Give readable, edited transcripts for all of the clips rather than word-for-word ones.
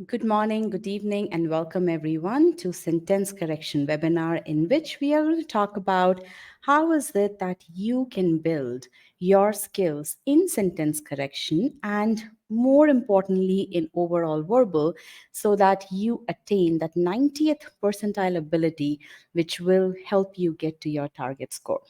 Good morning, good evening, and welcome everyone to Sentence Correction webinar, in which we are going to talk about how is it that you can build your skills in sentence correction and more importantly in overall verbal so that you attain that 90th percentile ability which will help you get to your target score.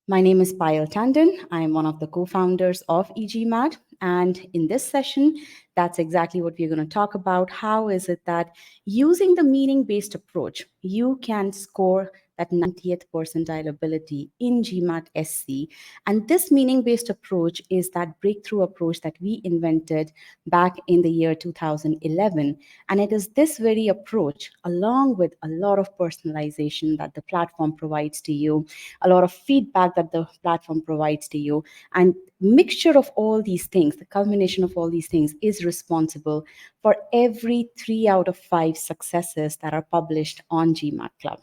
My name is Payal Tandon. I am one of the co-founders of e-GMAT. And in this session, that's exactly what we're going to talk about. How is it that using the meaning-based approach, you can score that 90th percentile ability in GMAT SC? And this meaning-based approach is that breakthrough approach that we invented back in the year 2011. And it is this very approach, along with a lot of personalization that the platform provides to you, a lot of feedback that the platform provides to you, and mixture of all these things, the culmination of all these things is responsible for every 3 out of 5 successes that are published on GMAT Club.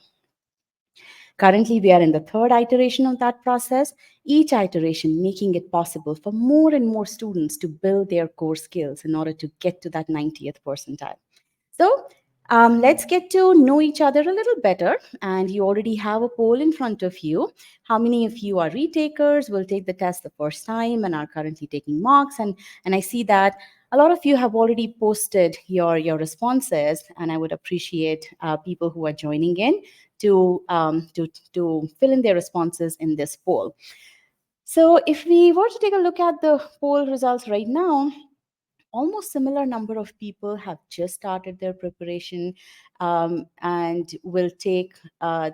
Currently, we are in the third iteration of that process, each iteration making it possible for more and more students to build their core skills in order to get to that 90th percentile. So let's get to know each other a little better. And you already have a poll in front of you. How many of you are retakers, will take the test the first time and are currently taking mocks? And I see that a lot of you have already posted your responses, and I would appreciate people who are joining in to fill in their responses in this poll. So if we were to take a look at the poll results right now, almost similar number of people have just started their preparation, and will take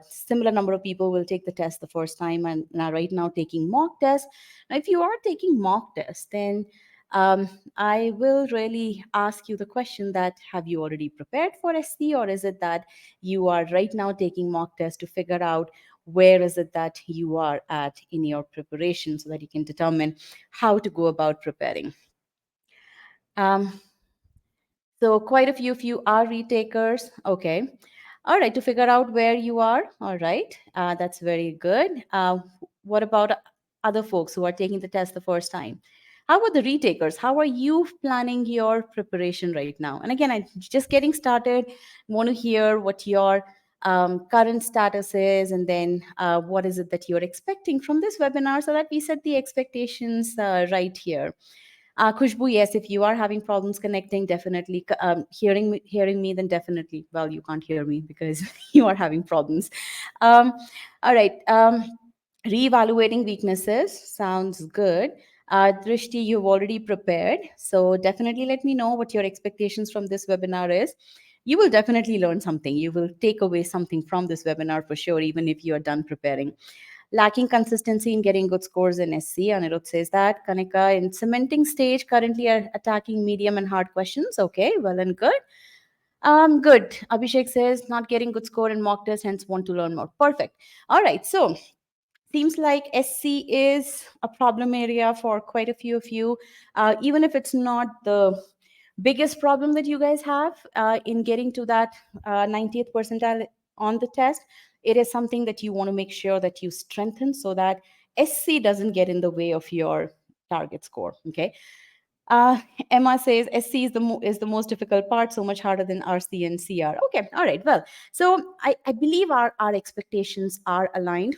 similar number of people will take the test the first time and are right now taking mock tests. Now, if you are taking mock tests, then I will really ask you the question that have you already prepared for SC, or is it that you are right now taking mock tests to figure out where is it that you are at in your preparation so that you can determine how to go about preparing. um, so quite a few of you are retakers. Okay. All right. To figure out where you are. All right. That's very good. What about other folks who are taking the test the first time? How about the retakers? How are you planning your preparation right now? And again, I'm just getting started. Want to hear what your current status is, and then what is it that you're expecting from this webinar so that we set the expectations right here. Khushbu, yes, if you are having problems connecting, definitely hearing me, then definitely. Well, you can't hear me because you are having problems. Um, all right. Reevaluating weaknesses sounds good. Drishti, you've already prepared, so definitely let me know what your expectations from this webinar is. You will definitely learn something. You will take away something from this webinar for sure, even if you are done preparing. Lacking consistency in getting good scores in SC. Anirudh says that. Kanika, in cementing stage, currently are attacking medium and hard questions. Okay, well and good. Good. Abhishek says not getting good score in mock test, hence want to learn more. Perfect. All right. So seems like SC is a problem area for quite a few of you, even if it's not the biggest problem that you guys have in getting to that 90th percentile on the test. It is something that you want to make sure that you strengthen so that SC doesn't get in the way of your target score. Okay. uh, Emma says SC is the most difficult part, so much harder than RC and CR. Okay, all right. Well, so I believe our expectations are aligned.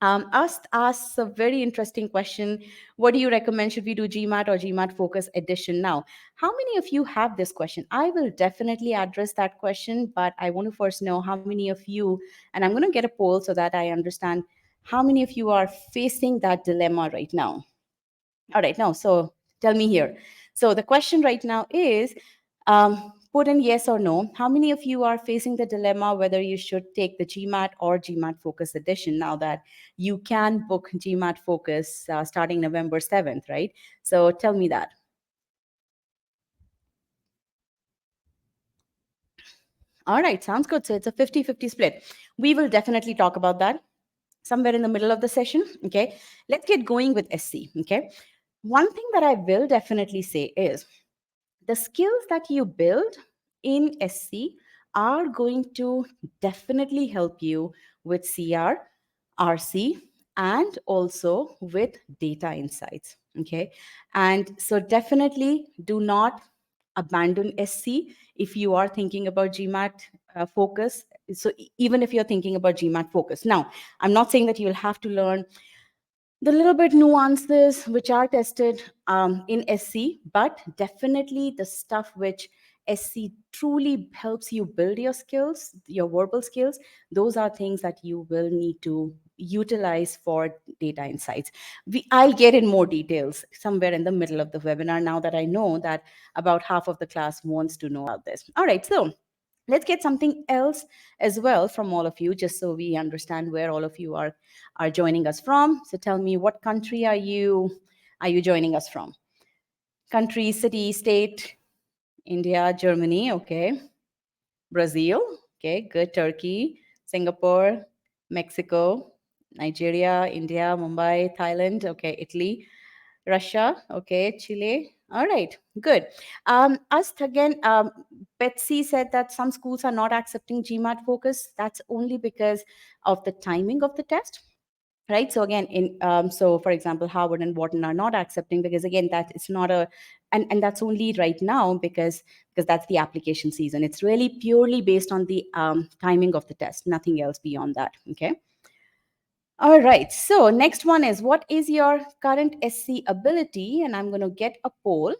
Asked a very interesting question. What do you recommend? Should we do GMAT or GMAT Focus Edition now? How many of you have this question? I will definitely address that question, but I want to first know how many of you, and I'm going to get a poll so that I understand how many of you are facing that dilemma right now. All right, now, so tell me here. So the question right now is, put in yes or no. How many of you are facing the dilemma whether you should take the GMAT or GMAT Focus Edition now that you can book GMAT Focus starting November 7th, right? So tell me that. All right, sounds good. So it's a 50-50 split. We will definitely talk about that somewhere in the middle of the session. Okay, let's get going with SC. Okay, one thing that I will definitely say is the skills that you build in SC are going to definitely help you with CR, RC, and also with data insights. Okay. And so definitely do not abandon SC if you are thinking about GMAT focus. So even if you're thinking about GMAT focus. Now, I'm not saying that you'll have to learn the little bit nuances which are tested in SC, but definitely the stuff which SC truly helps you build your skills, your verbal skills, those are things that you will need to utilize for data insights. I'll get in more details somewhere in the middle of the webinar now that I know that about half of the class wants to know about this. All right, so let's get something else as well from all of you, just so we understand where all of you are joining us from. So tell me, what country are you joining us from? Country, city, state? India, Germany, okay. Brazil, okay, good. Turkey, Singapore, Mexico, Nigeria, India, Mumbai, Thailand, okay. Italy, Russia, okay. Chile, all right, good. Us again, Betsy said that some schools are not accepting GMAT focus. That's only because of the timing of the test, right? So again, so for example, Harvard and Wharton are not accepting because again, that it's not a, and that's only right now because that's the application season. It's really purely based on the timing of the test, nothing else beyond that. Okay. All right. So next one is, what is your current SC ability? And I'm going to get a poll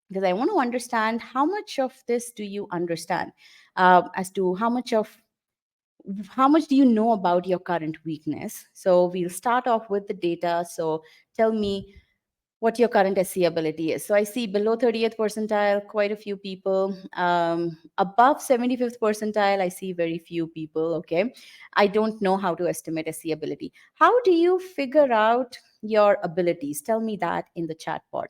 because I want to understand how much of this do you understand, as to how much do you know about your current weakness. So we'll start off with the data. So tell me what your current SC ability is. So I see below 30th percentile, quite a few people. Above 75th percentile, I see very few people. Okay. I don't know how to estimate SC ability. How do you figure out your abilities? Tell me that in the chat pod.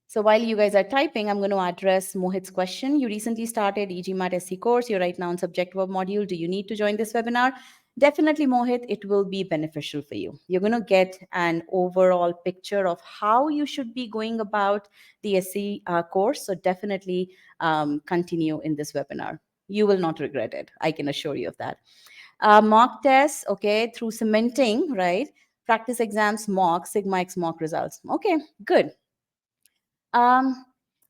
So while you guys are typing, I'm going to address Mohit's question. You recently started e-GMAT SC course. You're right now on subject verb module. Do you need to join this webinar? Definitely, Mohit, it will be beneficial for you. You're going to get an overall picture of how you should be going about the SC course. So definitely continue in this webinar. You will not regret it. I can assure you of that. Mock tests, okay, through cementing, right? Practice exams, mock, Sigma X mock results. Okay, good.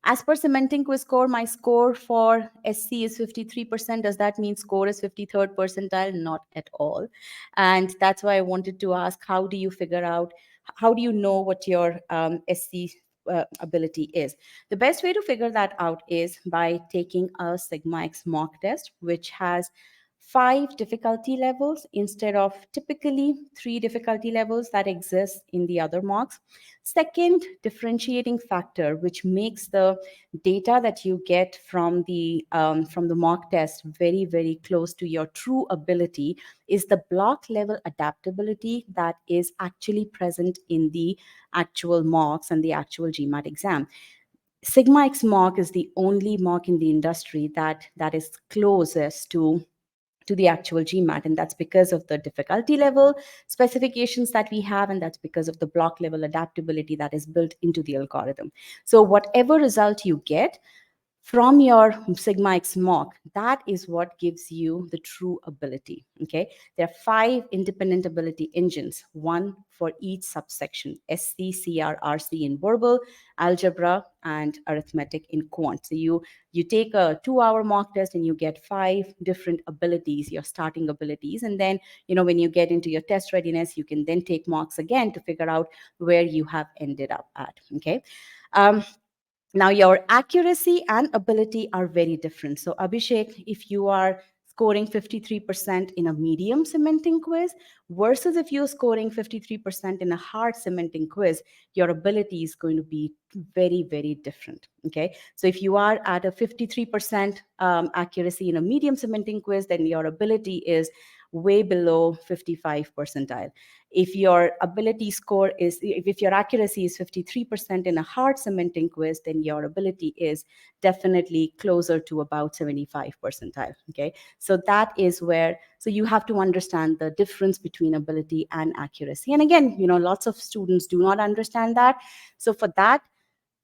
As per cementing quiz score, my score for SC is 53%. Does that mean score is 53rd percentile? Not at all. And that's why I wanted to ask, how do you figure out, how do you know what your SC ability is? The best way to figure that out is by taking a Sigma X mock test, which has 5 difficulty levels instead of typically 3 difficulty levels that exist in the other mocks. Second differentiating factor, which makes the data that you get from the mock test very, very close to your true ability, is the block level adaptability that is actually present in the actual mocks and the actual GMAT exam. Sigma X mock is the only mock in the industry that is closest to the actual GMAT. And that's because of the difficulty level specifications that we have, and that's because of the block level adaptability that is built into the algorithm. So whatever result you get from your Sigma X mock, that is what gives you the true ability. Okay. There are 5 independent ability engines, one for each subsection: SC, CR, RC in verbal, algebra, and arithmetic in quant. So you take a 2-hour mock test and you get 5 different abilities, your starting abilities. And then, when you get into your test readiness, you can then take mocks again to figure out where you have ended up at. Okay. Now, your accuracy and ability are very different. So, Abhishek, if you are scoring 53% in a medium cementing quiz versus if you're scoring 53% in a hard cementing quiz, your ability is going to be very, very different. Okay. So if you are at a 53% accuracy in a medium cementing quiz, then your ability is way below 55 percentile. If your ability score is, if your accuracy is 53% in a hard cementing quiz, then your ability is definitely closer to about 75 percentile. Okay. So that is where, so you have to understand the difference between ability and accuracy. And again, lots of students do not understand that. So for that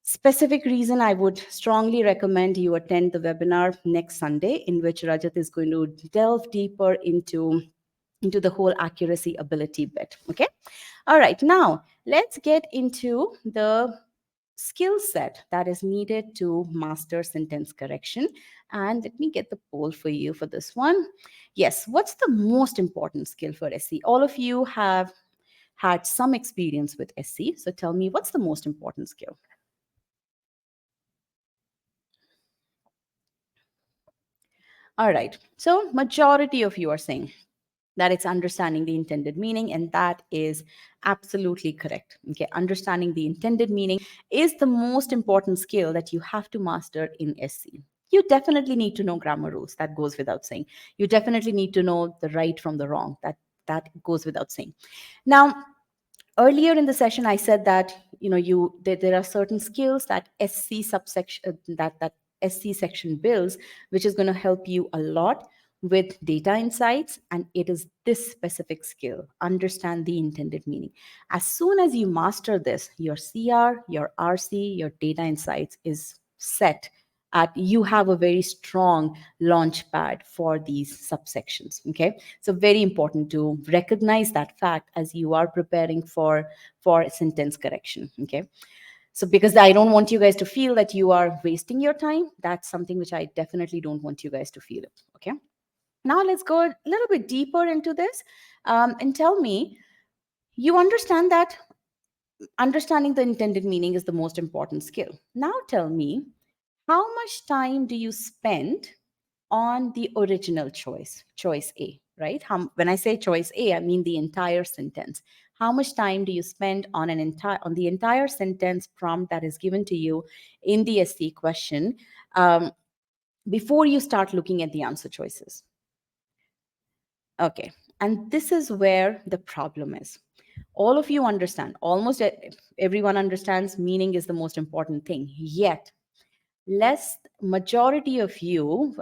specific reason, I would strongly recommend you attend the webinar next Sunday, in which Rajat is going to delve deeper into the whole accuracy ability bit. Okay. All right. Now let's get into the skill set that is needed to master sentence correction. And let me get the poll for you for this one. Yes, what's the most important skill for SC? All of you have had some experience with SC. So tell me, what's the most important skill? All right. So majority of you are saying that it's understanding the intended meaning, and that is absolutely correct. Okay, understanding the intended meaning is the most important skill that you have to master in SC. You definitely need to know grammar rules, that goes without saying. You definitely need to know the right from the wrong, that goes without saying. Now, earlier in the session I said that there are certain skills that SC subsection that SC section builds, which is going to help you a lot with data insights. And it is this specific skill, understand the intended meaning. As soon as you master this, your CR, your RC, your data insights is set at, you have a very strong launch pad for these subsections. Okay, so very important to recognize that fact as you are preparing for sentence correction. Okay, so because I don't want you guys to feel that you are wasting your time, that's something which I definitely don't want you guys to feel. Okay, now let's go a little bit deeper into this, and tell me, you understand that understanding the intended meaning is the most important skill. Now tell me, how much time do you spend on the original choice A, right? When I say choice A, I mean the entire sentence. How much time do you spend on the entire sentence prompt that is given to you in the SC question, um, before you start looking at the answer choices? Okay, and this is where the problem is. All of you understand, almost everyone understands meaning is the most important thing. Yet, less majority of you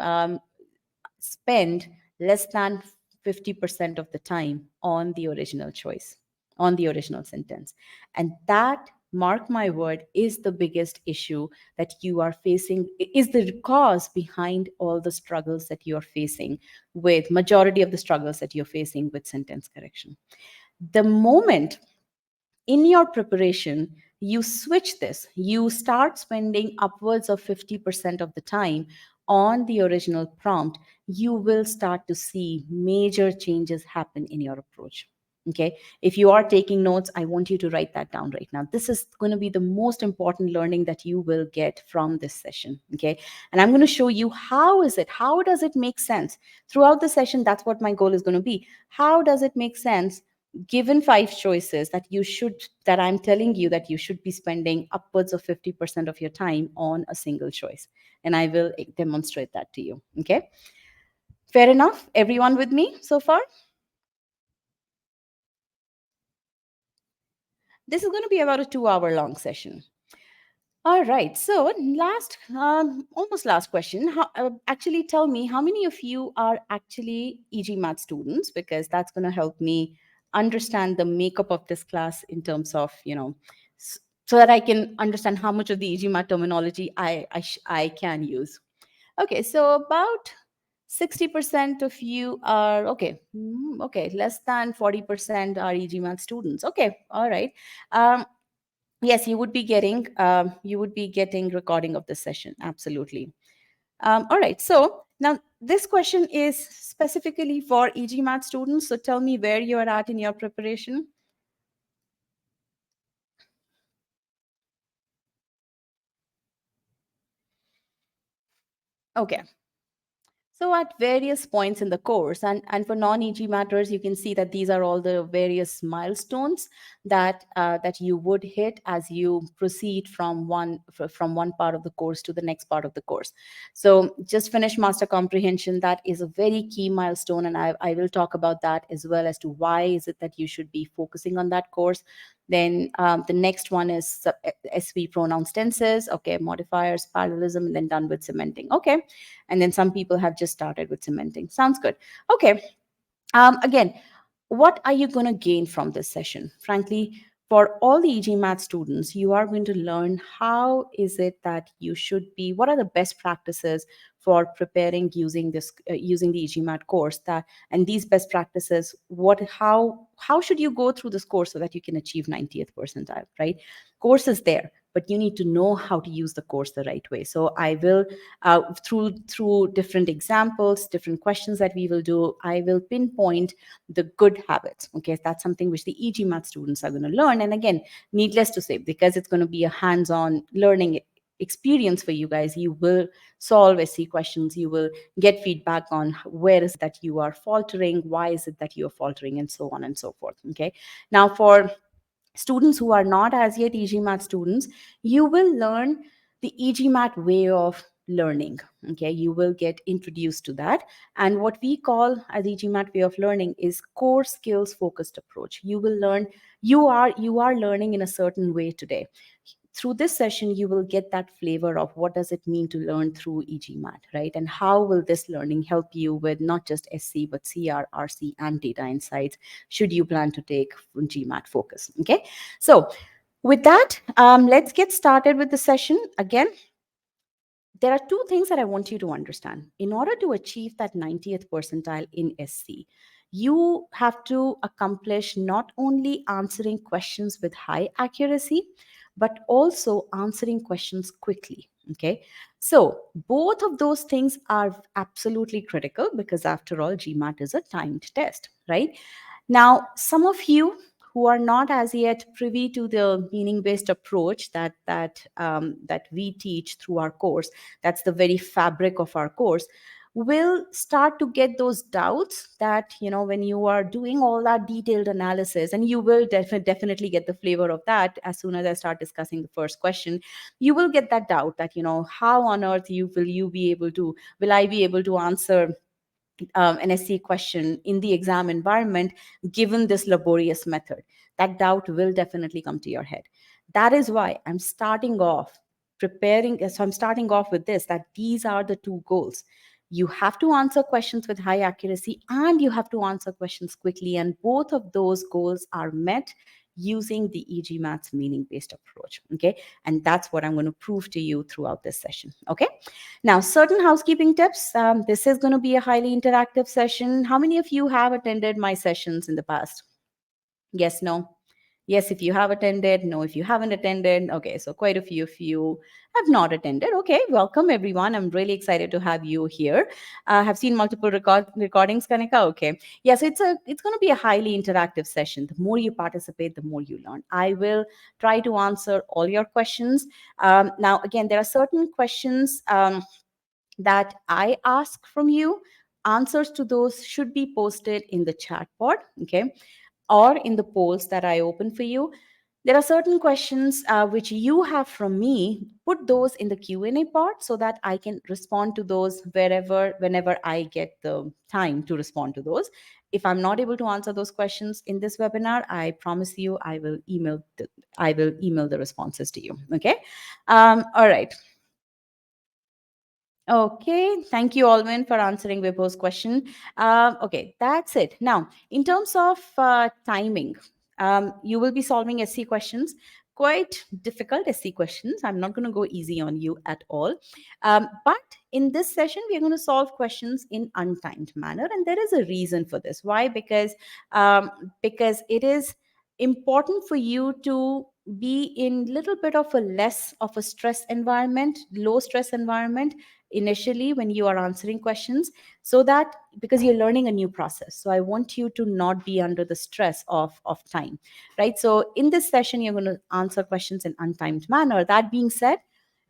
spend less than 50% of the time on the original choice, on the original sentence. And that, mark my word, is the biggest issue that you are facing, is the cause behind all the struggles that you are facing with, majority of the struggles that you're facing with sentence correction. The moment in your preparation you switch this, you start spending upwards of 50% of the time on the original prompt, you will start to see major changes happen in your approach. Okay, if you are taking notes, I want you to write that down right now. This is going to be the most important learning that you will get from this session. Okay, and I'm going to show you how does it make sense throughout the session. That's what my goal is going to be. How does it make sense, given five choices, that I'm telling you that you should be spending upwards of 50% of your time on a single choice? And I will demonstrate that to you. Okay, fair enough, everyone with me so far? This is going to be about a 2 hour long session. All right. So almost last question. Actually, tell me, how many of you are actually e-GMAT students? Because that's going to help me understand the makeup of this class in terms of, so that I can understand how much of the e-GMAT terminology I can use. Okay. So about 60% of you are okay. Okay. Less than 40% are e-GMAT students. Okay. All right. Yes, you would be getting recording of this session. Absolutely. All right. So now this question is specifically for e-GMAT students. So tell me where you are at in your preparation. Okay. So at various points in the course, and for non-EG matters, you can see that these are all the various milestones that you would hit as you proceed from one part of the course to the next part of the course. So just finish master comprehension. That is a very key milestone, and I will talk about that as well as to why is it that you should be focusing on that course. Then the next one is SV pronouns tenses, okay, modifiers, parallelism, and then done with cementing. Okay, and then some people have just started with cementing. Sounds good. Okay. Again, what are you going to gain from this session? Frankly, for all the e-GMAT students, you are going to learn how is it that you should be, what are the best practices for preparing using using the e-GMAT course, that, and these best practices, how should you go through this course so that you can achieve 90th percentile, right? Course is there. but you need to know how to use the course the right way. So I will, through different examples, different questions that we will do, I will pinpoint the good habits. Okay, that's something which the e-GMAT students are going to learn. And again, needless to say, because it's going to be a hands-on learning experience for you guys, you will solve SC questions, you will get feedback on where is that you are faltering, why is it that you are faltering, and so on and so forth. Okay, now for students who are not as yet e-GMAT students, you will learn the e-GMAT way of learning. Okay, you will get introduced to that. And what we call as e-GMAT way of learning is core skills focused approach. You will learn, you are learning in a certain way today. Through this session, you will get that flavor of what does it mean to learn through e-GMAT, right? And how will this learning help you with not just SC, but CR, RC, and data insights, should you plan to take GMAT focus, okay? So with that, let's get started with the session. Again, there are two things that I want you to understand. In order to achieve that 90th percentile in SC, you have to accomplish not only answering questions with high accuracy, but also answering questions quickly. Okay. So both of those things are absolutely critical because, after all, GMAT is a timed test, right? Now, some of you who are not as yet privy to the meaning-based approach that we teach through our course, that's the very fabric of our course, will start to get those doubts that, when you are doing all that detailed analysis, and you will definitely get the flavor of that as soon as I start discussing the first question. You will get that doubt that, how on earth will I be able to answer an SC question in the exam environment given this laborious method. That doubt will definitely come to your head. That is why I'm starting off with this, that these are the two goals. You have to answer questions with high accuracy, and you have to answer questions quickly, and both of those goals are met using the e-GMAT's meaning-based approach. Okay, and that's what I'm going to prove to you throughout this session. Okay, now, certain housekeeping tips. This is going to be a highly interactive session. How many of you have attended my sessions in the past? Yes, no? Yes, if you have attended. No, if you haven't attended. Okay, so quite a few of you have not attended. Okay, welcome everyone. I'm really excited to have you here. Have seen multiple recordings, Kanika. Okay, yes, it's going to be a highly interactive session. The more you participate, the more you learn. I will try to answer all your questions. Now, again, there are certain questions that I ask from you. Answers to those should be posted in the chat board, okay, or in the polls that I open for you. There are certain questions which you have from me. Put those in the Q&A part so that I can respond to those whenever I get the time to respond to those. If I'm not able to answer those questions in this webinar, I promise you I will email the responses to you. Okay. All right. Okay, thank you, Alvin, for answering Vibhu's question. Okay, that's it. Now, in terms of timing, you will be solving SC questions, quite difficult SC questions. I'm not going to go easy on you at all. But in this session, we are going to solve questions in untimed manner, and there is a reason for this. Why? Because it is important for you to be in little bit of a less of a stress environment, low stress environment initially when you are answering questions, so that, because you're learning a new process, so I want you to not be under the stress of time, right? So in this session, you're going to answer questions in untimed manner. That being said,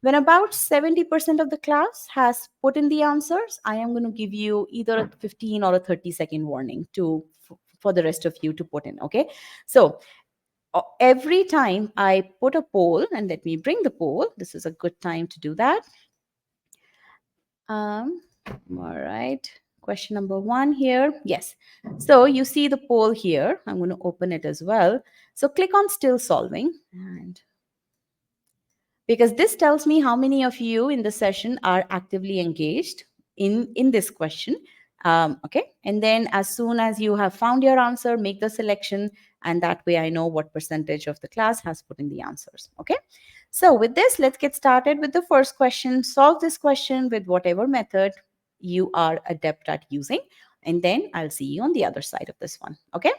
when about 70% of the class has put in the answers, I am going to give you either a 15 or a 30-second warning for the rest of you to put in. Okay, so every time I put a poll, and let me bring the poll, this is a good time to do that. All right. Question number 1 here. Yes. So you see the poll here. I'm going to open it as well. So click on still solving, and because this tells me how many of you in the session are actively engaged in this question. Okay, and then as soon as you have found your answer, make the selection, and that way I know what percentage of the class has put in the answers. Okay, so with this, let's get started with the first question. Solve this question with whatever method you are adept at using, and then I'll see you on the other side of this one. Okay.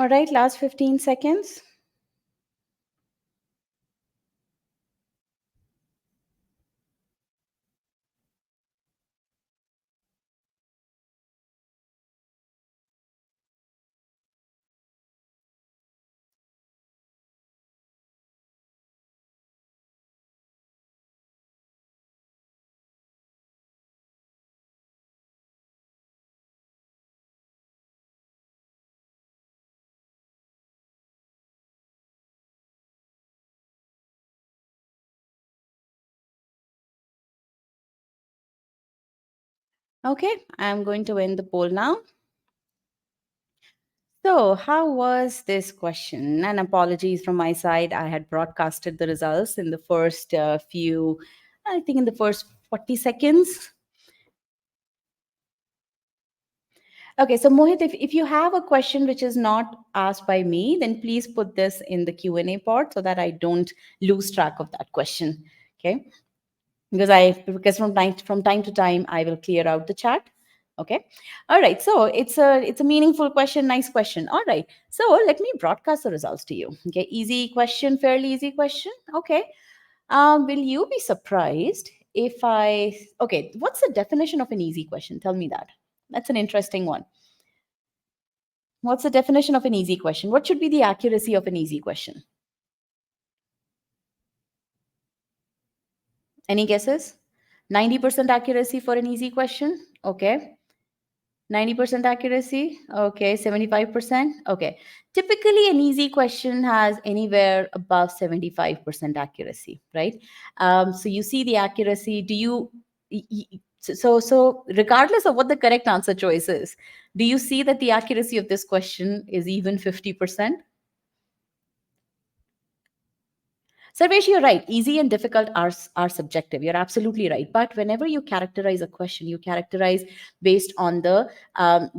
All right, last 15 seconds. Okay, I'm going to end the poll now. So, how was this question? And apologies from my side, I had broadcasted the results in the first I think in the first 40 seconds. Okay, so Mohit, if you have a question which is not asked by me, then please put this in the Q&A part so that I don't lose track of that question. Okay, because from time to time I will clear out the chat. Okay, all right. So it's a meaningful question, nice question. All right. So let me broadcast the results to you. Okay, easy question, fairly easy question. Okay, will you be surprised if I? Okay, what's the definition of an easy question? Tell me that. That's an interesting one. What's the definition of an easy question? What should be the accuracy of an easy question? Any guesses? 90% accuracy for an easy question? Okay. 90% accuracy? Okay. 75%? Okay. Typically, an easy question has anywhere above 75% accuracy, right? So you see the accuracy. Do you. So regardless of what the correct answer choice is, do you see that the accuracy of this question is even 50%? Sarvesh, you're right. Easy and difficult are subjective. You're absolutely right. But whenever you characterize a question, you characterize based on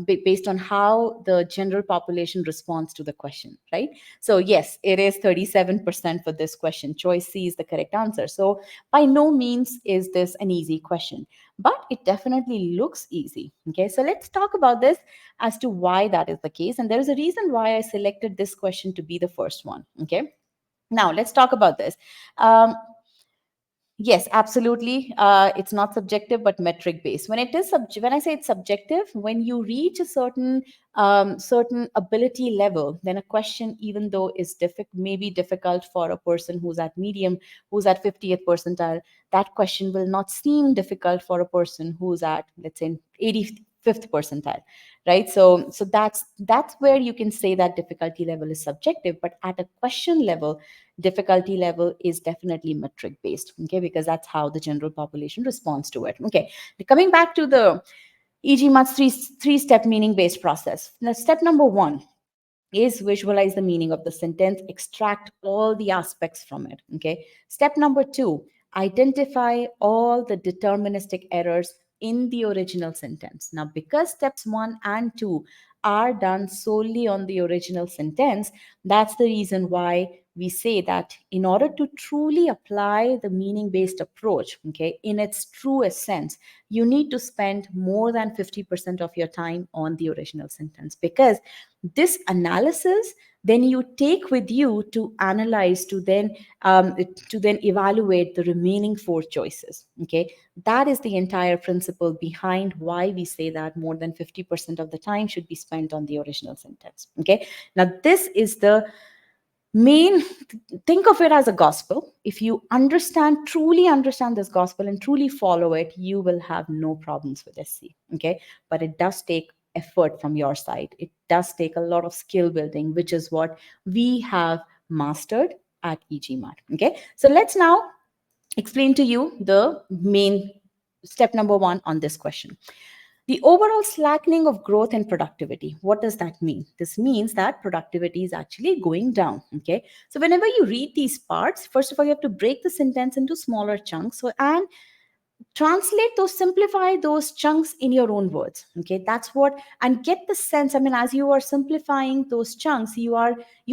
based on how the general population responds to the question, right? So yes, it is 37% for this question. Choice C is the correct answer. So by no means is this an easy question, but it definitely looks easy. Okay, so let's talk about this as to why that is the case, and there is a reason why I selected this question to be the first one. Okay. Now, let's talk about this. Um, Yes, absolutely. It's not subjective, but metric based. When I say it's subjective, when you reach a certain ability level, then a question, even though is may be difficult for a person who's at medium, who's at 50th percentile, that question will not seem difficult for a person who's at, let's say, 85th percentile, right? So that's where you can say that difficulty level is subjective, but at a question level, difficulty level is definitely metric based. Okay, because that's how the general population responds to it. Okay, coming back to the e-GMAT's three-step meaning based process. Now, step number one is visualize the meaning of the sentence, extract all the aspects from it. Okay, step number two, identify all the deterministic errors in the original sentence. Now, because steps one and two are done solely on the original sentence, that's the reason why we say that in order to truly apply the meaning based approach, okay, in its truest sense, you need to spend more than 50% of your time on the original sentence, because this analysis then you take with you to analyze, to then evaluate the remaining four choices. Okay, that is the entire principle behind why we say that more than 50% of the time should be spent on the original sentence. Okay, now this is the main. Think of it as a gospel. If you truly understand this gospel and truly follow it, you will have no problems with SC. Okay, but it does take effort from your side. It does take a lot of skill building, which is what we have mastered at e-GMAT. Okay, so let's now explain to you the main step number one on this question. The overall slackening of growth and productivity. What does that mean? This means that productivity is actually going down. Okay. So whenever you read these parts, first of all, you have to break the sentence into smaller chunks. And simplify those chunks in your own words. Okay. That's what, and get the sense. I mean, as you are simplifying those chunks, you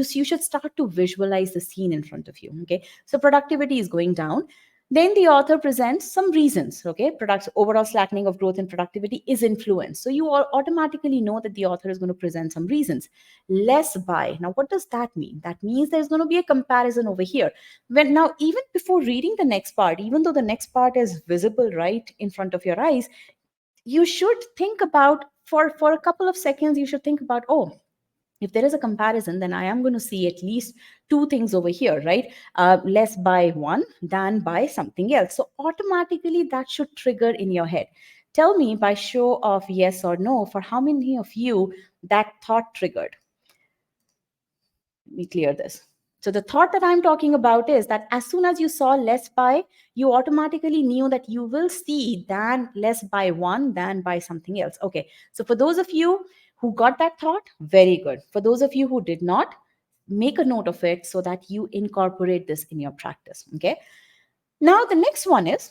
should start to visualize the scene in front of you. Okay. So productivity is going down. Then the author presents some reasons. Okay, products overall slackening of growth and productivity is influenced. So you all automatically know that the author is going to present some reasons. Less buy. Now, what does that mean? That means there's going to be a comparison over here. When now, even before reading the next part, even though the next part is visible right in front of your eyes, you should think about for a couple of seconds. You should think about, oh, if there is a comparison, then I am going to see at least two things over here, right? Less by one than by something else. So automatically that should trigger in your head. Tell me by show of yes or no, for how many of you that thought triggered? Let me clear this. So the thought that I'm talking about is that as soon as you saw less by, you automatically knew that you will see than less by one than by something else. Okay. So for those of you who got that thought, very good. For those of you who did not, make a note of it so that you incorporate this in your practice. Okay. Now the next one is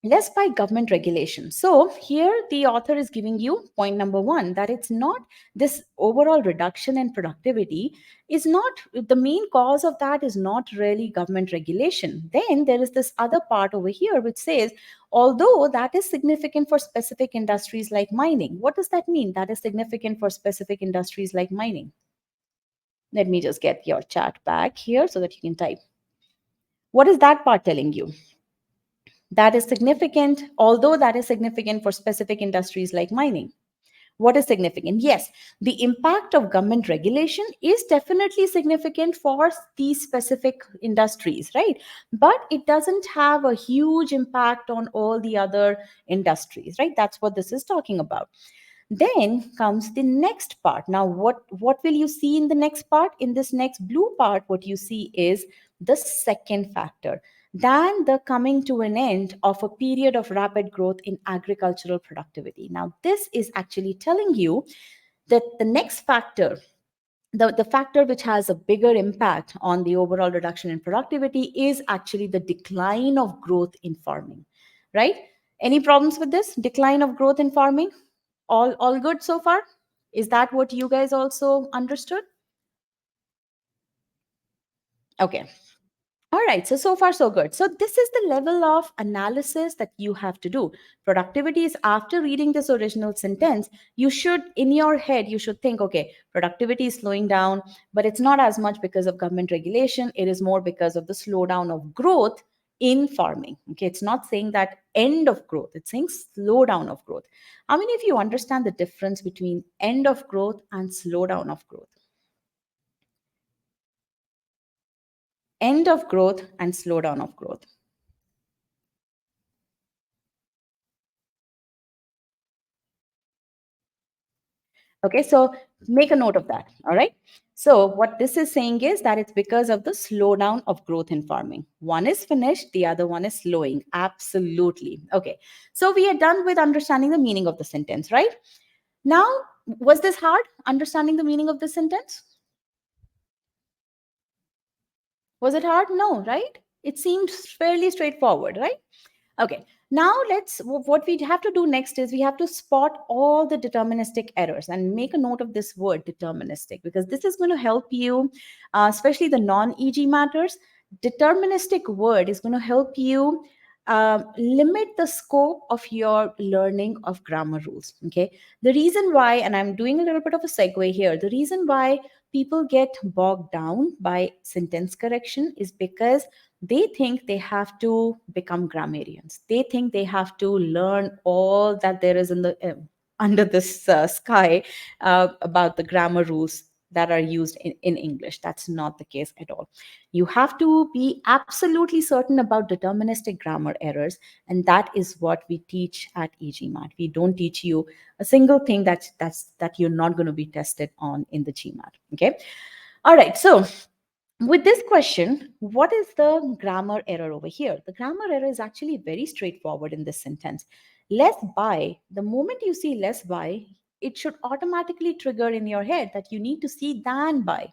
less by government regulation. So here the author is giving you point number one, that it's not this overall reduction in productivity is not the main cause of that is not really government regulation. Then there is this other part over here which says, although that is significant for specific industries like mining. What does that mean? That is significant for specific industries like mining. Let me just get your chat back here so that you can type. What is that part telling you? That is significant, although that is significant for specific industries like mining. What is significant? Yes, the impact of government regulation is definitely significant for these specific industries, right? But it doesn't have a huge impact on all the other industries, right? That's what this is talking about. Then comes the next part. Now, what will you see in the next part? In this next blue part, what you see is the second factor. Then the coming to an end of a period of rapid growth in agricultural productivity. Now, this is actually telling you that the next factor, the factor which has a bigger impact on the overall reduction in productivity is actually the decline of growth in farming, right? Any problems with this? Decline of growth in farming? All good so far? Is that what you guys also understood? Okay. All right, so far so good. So this is the level of analysis that you have to do. Productivity is after reading this original sentence, you should, in your head, you should think, okay, productivity is slowing down, but it's not as much because of government regulation. It is more because of the slowdown of growth in farming. Okay, it's not saying that end of growth, it's saying slowdown of growth. How many of you understand the difference between end of growth and slowdown of growth? End of growth and slowdown of growth. Okay, so make a note of that. All right. So, what this is saying is that it's because of the slowdown of growth in farming. One is finished, the other one is slowing. Absolutely. Okay. So, we are done with understanding the meaning of the sentence, right? Now, was this hard understanding the meaning of the sentence? Was it hard? No, right? It seemed fairly straightforward, right? Okay, now what we have to do next is we have to spot all the deterministic errors and make a note of this word deterministic, because this is going to help you, especially the non-EG matters. Deterministic word is going to help you limit the scope of your learning of grammar rules. Okay, the reason why, and I'm doing a little bit of a segue here, the reason why people get bogged down by sentence correction is because they think they have to become grammarians. They think they have to learn all that there is in the under this sky about the grammar rules that are used in English. That's not the case at all. You have to be absolutely certain about deterministic grammar errors, and that is what we teach at e-GMAT. We don't teach you a single thing that you're not going to be tested on in the GMAT. Okay. All right. So with this question, what is the grammar error over here? The grammar error is actually very straightforward in this sentence. Less by, the moment you see less by, it should automatically trigger in your head that you need to see than by.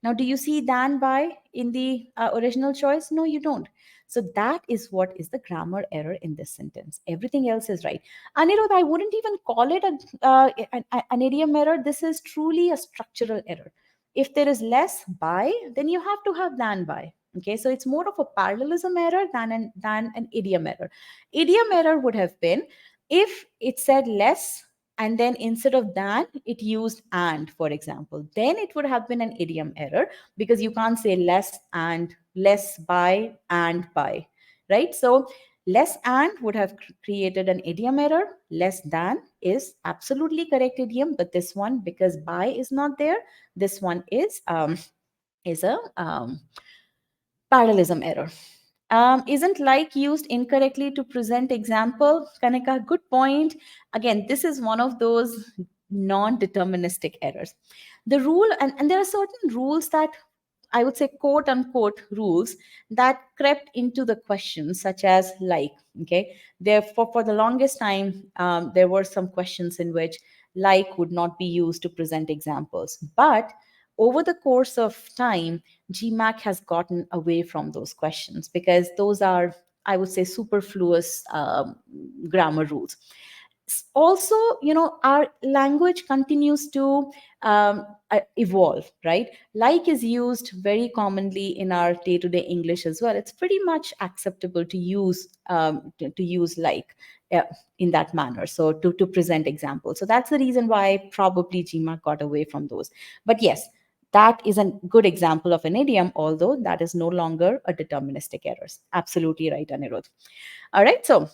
Now, do you see than by in the original choice? No, you don't. So that is what is the grammar error in this sentence. Everything else is right. Anirudh, I wouldn't even call it an idiom error. This is truly a structural error. If there is less by, then you have to have than by. Okay, so it's more of a parallelism error than an idiom error. Idiom error would have been if it said less and then instead of than it used and, for example, then it would have been an idiom error, because you can't say less and less by and by, right? So less and would have created an idiom error. Less than is absolutely correct idiom, but this one, because by is not there, this one is a parallelism error. Isn't like used incorrectly to present example? Kanika, good point. Again, this is one of those non-deterministic errors. The rule, and there are certain rules that I would say quote unquote rules that crept into the question, such as like, okay, therefore for the longest time, there were some questions in which like would not be used to present examples. But over the course of time, GMAT has gotten away from those questions because those are, I would say, superfluous grammar rules. Also, our language continues to evolve, right? Like is used very commonly in our day-to-day English as well. It's pretty much acceptable to use to use like in that manner, so to present examples. So that's the reason why probably GMAT got away from those. But yes, that is a good example of an idiom, although that is no longer a deterministic error. Absolutely right, Anirudh. All right, so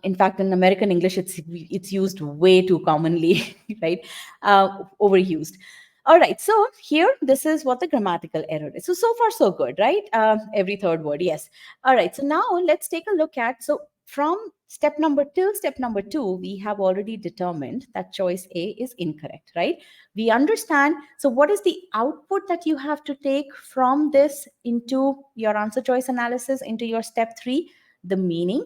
in fact, in American English, it's used way too commonly, right? Overused. All right. So here, this is what the grammatical error is. So far, so good, right? Every third word, yes. All right. So now let's take a look at, so from step number till step number 2, we have already determined that choice A is incorrect, right? We understand. So what is the output that you have to take from this into your answer choice analysis, into your step 3? The meaning.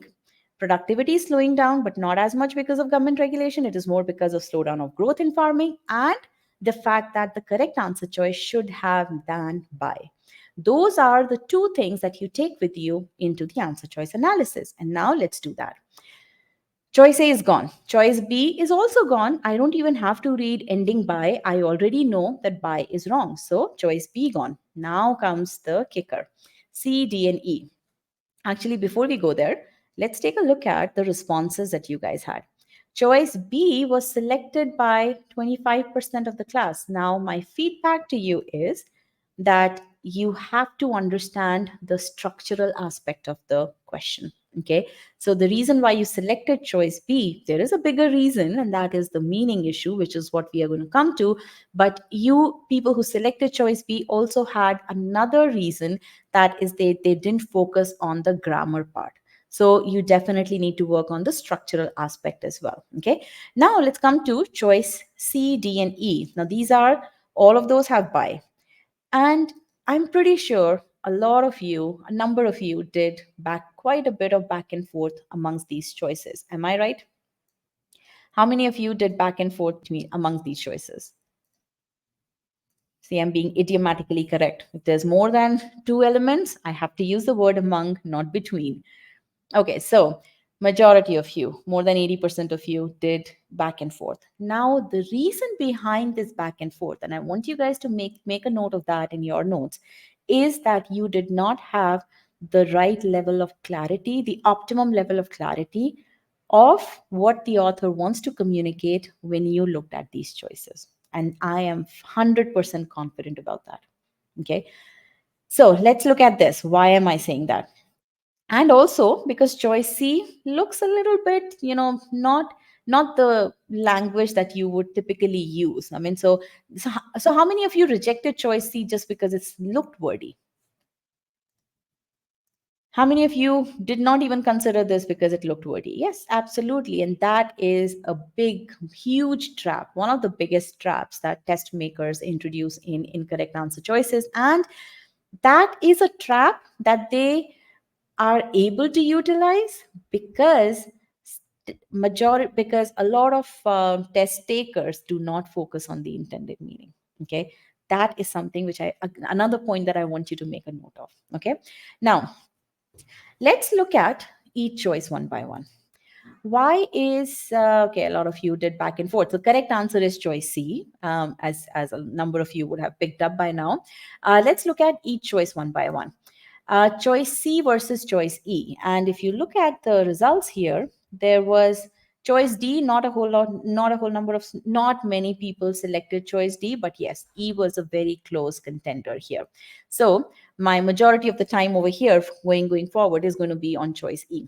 Productivity is slowing down, but not as much because of government regulation. It is more because of slowdown of growth in farming and the fact that the correct answer choice should have than by. Those are the two things that you take with you into the answer choice analysis. And now let's do that. Choice A is gone. Choice B is also gone. I don't even have to read ending by. I already know that by is wrong. So choice B gone. Now comes the kicker. C, D, and E. Actually, before we go there, let's take a look at the responses that you guys had. Choice B was selected by 25% of the class. Now, my feedback to you is that you have to understand the structural aspect of the question. Okay, so the reason why you selected choice B, there is a bigger reason, and that is the meaning issue, which is what we are going to come to. But you people who selected choice B also had another reason, that is they didn't focus on the grammar part. So you definitely need to work on the structural aspect as well. Okay, now let's come to choice C, D, and E. Now these are, all of those have by. And I'm pretty sure a lot of you, a number of you did back quite a bit of back and forth amongst these choices. Am I right? How many of you did back and forth amongst these choices? See, I'm being idiomatically correct. If there's more than two elements, I have to use the word among, not between. Okay, so majority of you, more than 80% of you did back and forth. Now, the reason behind this back and forth, and I want you guys to make a note of that in your notes, is that you did not have the right level of clarity, the optimum level of clarity of what the author wants to communicate when you looked at these choices. And I am 100% confident about that. Okay, so let's look at this. Why am I saying that? And also because choice C looks a little bit, not the language that you would typically use. I mean, so how many of you rejected choice C just because it's looked wordy? How many of you did not even consider this because it looked wordy? Yes, absolutely. And that is a big, huge trap, one of the biggest traps that test makers introduce in incorrect answer choices. And that is a trap that they are able to utilize because because a lot of test takers do not focus on the intended meaning. Okay, that is something which I, another point that I want you to make a note of. Okay, now let's look at each choice one by one. Why is okay? A lot of you did back and forth. The correct answer is choice C, as a number of you would have picked up by now. Let's look at each choice one by one. choice C versus choice E. And if you look at the results here, there was choice D, not a whole lot, not a whole number of, not many people selected choice D, but yes, E was a very close contender here. So my majority of the time over here going forward is going to be on choice E.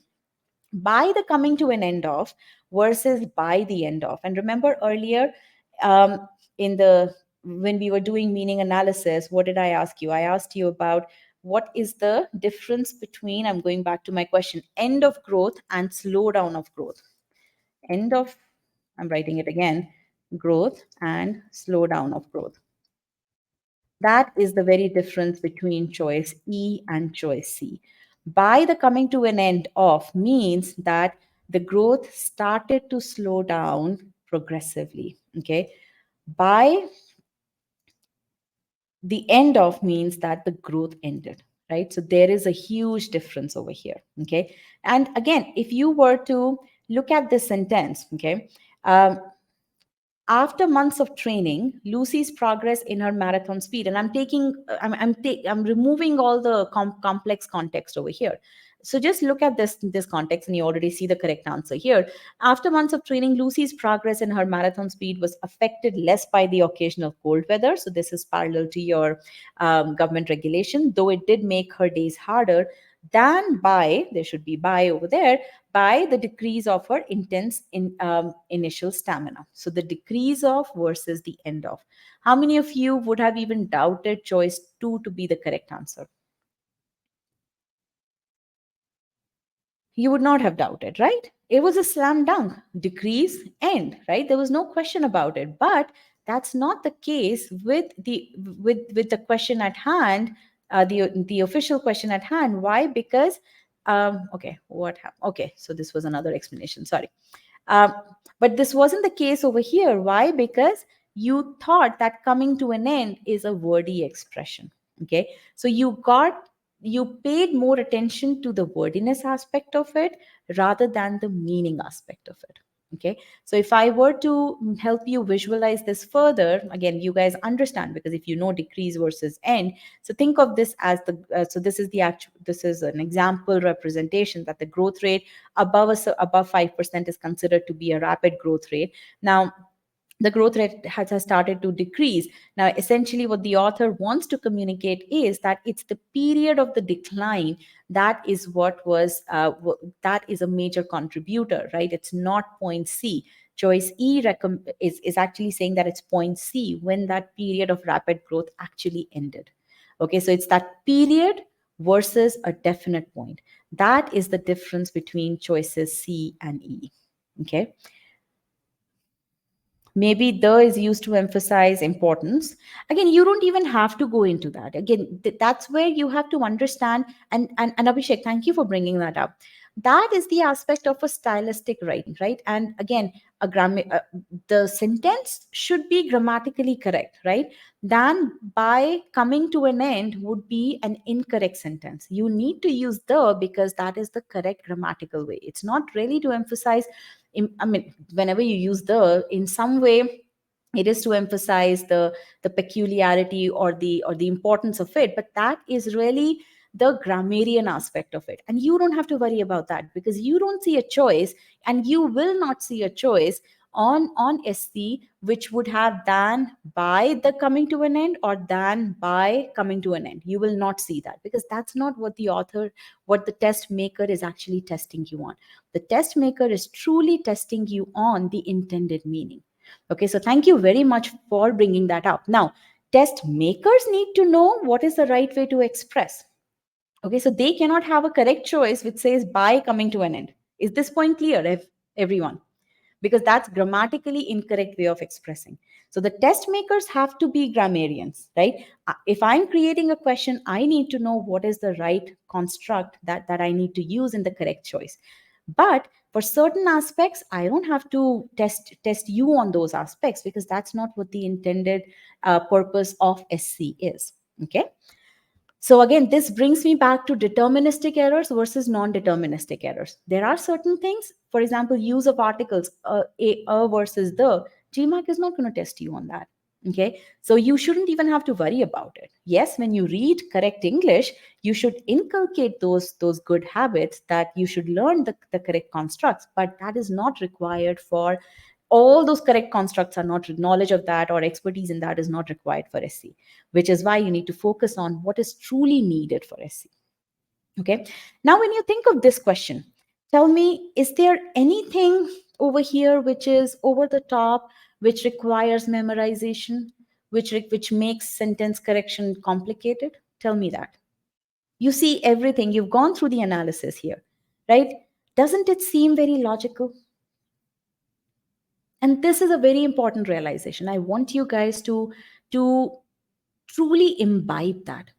By the coming to an end of versus by the end of. And remember earlier, in the when we were doing meaning analysis, what did I ask you? I asked you about what is the difference between, I'm going back to my question, end of growth and slowdown of growth. End of, I'm writing it again, growth and slowdown of growth. That is the very difference between choice E and choice C. By the coming to an end of means that the growth started to slow down progressively. Okay. By the end of means that the growth ended, right? So there is a huge difference over here. Okay. And again, if you were to look at this sentence, okay, after months of training, Lucy's progress in her marathon speed, and I'm removing all the complex context over here. So just look at this context, and you already see the correct answer here. After months of training, Lucy's progress in her marathon speed was affected less by the occasional cold weather. So this is parallel to your government regulation, though it did make her days harder than by, there should be by over there, by the decrease of her intense initial stamina. So the decrease of versus the end of. How many of you would have even doubted choice 2 to be the correct answer? You would not have doubted, right? It was a slam dunk, decrease, end, right? There was no question about it. But that's not the case with the question at hand, the official question at hand. Why? Because okay, what happened? Okay, so this was another explanation. Sorry. Um, but this wasn't the case over here. Why? Because you thought that coming to an end is a wordy expression. Okay. So you paid more attention to the wordiness aspect of it rather than the meaning aspect of it. Okay. So if I were to help you visualize this further, again, you guys understand, because if you know decrease versus end, so think of this as so this is the actual, this is an example representation that the growth rate above 5% is considered to be a rapid growth rate. Now, the growth rate has started to decrease. Now, essentially, what the author wants to communicate is that it's the period of the decline that is what was that is a major contributor, right? It's not point C. Choice E is actually saying that it's point C when that period of rapid growth actually ended. Okay, so it's that period versus a definite point. That is the difference between choices C and E. Okay. Maybe the is used to emphasize importance. Again, you don't even have to go into that. Again, that's where you have to understand. And Abhishek, thank you for bringing that up. That is the aspect of a stylistic writing, right? And again, the sentence should be grammatically correct, right? Then by coming to an end would be an incorrect sentence. You need to use the because that is the correct grammatical way. It's not really to emphasize, I mean, whenever you use the, in some way, it is to emphasize the peculiarity or the importance of it, but that is really the grammarian aspect of it. And you don't have to worry about that because you don't see a choice, and you will not see a choice on SC which would have than by the coming to an end or than by coming to an end. You will not see that because that's not what the author, what the test maker is actually testing you on. The test maker is truly testing you on the intended meaning. Okay, so thank you very much for bringing that up. Now, test makers need to know what is the right way to express. Okay, so they cannot have a correct choice which says by coming to an end. Is this point clear, everyone? Because that's grammatically incorrect way of expressing. So the test makers have to be grammarians, right? If I'm creating a question, I need to know what is the right construct that I need to use in the correct choice. But for certain aspects, I don't have to test you on those aspects because that's not what the intended purpose of SC is. Okay. So again, this brings me back to deterministic errors versus non-deterministic errors. There are certain things, for example, use of articles, a versus the. GMAT is not going to test you on that. Okay, so you shouldn't even have to worry about it. Yes, when you read correct English, you should inculcate those good habits, that you should learn the correct constructs, but that is not required for all those correct constructs. Are not knowledge of that or expertise in that is not required for SC, which is why you need to focus on what is truly needed for SC. Okay. Now, when you think of this question, tell me, is there anything over here which is over the top, which requires memorization, which makes sentence correction complicated? Tell me that. You see everything. You've gone through the analysis here, right? Doesn't it seem very logical? And this is a very important realization. I want you guys to truly imbibe that.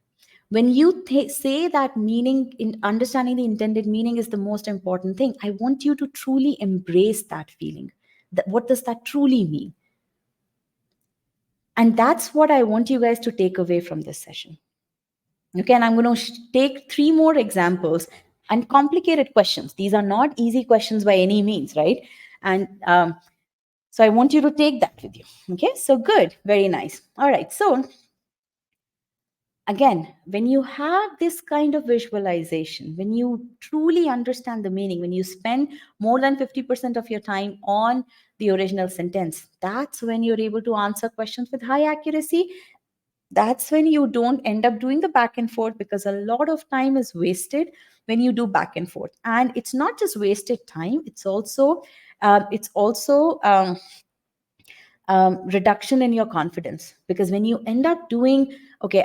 When you say that meaning, in understanding the intended meaning is the most important thing, I want you to truly embrace that feeling. What does that truly mean? And that's what I want you guys to take away from this session. Okay, and I'm going to take 3 more examples and complicated questions. These are not easy questions by any means, right? And so I want you to take that with you. Okay, so good, very nice. All right, so again, when you have this kind of visualization, when you truly understand the meaning, when you spend more than 50% of your time on the original sentence, that's when you're able to answer questions with high accuracy. That's when you don't end up doing the back and forth, because a lot of time is wasted when you do back and forth. And it's not just wasted time, it's also reduction in your confidence, because when you end up doing, okay,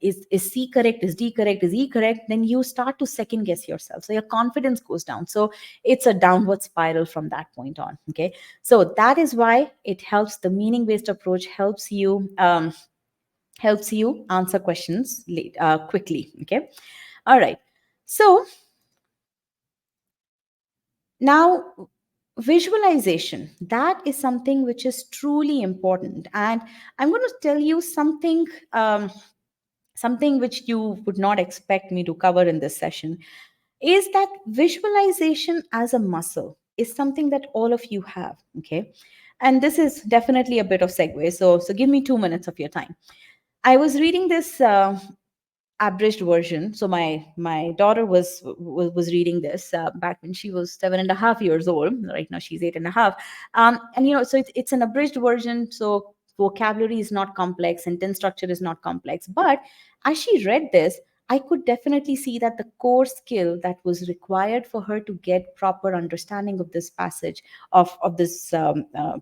is C correct, is D correct, is E correct, then you start to second guess yourself, so your confidence goes down. So it's a downward spiral from that point on. Okay, so that is why it helps. The meaning based approach helps you answer questions quickly. Okay, all right. So now, visualization, that is something which is truly important. And I'm going to tell you something which you would not expect me to cover in this session, is that visualization as a muscle is something that all of you have. Okay, and this is definitely a bit of segue. So give me 2 minutes of your time. I was reading this abridged version. So my daughter was reading this back when she was 7.5 years old. Right now she's 8.5. And so it's an abridged version. So vocabulary is not complex, sentence structure is not complex. But as she read this, I could definitely see that the core skill that was required for her to get proper understanding of this passage of this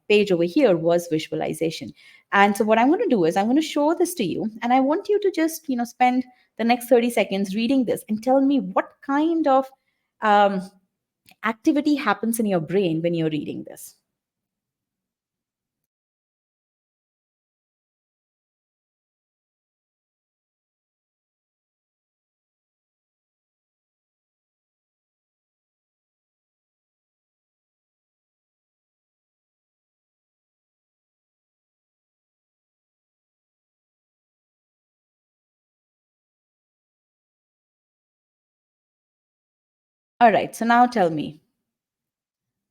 page over here was visualization. And so what I'm going to do is I'm going to show this to you, and I want you to just spend the next 30 seconds reading this and tell me what kind of um, activity happens in your brain when you're reading this. All right, so now tell me.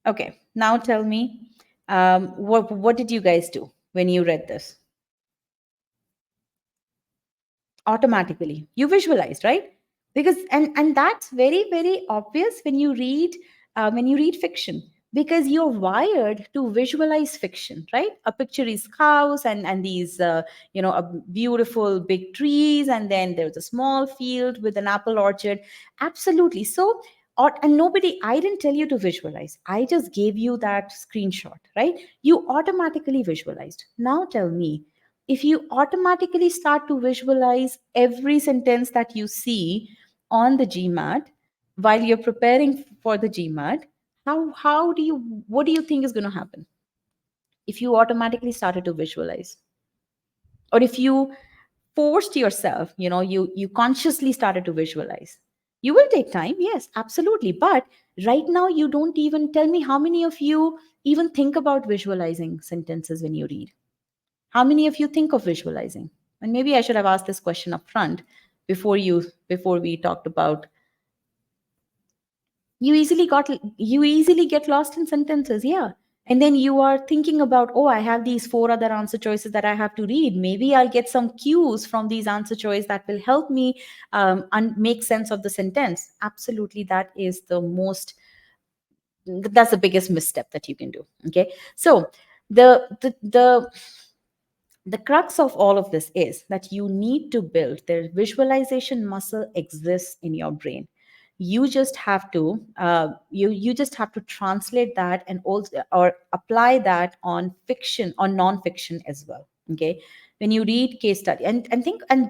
Okay, now tell me, what did you guys do when you read this? Automatically you visualized, right? Because and that's very very obvious when you read fiction, because you're wired to visualize fiction, right? A picture is cows and these a beautiful big trees, and then there's a small field with an apple orchard. Absolutely. So and nobody, I didn't tell you to visualize, I just gave you that screenshot, right? You automatically visualized. Now tell me, if you automatically start to visualize every sentence that you see on the GMAT while you're preparing for the GMAT, how do you what do you think is going to happen if you automatically started to visualize? Or if you forced yourself, you consciously started to visualize. You will take time, yes, absolutely. But right now, you don't even tell me how many of you even think about visualizing sentences when you read. How many of you think of visualizing? And maybe I should have asked this question up front before we talked about. You easily get lost in sentences. Yeah. And then you are thinking about, oh, I have these four other answer choices that I have to read. Maybe I'll get some cues from these answer choices that will help me make sense of the sentence. Absolutely, that's the biggest misstep that you can do. Okay, so the crux of all of this is that you need to build the visualization muscle exists in your brain. You just have to you just have to translate that and also or apply that on fiction or non-fiction as well. Okay, when you read case study and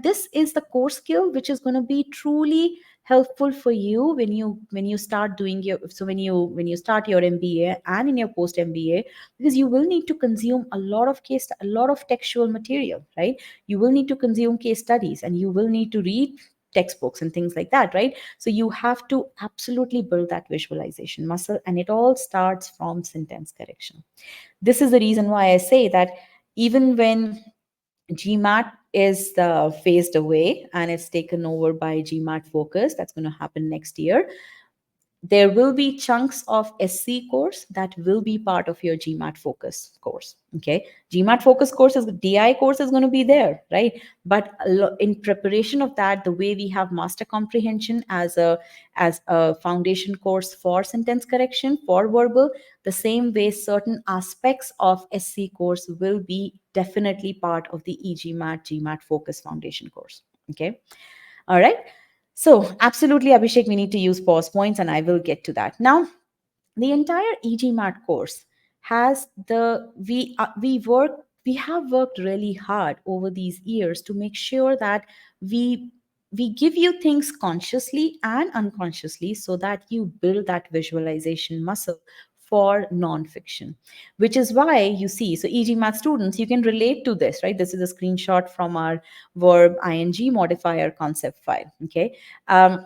this is the core skill which is going to be truly helpful for you when you start doing your so when you start your MBA and in your post MBA, because you will need to consume a lot of textual material, right? You will need to consume case studies and you will need to read textbooks and things like that, right? So you have to absolutely build that visualization muscle, and it all starts from sentence correction. This is the reason why I say that even when GMAT is phased away and it's taken over by GMAT Focus, that's going to happen next year, there will be chunks of SC course that will be part of your GMAT focus course. Okay, GMAT focus course is DI course is going to be there, right? But in preparation of that, the way we have master comprehension as a foundation course for sentence correction for verbal, the same way certain aspects of SC course will be definitely part of the e-GMAT GMAT focus foundation course. Okay, all right. So, absolutely, Abhishek, we need to use pause points, and I will get to that. Now, the entire e-GMAT course has we have worked really hard over these years to make sure that we we give you things consciously and unconsciously so that you build that visualization muscle for nonfiction, which is why you see, so e-GMAT students, you can relate to this, right? This is a screenshot from our verb ing modifier concept file. Okay, um,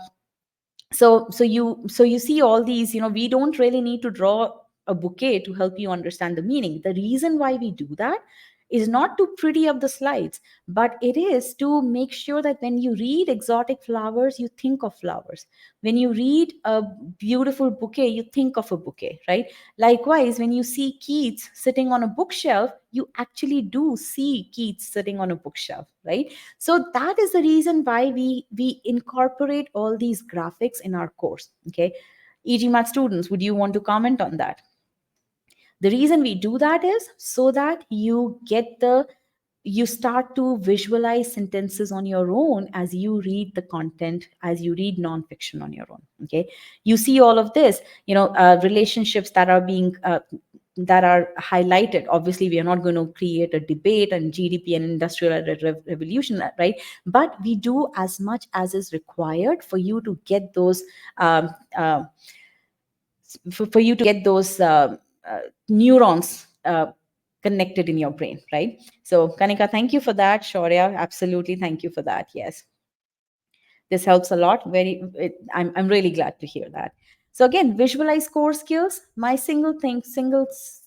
so you see all these, we don't really need to draw a bouquet to help you understand the meaning. The reason why we do that is not to pretty up the slides, but it is to make sure that when you read exotic flowers, you think of flowers. When you read a beautiful bouquet, you think of a bouquet, right? Likewise, when you see Keats sitting on a bookshelf, you actually do see Keats sitting on a bookshelf, right? So that is the reason why we incorporate all these graphics in our course. Okay, e-GMAT students, would you want to comment on that? The reason we do that is so that you start to visualize sentences on your own as you read the content, as you read nonfiction on your own. Okay, you see all of this, relationships that are highlighted. Obviously, we are not going to create a debate on GDP and industrial revolution, right? But we do as much as is required for you to get those um, uh, for you to get those neurons connected in your brain, right? So, Kanika, thank you for that. Shaurya, absolutely, thank you for that. Yes, this helps a lot. I'm really glad to hear that. So again, visualize core skills. My single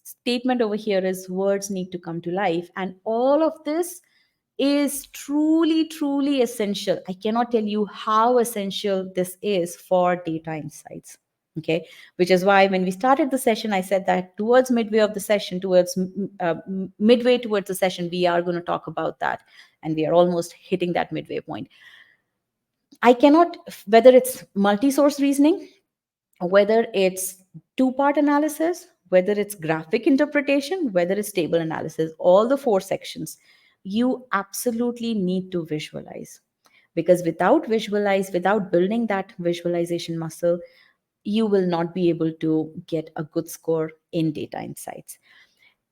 statement over here is words need to come to life, and all of this is truly essential. I cannot tell you how essential this is for data insights. Okay, which is why when we started the session, I said that towards midway of the session, midway towards the session, we are going to talk about that, and we are almost hitting that midway point. I cannot, whether it's multi source reasoning, whether it's two-part analysis, whether it's graphic interpretation, whether it's table analysis, all the four sections, you absolutely need to visualize. Because without building that visualization muscle, you will not be able to get a good score in data insights.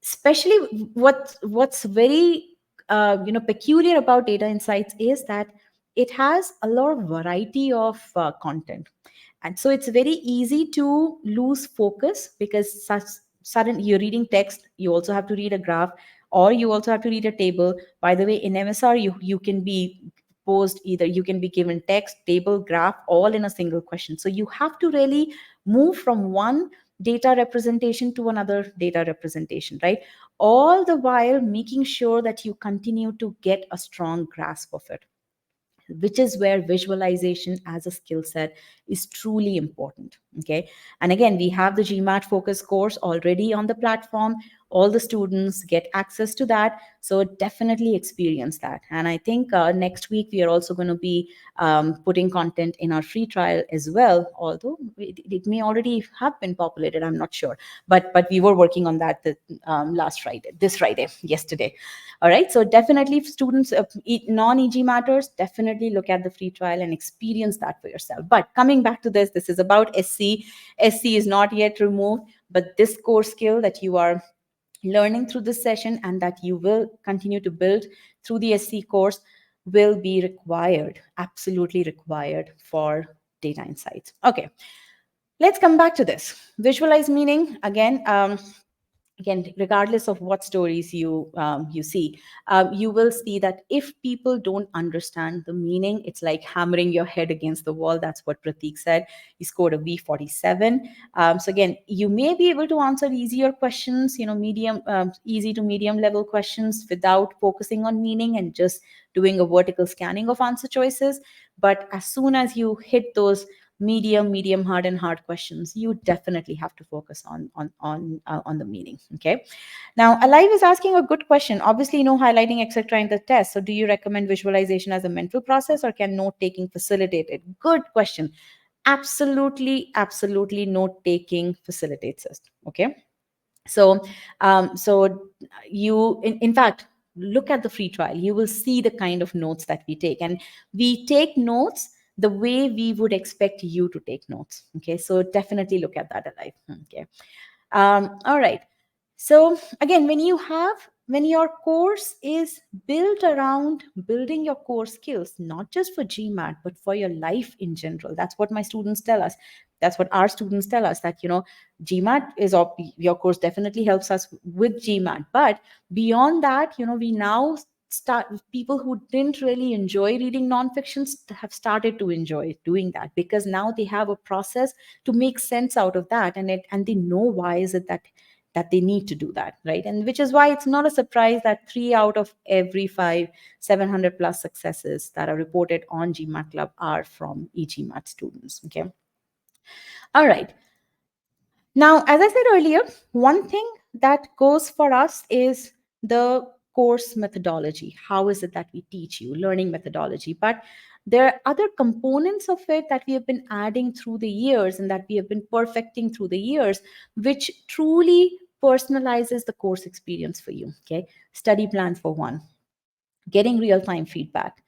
Especially what's very peculiar about data insights is that it has a lot of variety of content, and so it's very easy to lose focus because sudden you're reading text, you also have to read a graph, or you also have to read a table. By the way, in MSR, you can be posed, either you can be given text, table, graph, all in a single question. So you have to really move from one data representation to another data representation, right? All the while making sure that you continue to get a strong grasp of it, which is where visualization as a skill set is truly important. Okay. And again, we have the GMAT focus course already on the platform. All the students get access to that. So definitely experience that. And I think next week we are also going to be putting content in our free trial as well, although it may already have been populated, I'm not sure. But we were working on that last Friday, this Friday, yesterday. All right. So definitely, if students, non-EG matters, definitely look at the free trial and experience that for yourself. But coming back to this is about SC. SC is not yet removed, but this core skill that you are learning through this session and that you will continue to build through the SC course will be required, absolutely required for data insights. Okay, let's come back to this. Visualize meaning. Again, regardless of what stories you see, you will see that if people don't understand the meaning, it's like hammering your head against the wall. That's what Pratik said. He scored a V47. So again, you may be able to answer easier questions, medium, easy to medium level questions without focusing on meaning and just doing a vertical scanning of answer choices. But as soon as you hit those medium hard and hard questions, you definitely have to focus on the meaning. Okay. Now, Alive is asking a good question. Obviously, no highlighting, etc. in the test. So do you recommend visualization as a mental process, or can note taking facilitate it? Good question. Absolutely note taking facilitates it. Okay. So you in fact, look at the free trial. You will see the kind of notes that we take, and we take notes the way we would expect you to take notes. Okay, so definitely look at that, Alive. Okay. All right. So again, when your course is built around building your core skills, not just for GMAT, but for your life in general. That's what my students tell us. That's what our students tell us, that, GMAT is, your course definitely helps us with GMAT. But beyond that, we now start, people who didn't really enjoy reading nonfiction have started to enjoy doing that, because now they have a process to make sense out of that, and they know why is it that they need to do that, right? And which is why it's not a surprise that 3 out of every 5 700 plus successes that are reported on GMAT Club are from e-GMAT students. Okay. All right. Now, as I said earlier, one thing that goes for us is the course methodology. How is it that we teach you? Learning methodology. But there are other components of it that we have been adding through the years and that we have been perfecting through the years, which truly personalizes the course experience for you. Okay. Study plan for one, getting real-time feedback.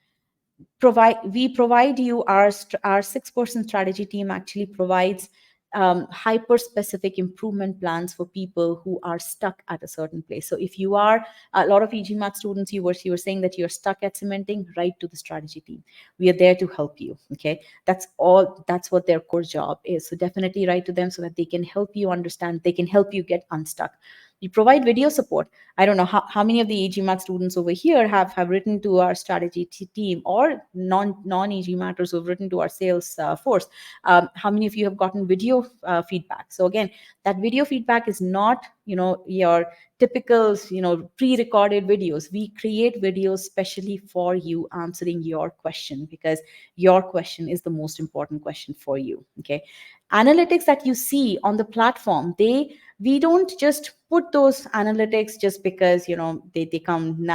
We provide you our 6-person strategy team actually provides hyper specific improvement plans for people who are stuck at a certain place. So if you are a lot of e-GMAT students, you were saying that you're stuck at cementing, write to the strategy team. We are there to help you. Okay, that's what their core job is. So definitely write to them so that they can help you understand, they can help you get unstuck. We provide video support. I don't know how many of the e-GMAT students over here have written to our strategy team, or non-e-GMATers who have written to our sales force. How many of you have gotten video feedback? So again, that video feedback is not, your typical, pre-recorded videos. We create videos specially for you, answering your question, because your question is the most important question for you. Okay. Analytics that you see on the platform, we don't just put those analytics just because they come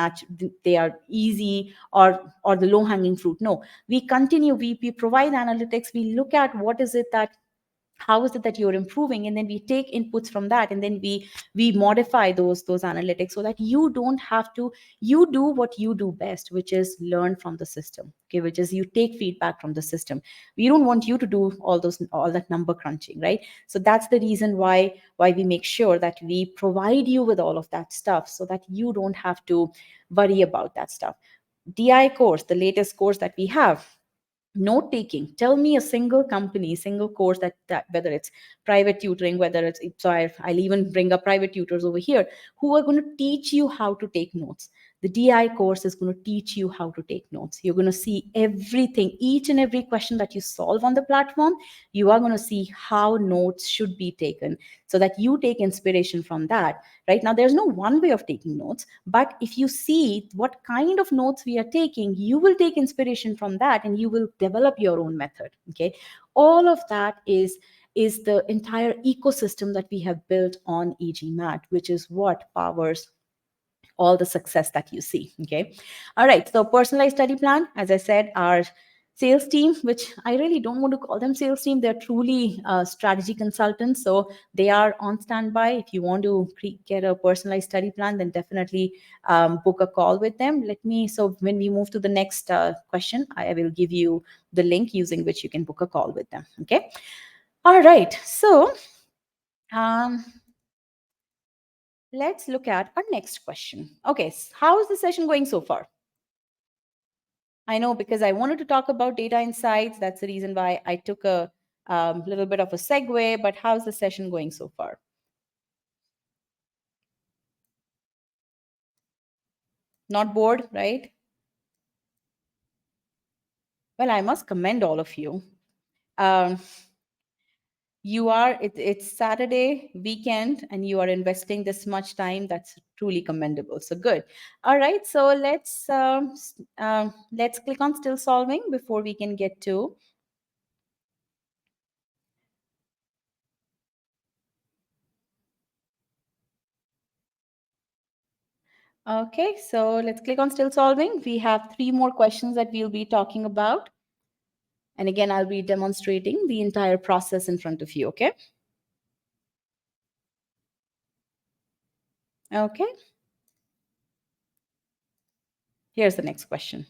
they are easy, or the low hanging fruit. No, we provide analytics. We look at what is it that, how is it that you're improving, and then we take inputs from that, and then we modify those analytics so that you don't have to, you do what you do best, which is learn from the system. Okay, which is you take feedback from the system. We don't want you to do all that number crunching, right? So that's the reason why we make sure that we provide you with all of that stuff, so that you don't have to worry about that stuff. DI course, the latest course that we have, note taking. Tell me a single company, single course that whether it's private tutoring, whether it's, so I'll even bring up private tutors over here, who are going to teach you how to take notes. The DI course is going to teach you how to take notes. You're going to see everything, each and every question that you solve on the platform. You are going to see how notes should be taken, so that you take inspiration from that. Right now, there's no one way of taking notes, but if you see what kind of notes we are taking, you will take inspiration from that and you will develop your own method. Okay, all of that is is the entire ecosystem that we have built on e-GMAT, which is what powers all the success that you see. Okay. All right. So personalized study plan, as I said, our sales team, which I really don't want to call them sales team, they're truly strategy consultants. So they are on standby. If you want to get a personalized study plan, then definitely book a call with them. So when we move to the next question, I will give you the link using which you can book a call with them. Okay. All right. So um, let's look at our next question. Okay, how is the session going so far? I know, because I wanted to talk about data insights. That's the reason why I took a little bit of a segue, but how's the session going so far? Not bored, right? Well, I must commend all of you. Um, it's Saturday weekend and you are investing this much time. That's truly commendable. So good. All right, so let's click on still solving before we can get to. Okay, so let's click on still solving. We have 3 more questions that we'll be talking about. And again, I'll be demonstrating the entire process in front of you, okay? Okay, here's the next question.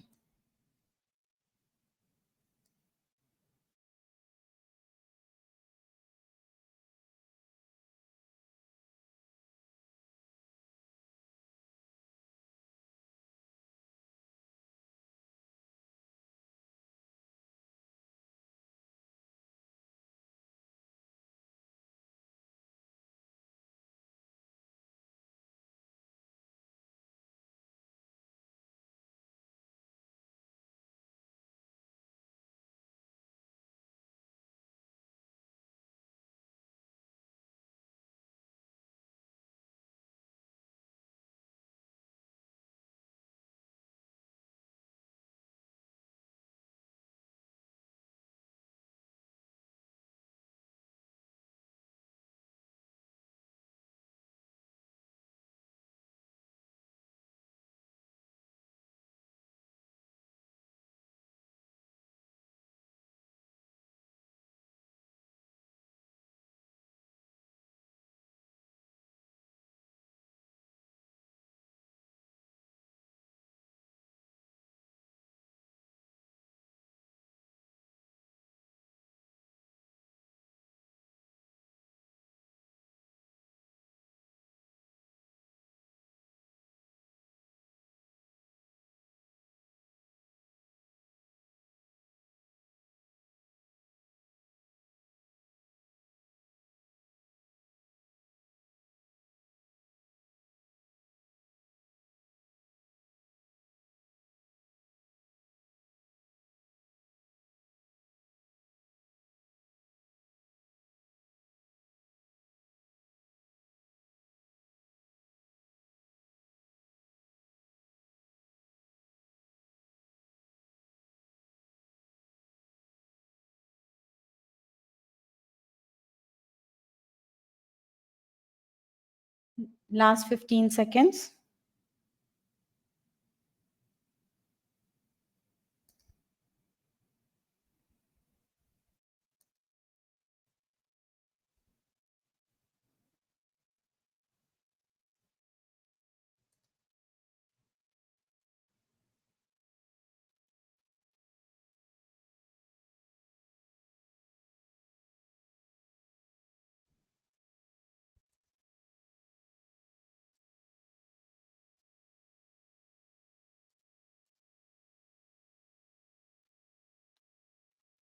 Last 15 seconds.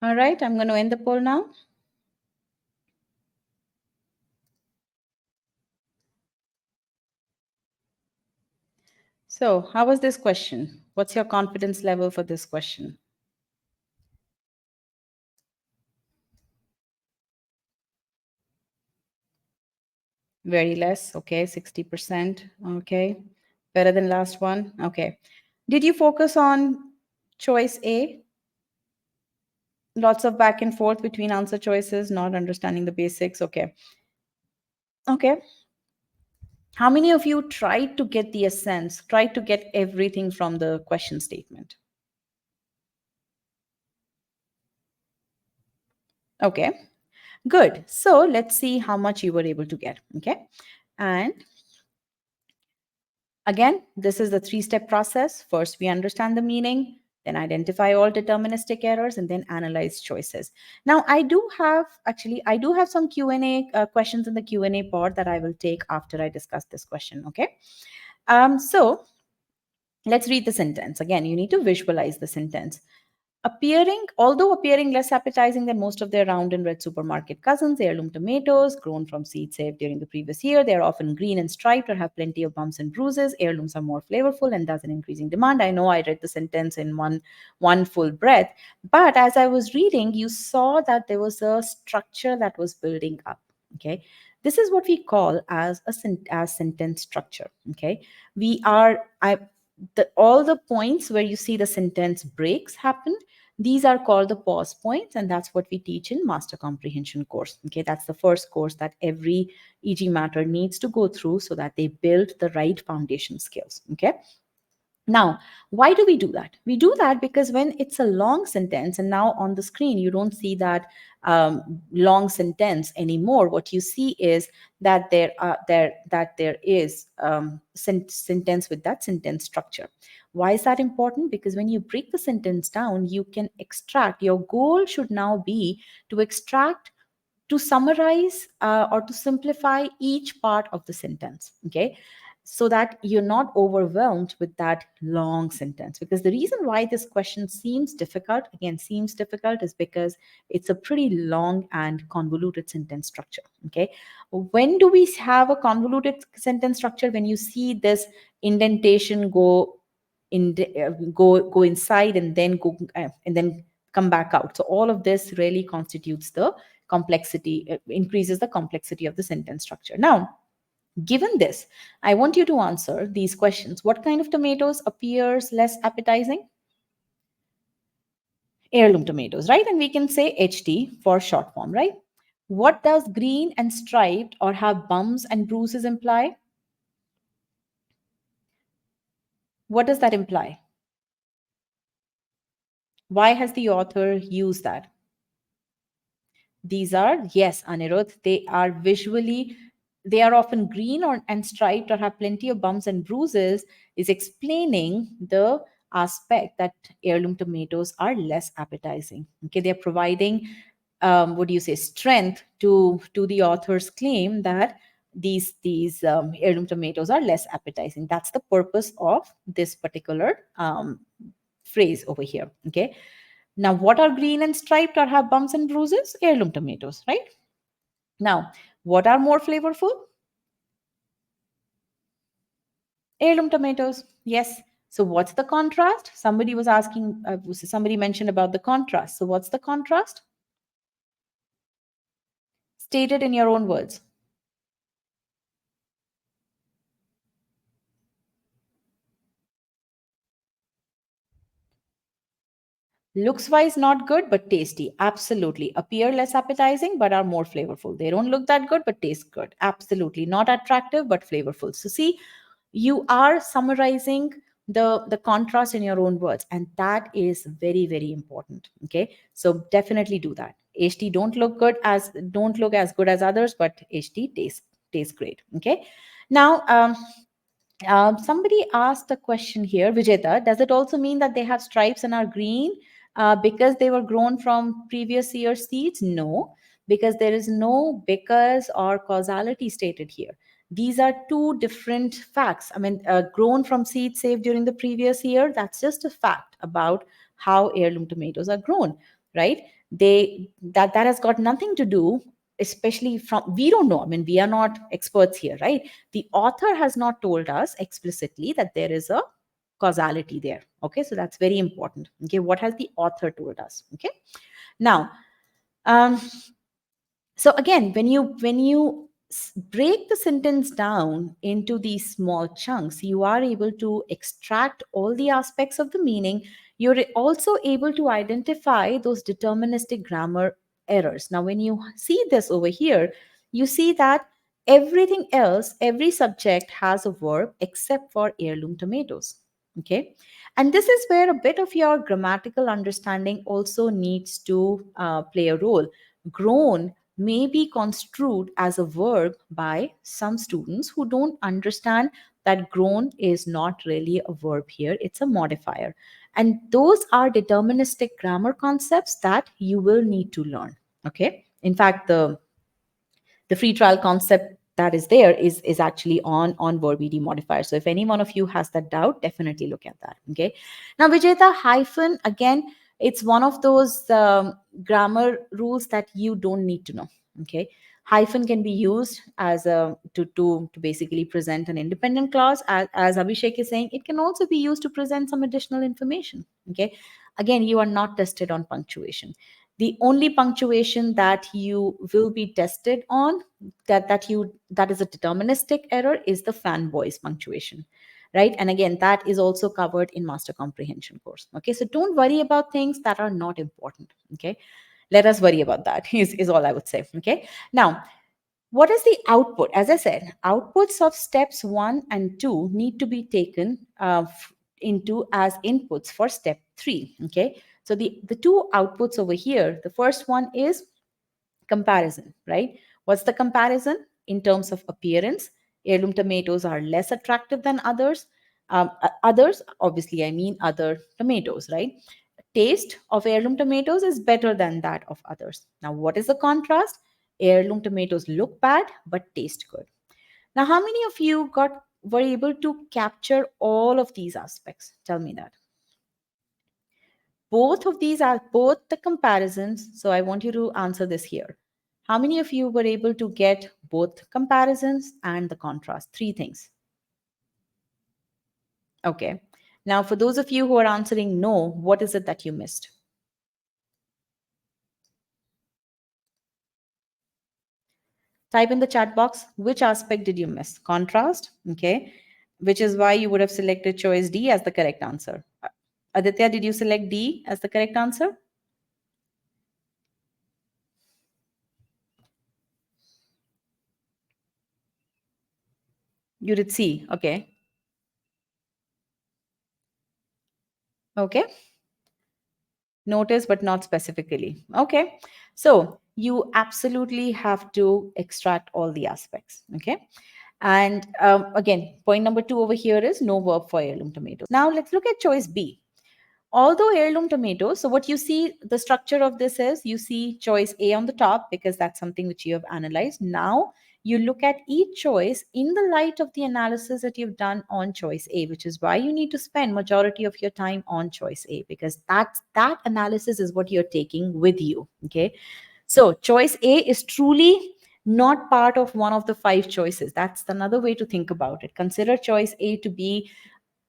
All right, I'm going to end the poll now. So how was this question? What's your confidence level for this question? Very less. Okay, 60%. Okay, better than last one. Okay. Did you focus on choice A? Lots of back and forth between answer choices, not understanding the basics. Okay. Okay. How many of you tried to get the essence, tried to get everything from the question statement? Okay, good. So let's see how much you were able to get. Okay. And again, this is the three-step process. First, we understand the meaning, then identify all deterministic errors, and then analyze choices. Now, I do have some Q&A questions in the Q&A pod that I will take after I discuss this question. Okay. So let's read the sentence. Again, you need to visualize the sentence. Although appearing less appetizing than most of their round and red supermarket cousins, heirloom tomatoes grown from seed saved during the previous year, they are often green and striped or have plenty of bumps and bruises. Heirlooms are more flavorful and thus in increasing demand. I know I read the sentence in one full breath, but as I was reading, you saw that there was a structure that was building up. Okay, this is what we call as as sentence structure. Okay, we are I all the points where you see the sentence breaks happen, these are called the pause points, and that's what we teach in master comprehension course. Okay, that's the first course that every e-GMATer needs to go through so that they build the right foundation skills. Okay. Now, why do we do that? We do that because when it's a long sentence, and now on the screen, you don't see that long sentence anymore. What you see is that there is sentence with that sentence structure. Why is that important? Because when you break the sentence down, you can extract. Your goal should now be to extract, to summarize, or to simplify each part of the sentence. Okay, so that you're not overwhelmed with that long sentence. Because the reason why this question seems difficult, again, seems difficult, is because it's a pretty long and convoluted sentence structure. Okay, when do we have a convoluted sentence structure? When you see this indentation go inside and then go and then come back out. So all of this really constitutes the complexity, increases the complexity of the sentence structure. Now, given this, I want you to answer these questions. What kind of tomatoes appears less appetizing? Heirloom tomatoes, right? And we can say HT for short form, right? What does green and striped or have bumps and bruises imply? What does that imply? Why has the author used that? These are, yes, Anirudh, they are often green and striped or have plenty of bumps and bruises, is explaining the aspect that heirloom tomatoes are less appetizing. Okay, they're providing, what do you say, strength to the author's claim that these heirloom tomatoes are less appetizing. That's the purpose of this particular phrase over here. Okay, now, what are green and striped or have bumps and bruises? Heirloom tomatoes, right? Now, what are more flavorful? Heirloom tomatoes, yes. So, what's the contrast? Somebody was asking, somebody mentioned about the contrast. So, what's the contrast? State it in your own words. Looks wise, not good, but tasty. Absolutely. Appear less appetizing, but are more flavorful. They don't look that good, but taste good. Absolutely. Not attractive, but flavorful. So, see, you are summarizing the contrast in your own words, and that is very, very important. Okay. So, definitely do that. HT don't look as good as others, but HT tastes great. Okay. Now, somebody asked a question here, Vijeta. Does it also mean that they have stripes and are green because they were grown from previous year seeds? No, because there is no because or causality stated here. These are two different facts. I mean, grown from seeds saved during the previous year, that's just a fact about how heirloom tomatoes are grown, right? That has got nothing to do, especially from, we don't know. I mean, we are not experts here, right? The author has not told us explicitly that there is a causality there. Okay, so that's very important. Okay, what has the author told us? Okay, now, um, so again, when you break the sentence down into these small chunks, you are able to extract all the aspects of the meaning. You're also able to identify those deterministic grammar errors. Now, when you see this over here, you see that everything else, every subject has a verb except for heirloom tomatoes. Okay. And this is where a bit of your grammatical understanding also needs to play a role. Grown may be construed as a verb by some students who don't understand that grown is not really a verb here, it's a modifier. And those are deterministic grammar concepts that you will need to learn. Okay. In fact, the free trial concept that is there is actually on verb ed modifier. So if any one of you has that doubt, definitely look at that. Okay. Now, Vijeta, hyphen, again, it's one of those grammar rules that you don't need to know. Okay. Hyphen can be used as a to basically present an independent clause. As Abhishek is saying, it can also be used to present some additional information. Okay. Again, you are not tested on punctuation. The only punctuation that you will be tested on, that is a deterministic error, is the fanboys punctuation, right? And again, that is also covered in master comprehension course. Okay, so don't worry about things that are not important. Okay, let us worry about that is all I would say. Okay, now what is the output? As I said, outputs of steps 1 and 2 need to be taken into as inputs for step 3. Okay. So the two outputs over here, the first one is comparison, right? What's the comparison? In terms of appearance, heirloom tomatoes are less attractive than others. Others, obviously, I mean other tomatoes, right? Taste of heirloom tomatoes is better than that of others. Now, what is the contrast? Heirloom tomatoes look bad but taste good. Now, how many of you got were able to capture all of these aspects? Tell me that. Both of these are both the comparisons. So I want you to answer this here. How many of you were able to get both comparisons and the contrast? Three things. Okay. Now, for those of you who are answering no, what is it that you missed? Type in the chat box which aspect did you miss? Contrast. Okay. Which is why you would have selected choice D as the correct answer. Aditya, did you select D as the correct answer? You did C. Okay. Okay. Notice, but not specifically. Okay. So you absolutely have to extract all the aspects. Okay. And again, point number 2 over here is no verb for heirloom tomatoes. Now let's look at choice B. Although heirloom tomatoes, so what you see, the structure of this is you see choice A on the top because that's something which you have analyzed. Now you look at each choice in the light of the analysis that you've done on choice A, which is why you need to spend majority of your time on choice A, because that analysis is what you're taking with you. Okay. So choice A is truly not part of one of the 5 choices. That's another way to think about it. Consider choice A to be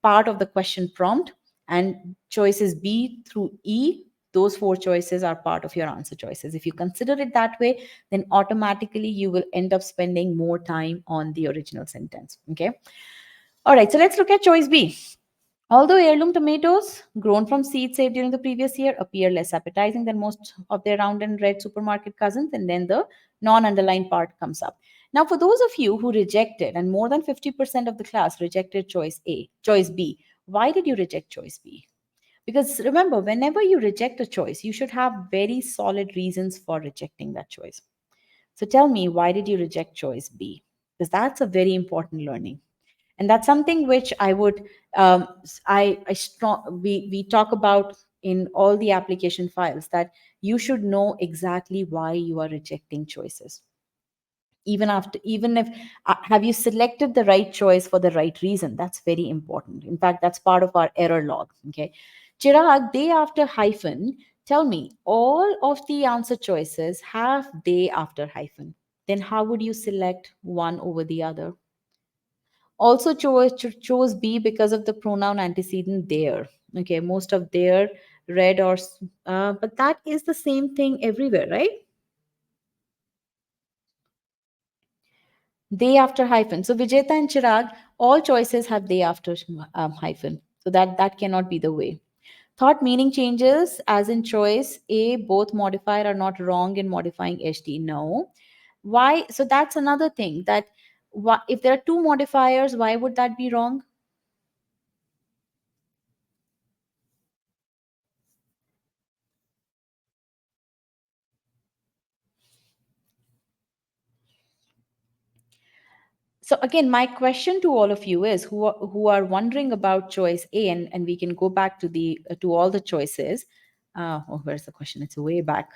part of the question prompt, and choices B through E, those 4 choices are part of your answer choices. If you consider it that way, then automatically you will end up spending more time on the original sentence. Okay. All right. So let's look at choice B. Although heirloom tomatoes grown from seeds saved during the previous year appear less appetizing than most of their round and red supermarket cousins, and then the non underlined part comes up. Now, for those of you who rejected, and more than 50% of the class rejected choice B, why did you reject choice B? Because remember, whenever you reject a choice, you should have very solid reasons for rejecting that choice. So tell me, why did you reject choice B? Because that's a very important learning, and that's something which I would I strong we talk about in all the application files, that you should know exactly why you are rejecting choices. Even if have you selected the right choice for the right reason? That's very important. In fact, that's part of our error log. Okay. Chirag, day after hyphen, tell me, all of the answer choices have day after hyphen. Then how would you select one over the other? Also chose B because of the pronoun antecedent there. Okay, most of their read but that is the same thing everywhere, right? Day after hyphen. So Vijeta and Chirag, all choices have day after hyphen. So that cannot be the way. Thought meaning changes, as in choice A, both modifier are not wrong in modifying HD. No. Why? So that's another thing, that if there are two modifiers, why would that be wrong? So again, my question to all of you is, who are wondering about choice A, and we can go back to the to all the choices. Oh, where's the question? It's way back.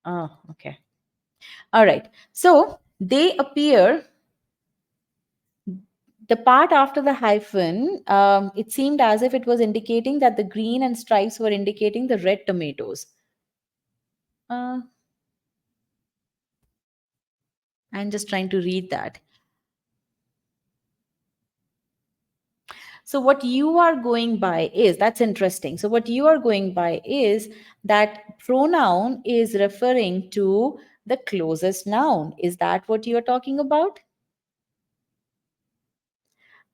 Oh, okay. All right. So they appear, the part after the hyphen, it seemed as if it was indicating that the green and stripes were indicating the red tomatoes. Uh, I'm just trying to read that. So, what you are going by is, that's interesting. So, what you are going by is that pronoun is referring to the closest noun. Is that what you are talking about?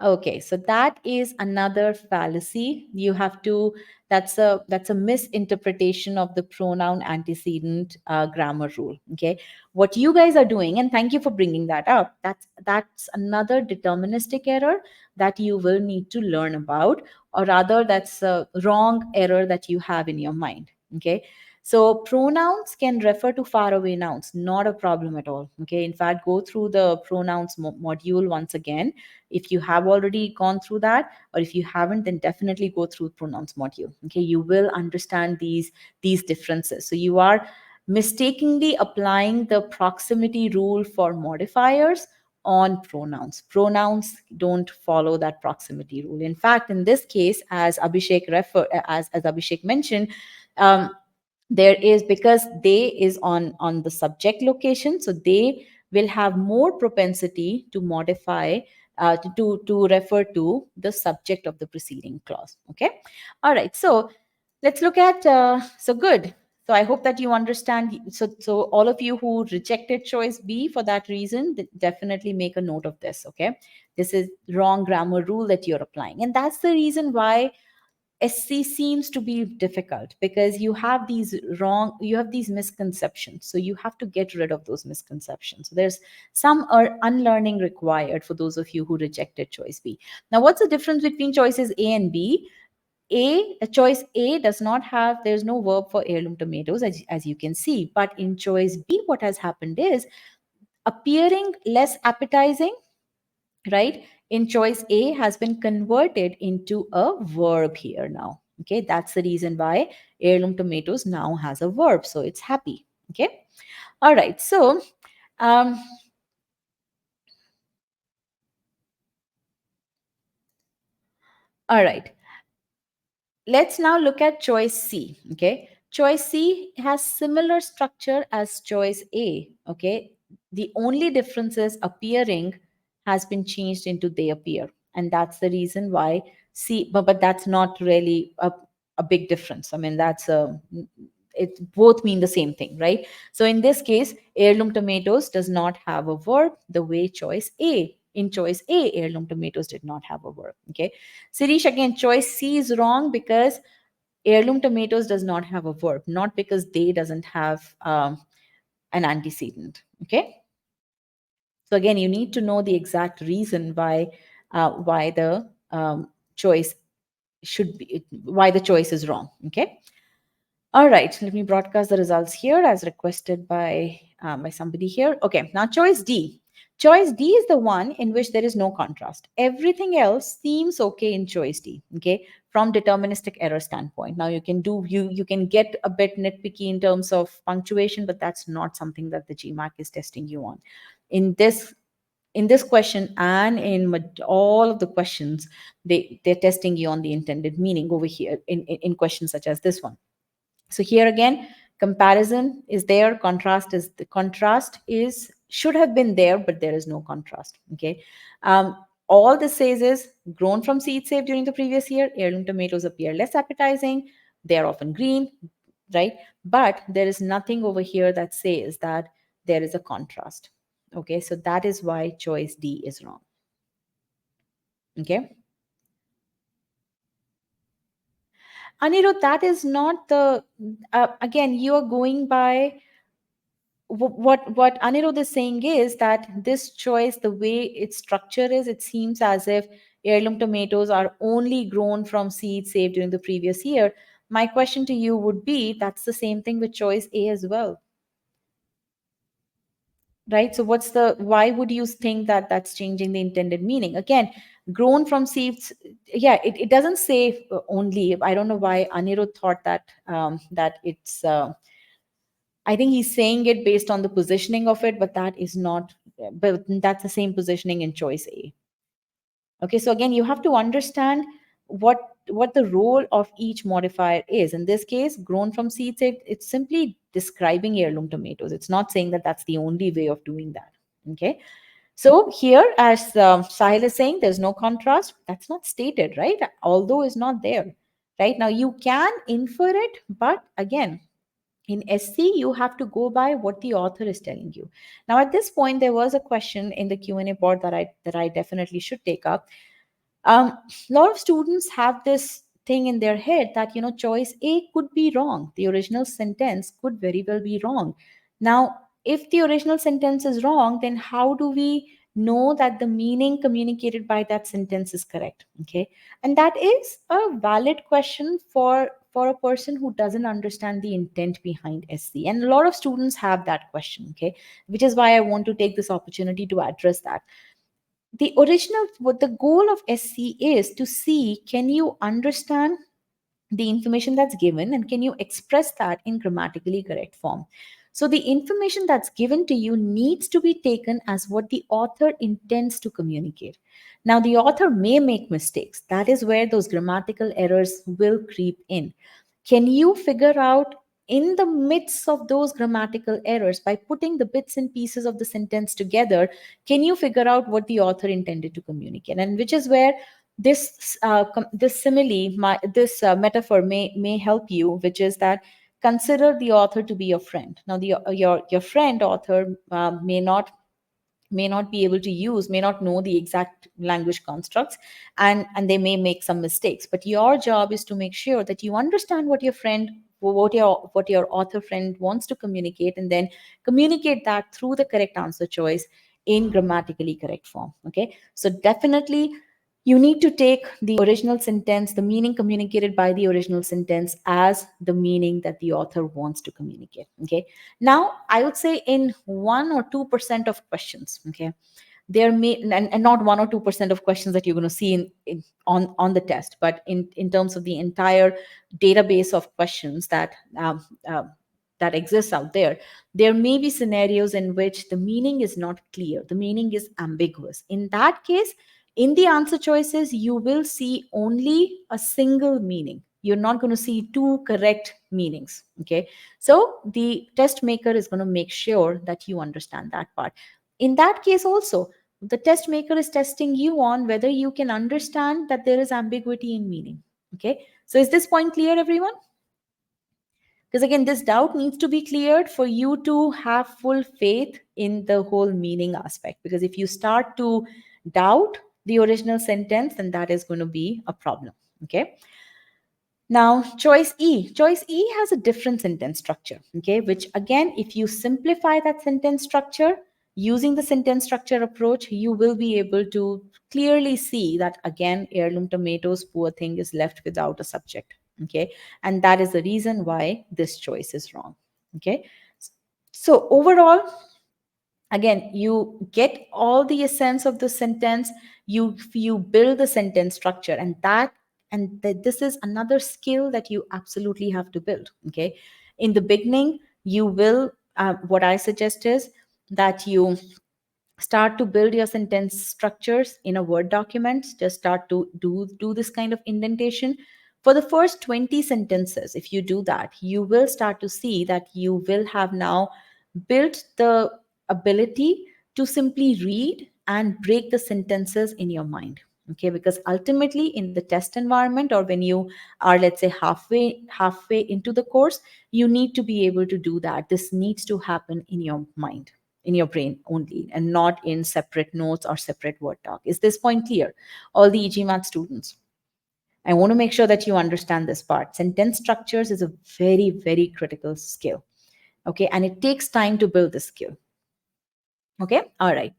Okay, so that is another fallacy. You have to, that's a misinterpretation of the pronoun antecedent grammar rule. Okay, what you guys are doing, and thank you for bringing that up. That's another deterministic error that you will need to learn about, or rather, that's a wrong error that you have in your mind. Okay, so pronouns can refer to faraway nouns, not a problem at all. Okay, in fact, go through the pronouns module once again if you have already gone through that, or if you haven't, then definitely go through pronouns module. Okay, you will understand these differences. So you are mistakenly applying the proximity rule for modifiers on pronouns. Pronouns don't follow that proximity rule. In fact, in this case, as Abhishek mentioned, um, there is, because they is on the subject location, so they will have more propensity to modify, to refer to the subject of the preceding clause. Okay, all right, so let's look at, so good. So I hope that you understand. So all of you who rejected choice B for that reason, definitely make a note of this. Okay, this is wrong grammar rule that you're applying, and that's the reason why SC seems to be difficult, because you have these misconceptions. So you have to get rid of those misconceptions. So there's some unlearning required for those of you who rejected choice B. Now, what's the difference between choices A and B? Choice A does not have, there's no verb for heirloom tomatoes, as you can see. But in choice B, what has happened is appearing less appetizing, right, in choice A has been converted into a verb here now. Okay, that's the reason why heirloom tomatoes now has a verb. So it's happy. Okay, all right. So, um, all right. Let's now look at choice C. Okay, choice C has similar structure as choice A. Okay, the only difference is appearing has been changed into they appear, and that's the reason why C. But that's not really a big difference. I mean, that's a, it both mean the same thing, right? So in this case, heirloom tomatoes does not have a verb the way choice A. In choice A, heirloom tomatoes did not have a verb. Okay, Sirish, again, choice C is wrong because heirloom tomatoes does not have a verb, not because they doesn't have an antecedent. Okay. So again, you need to know the exact reason why the choice should be, why the choice is wrong. Okay. All right, let me broadcast the results here as requested by somebody here. Okay, now choice D. Choice D is the one in which there is no contrast. Everything else seems okay in choice D. Okay, from deterministic error standpoint. Now you can get a bit nitpicky in terms of punctuation, but that's not something that the GMAT is testing you on. In this question and in all of the questions, they're testing you on the intended meaning over here in questions such as this one. So here again, comparison is there, contrast is should have been there, but there is no contrast. Okay. All this says is grown from seed saved during the previous year, heirloom tomatoes appear less appetizing, they are often green, right? But there is nothing over here that says that there is a contrast. Okay, so that is why choice D is wrong. Okay. Anirudh, that is not the, again, you are going by what Anirudh is saying is that this choice, the way its structure is, it seems as if heirloom tomatoes are only grown from seeds saved during the previous year. My question to you would be, that's the same thing with choice A as well, right? So what's the, why would you think that that's changing the intended meaning? Again, grown from seeds, yeah, it doesn't say only. I don't know why Anirudh thought that that it's I think he's saying it based on the positioning of it, but that is not, but that's the same positioning in choice A. Okay, so again, you have to understand what the role of each modifier is. In this case, grown from seeds, it's simply describing heirloom tomatoes. It's not saying that that's the only way of doing that. Okay, so here, as Sahil is saying, there's no contrast. That's not stated, right? Although is not there. Right now, you can infer it, but again, in SC, you have to go by what the author is telling you. Now, at this point, there was a question in the Q&A board that I definitely should take up. A lot of students have this thing in their head that, choice A could be wrong. The original sentence could very well be wrong. Now, if the original sentence is wrong, then how do we know that the meaning communicated by that sentence is correct? Okay, and that is a valid question for a person who doesn't understand the intent behind SC, and a lot of students have that question. Okay, which is why I want to take this opportunity to address that. The original, what the goal of SC is to see, can you understand the information that's given and can you express that in grammatically correct form? So the information that's given to you needs to be taken as what the author intends to communicate. Now, the author may make mistakes. That is where those grammatical errors will creep in. Can you figure out in the midst of those grammatical errors, by putting the bits and pieces of the sentence together, can you figure out what the author intended to communicate? And which is where this simile, this metaphor may help you, which is that consider the author to be your friend. Now, your friend author may not be able to use, may not know the exact language constructs, and they may make some mistakes, but your job is to make sure that you understand what your friend, what your author friend wants to communicate, and then communicate that through the correct answer choice in grammatically correct form. Okay, so definitely you need to take the original sentence, the meaning communicated by the original sentence, as the meaning that the author wants to communicate. Okay, now I would say in 1 or 2% of questions, okay, there may, and not 1 or 2% of questions that you're going to see on the test, but in terms of the entire database of questions that exists out there, there may be scenarios in which the meaning is not clear, the meaning is ambiguous. In that case, in the answer choices, you will see only a single meaning. You're not going to see two correct meanings. Okay, so the test maker is going to make sure that you understand that part. In that case also, the test maker is testing you on whether you can understand that there is ambiguity in meaning. Okay, so is this point clear, everyone? Because again, this doubt needs to be cleared for you to have full faith in the whole meaning aspect. Because if you start to doubt the original sentence, then that is going to be a problem. Okay, now, choice E. Choice E has a different sentence structure, okay, which again, if you simplify that sentence structure using the sentence structure approach, you will be able to clearly see that again, heirloom tomatoes, poor thing, is left without a subject, okay, and that is the reason why this choice is wrong, okay. So, overall, again, you get all the essence of the sentence, you build the sentence structure, and this is another skill that you absolutely have to build. Okay, in the beginning, you will what I suggest is that you start to build your sentence structures in a Word document. Just start to do this kind of indentation for the first 20 sentences. If you do that, you will start to see that you will have now built the ability to simply read and break the sentences in your mind. Okay, because ultimately in the test environment, or when you are, let's say, halfway into the course, you need to be able to do that. This needs to happen in your mind, in your brain only, and not in separate notes or separate word doc. Is this point clear, all the e-GMAT students? I want to make sure that you understand this part. Sentence structures is a very, very critical skill. Okay. And it takes time to build the skill. Okay. All right.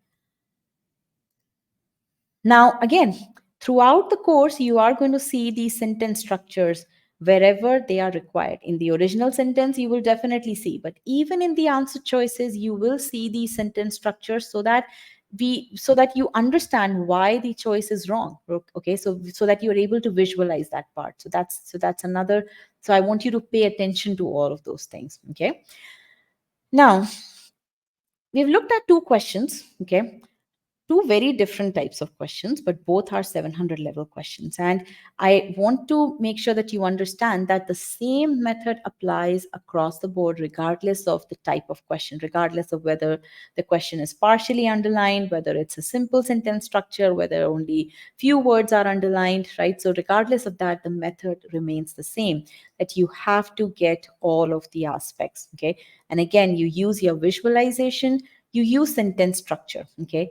Now, again, throughout the course, you are going to see these sentence structures wherever they are required. In the original sentence, you will definitely see, but even in the answer choices, you will see these sentence structures so that you understand why the choice is wrong. Okay, so that you're able to visualize that part. So that's another. So I want you to pay attention to all of those things. Okay. Now we've looked at two questions. Okay, two very different types of questions, but both are 700 level questions. And I want to make sure that you understand that the same method applies across the board, regardless of the type of question, regardless of whether the question is partially underlined, whether it's a simple sentence structure, whether only few words are underlined, right? So regardless of that, the method remains the same, that you have to get all of the aspects, okay? And again, you use your visualization, you use sentence structure, okay?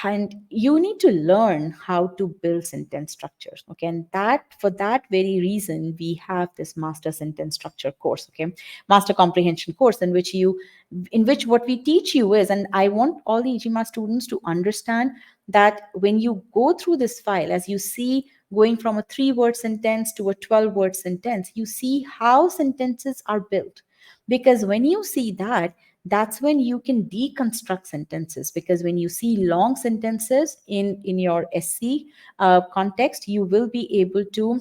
And you need to learn how to build sentence structures, okay? And that, for that very reason, we have this master sentence structure course, okay, master comprehension course, in which what we teach you is, and I want all the e-GMAT students to understand that when you go through this file, as you see, going from a 3-word sentence to a 12-word sentence, you see how sentences are built. Because when you see that, that's when you can deconstruct sentences. Because when you see long sentences in your SC context, you will be able to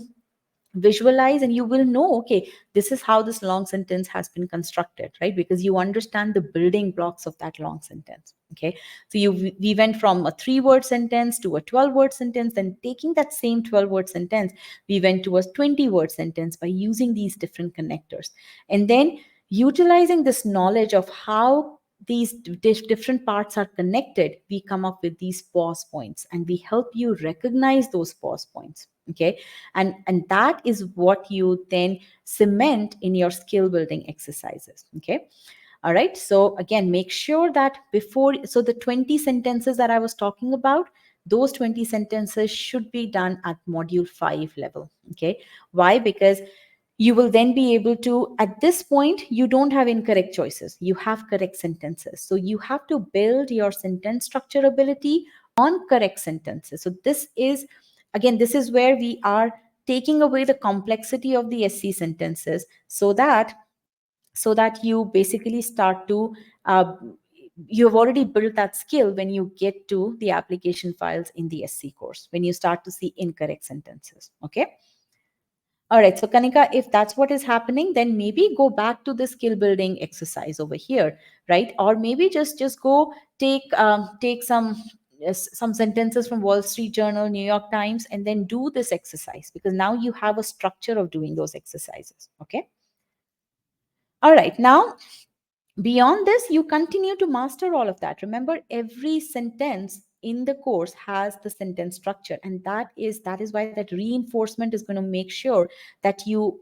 visualize and you will know, okay, this is how this long sentence has been constructed, right? Because you understand the building blocks of that long sentence. Okay, so we went from a 3-word sentence to a 12-word sentence, then taking that same 12-word sentence, we went to a 20-word sentence by using these different connectors, and then utilizing this knowledge of how these different parts are connected, we come up with these pause points, and we help you recognize those pause points. Okay, and that is what you then cement in your skill building exercises. Okay, all right, so again, make sure that before, so the 20 sentences that I was talking about, those 20 sentences should be done at module 5 level. Okay, why? Because you will then be able to, at this point, you don't have incorrect choices, you have correct sentences. So you have to build your sentence structure ability on correct sentences. So this is, again, this is where we are taking away the complexity of the SC sentences, so that you basically start to you've already built that skill when you get to the application files in the SC course, when you start to see incorrect sentences. Okay, all right, so Kanika, if that's what is happening, then maybe go back to the skill building exercise over here, right? Or maybe just go take some sentences from Wall Street Journal, New York Times, and then do this exercise, because now you have a structure of doing those exercises. Okay. All right, now beyond this, you continue to master all of that. Remember, every sentence in the course has the sentence structure, and that is why that reinforcement is going to make sure that you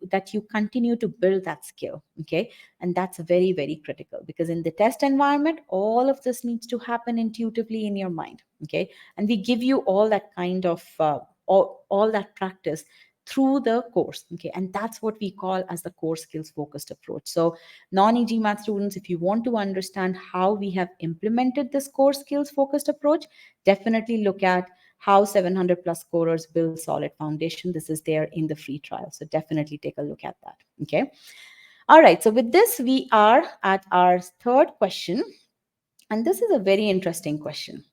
continue to build that skill. Okay, and that's very, very critical, because in the test environment, all of this needs to happen intuitively in your mind. Okay, and we give you all that kind of all that practice through the course. Okay, and that's what we call as the core skills focused approach. So non-e-GMAT students, if you want to understand how we have implemented this core skills focused approach, definitely look at how 700 plus scorers build solid foundation. This is there in the free trial, so definitely take a look at that. Okay, all right, so with this, we are at our third question, and this is a very interesting question.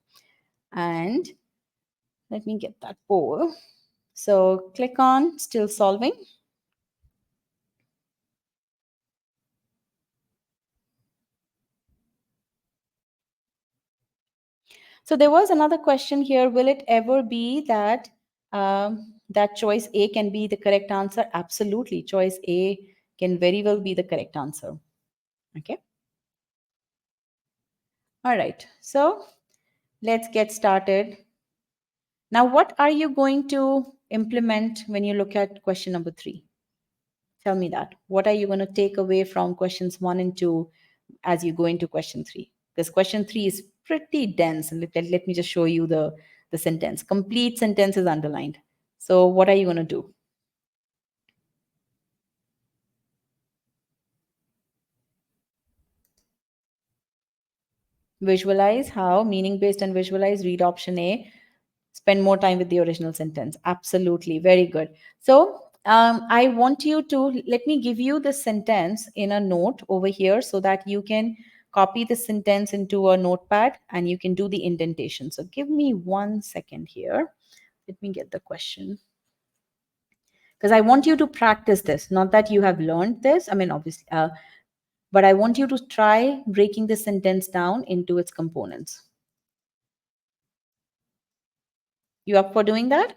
And let me get that poll. So click on still solving. So there was another question here. Will it ever be that that choice A can be the correct answer? Absolutely. Choice A can very well be the correct answer. Okay. All right. So let's get started. Now, what are you going to implement when you look at question number 3? Tell me that. What are you going to take away from questions 1 and 2 as you go into question 3? Because question 3 is pretty dense. And let me just show you the sentence. Complete sentence is underlined. So what are you going to do? Visualize how? Meaning based and visualize. Read option A. Spend more time with the original sentence. Absolutely. Very good. So I want you to let me give you the sentence in a note over here so that you can copy the sentence into a notepad and you can do the indentation. So give me 1 second here. Let me get the question. Because I want you to practice this, not that you have learned this. I mean, obviously, but I want you to try breaking the sentence down into its components. You up for doing that?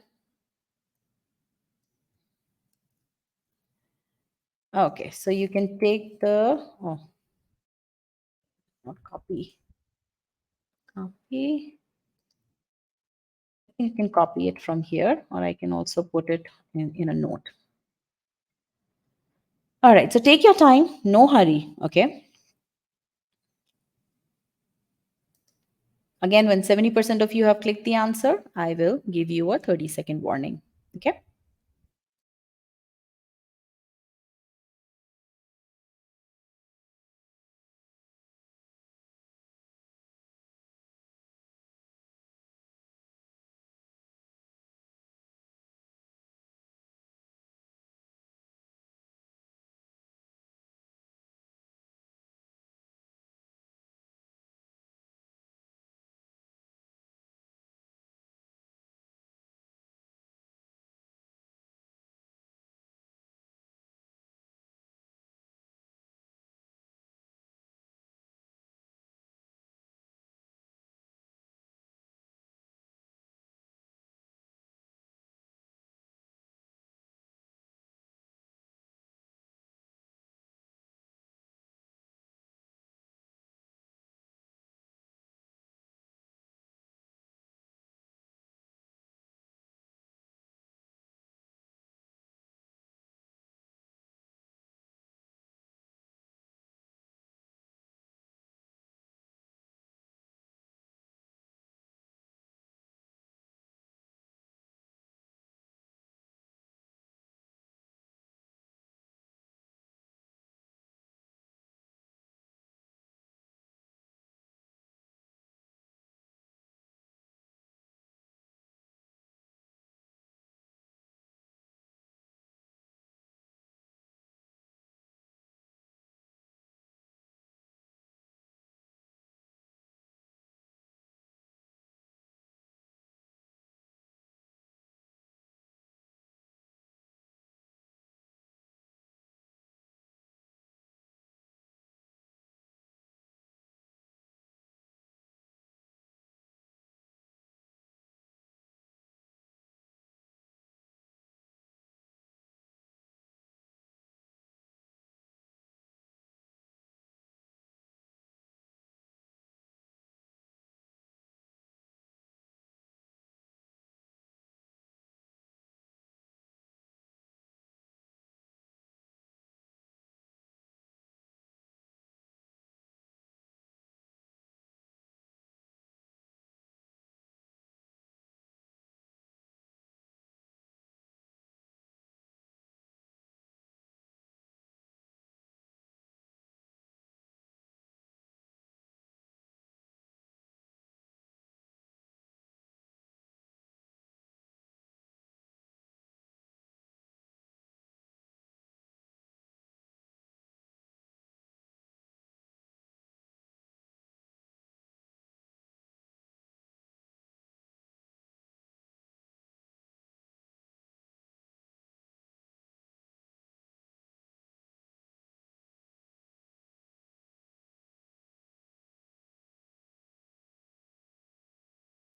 Okay, so you can take the, oh, not copy, copy. You can copy it from here, or I can also put it in a note. All right, so take your time, no hurry, okay? Again, when 70% of you have clicked the answer, I will give you a 30-second warning, okay?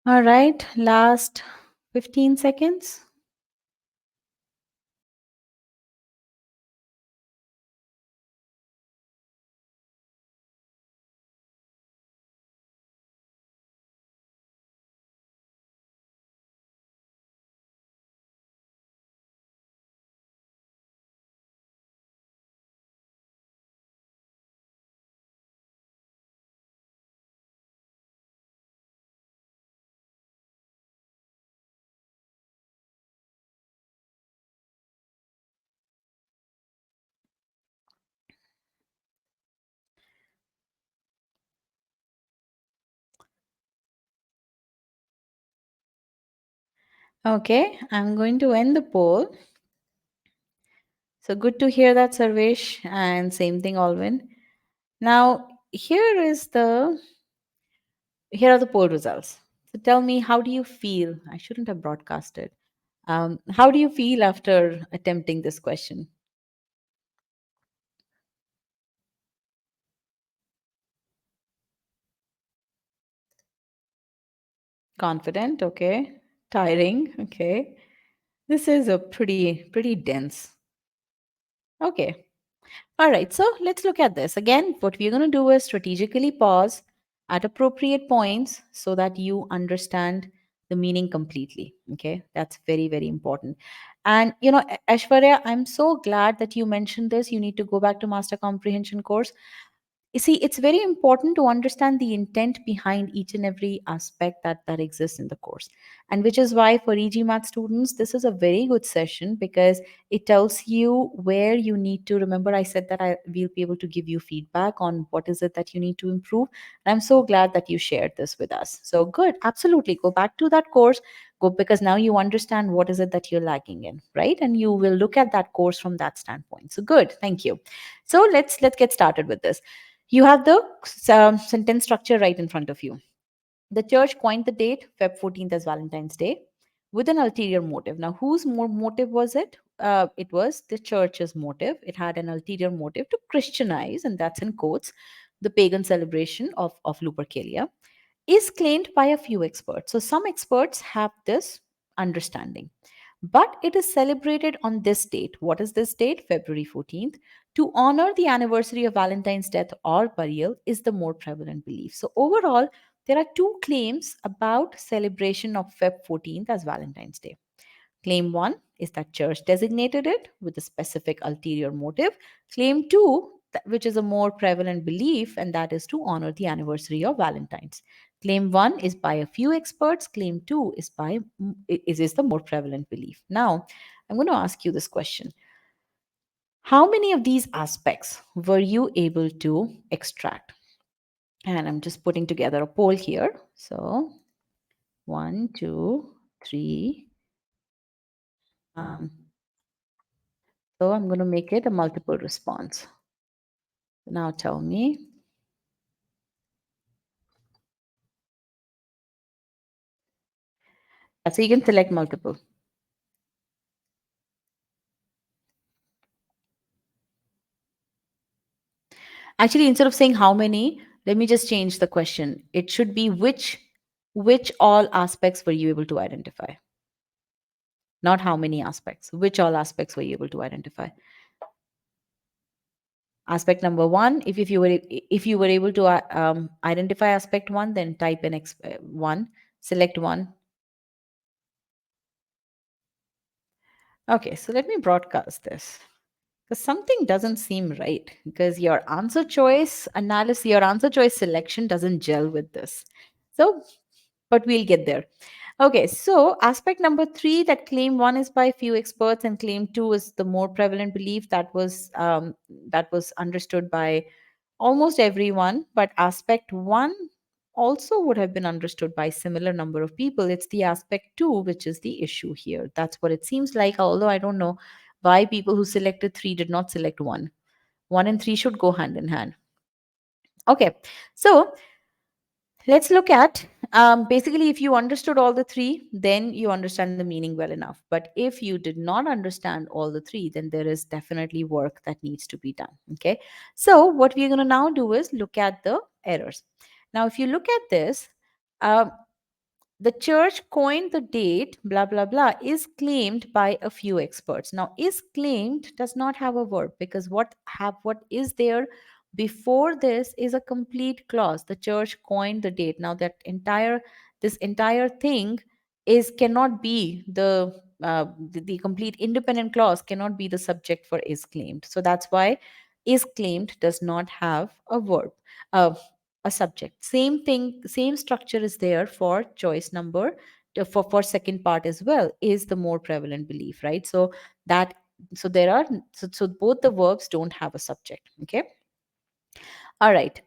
All right, last 15 seconds. Okay, I'm going to end the poll. So good to hear that, Sarvesh, and same thing, Alvin. Now, here are the poll results. So tell me, how do you feel? I shouldn't have broadcasted. How do you feel after attempting this question? Confident, okay. Tiring, okay. This is a pretty dense. Okay. All right, so let's look at this. Again, what we're going to do is strategically pause at appropriate points so that you understand the meaning completely. Okay, that's very important. And Ashwarya, I'm so glad that you mentioned this. You need to go back to Master Comprehension course. You see, it's very important to understand the intent behind each and every aspect that exists in the course. And which is why for e-GMAT students, this is a very good session because it tells you where you need to remember. I said that I will be able to give you feedback on what is it that you need to improve. And I'm so glad that you shared this with us. So good, absolutely. Go back to that course, go because now you understand what is it that you're lacking in, right? And you will look at that course from that standpoint. So good, thank you. So let's get started with this. You have the sentence structure right in front of you. The church coined the date, Feb 14th, as Valentine's Day with an ulterior motive. Now, whose more motive was it? It was the church's motive. It had an ulterior motive to Christianize, and that's in quotes, the pagan celebration of Lupercalia, is claimed by a few experts. So, some experts have this understanding. But it is celebrated on this date. What is this date? February 14th. To honor the anniversary of Valentine's death or burial is the more prevalent belief. So, overall, there are two claims about celebration of Feb 14th as Valentine's Day. Claim 1 is that church designated it with a specific ulterior motive. Claim 2, which is a more prevalent belief, and that is to honor the anniversary of Valentine's. Claim 1 is by a few experts. Claim 2 is the more prevalent belief. Now, I'm going to ask you this question. How many of these aspects were you able to extract? And I'm just putting together a poll here. So, one, two, three. Um, so I'm going to make it a multiple response. Now tell me. So you can select multiple. Actually, instead of saying how many, let me just change the question. It should be which all aspects were you able to identify? Not how many aspects. Which all aspects were you able to identify? Aspect number one. If you were able to identify aspect one, then type in one. Select one. Okay, so let me broadcast this. Because something doesn't seem right because your answer choice selection doesn't gel with this. So, but we'll get there. Okay, so aspect number three, that claim one is by few experts and claim two is the more prevalent belief, that was understood by almost everyone. But aspect one also would have been understood by similar number of people. It's the aspect two which is the issue here. That's what it seems like. Although I don't know why people who selected three did not select one. One and three should go hand in hand. Okay, so let's look at basically, if you understood all the three, then you understand the meaning well enough. But if you did not understand all the three, then there is definitely work that needs to be done. Okay, so what we're going to now do is look at the errors. Now, if you look at this, um, the church coined the date, blah, blah, blah, is claimed by a few experts. Now, is claimed does not have a verb because what is there before this is a complete clause. The church coined the date. Now, this entire thing cannot be the complete independent clause cannot be the subject for is claimed. So that's why is claimed does not have a verb. Uh, a subject. Same thing, same structure is there for choice number for second part as well, is the more prevalent belief, right? So that so there are so both the verbs don't have a subject. Okay. All right.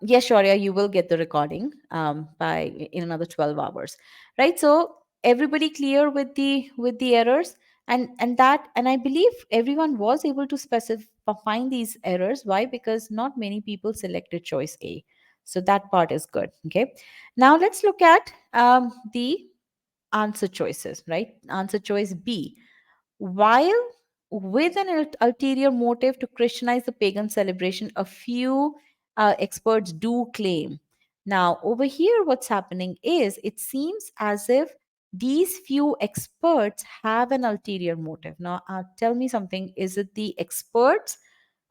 Yes, Shaurya, you will get the recording by in another 12 hours. Right. So everybody clear with the errors? And I believe everyone was able to specify find these errors. Why? Because not many people selected choice A. So that part is good. Okay. Now let's look at the answer choices, right? Answer choice B. While with an ulterior motive to Christianize the pagan celebration, a few experts do claim. Now, over here, what's happening is it seems as if these few experts have an ulterior motive. Now, tell me something. Is it the experts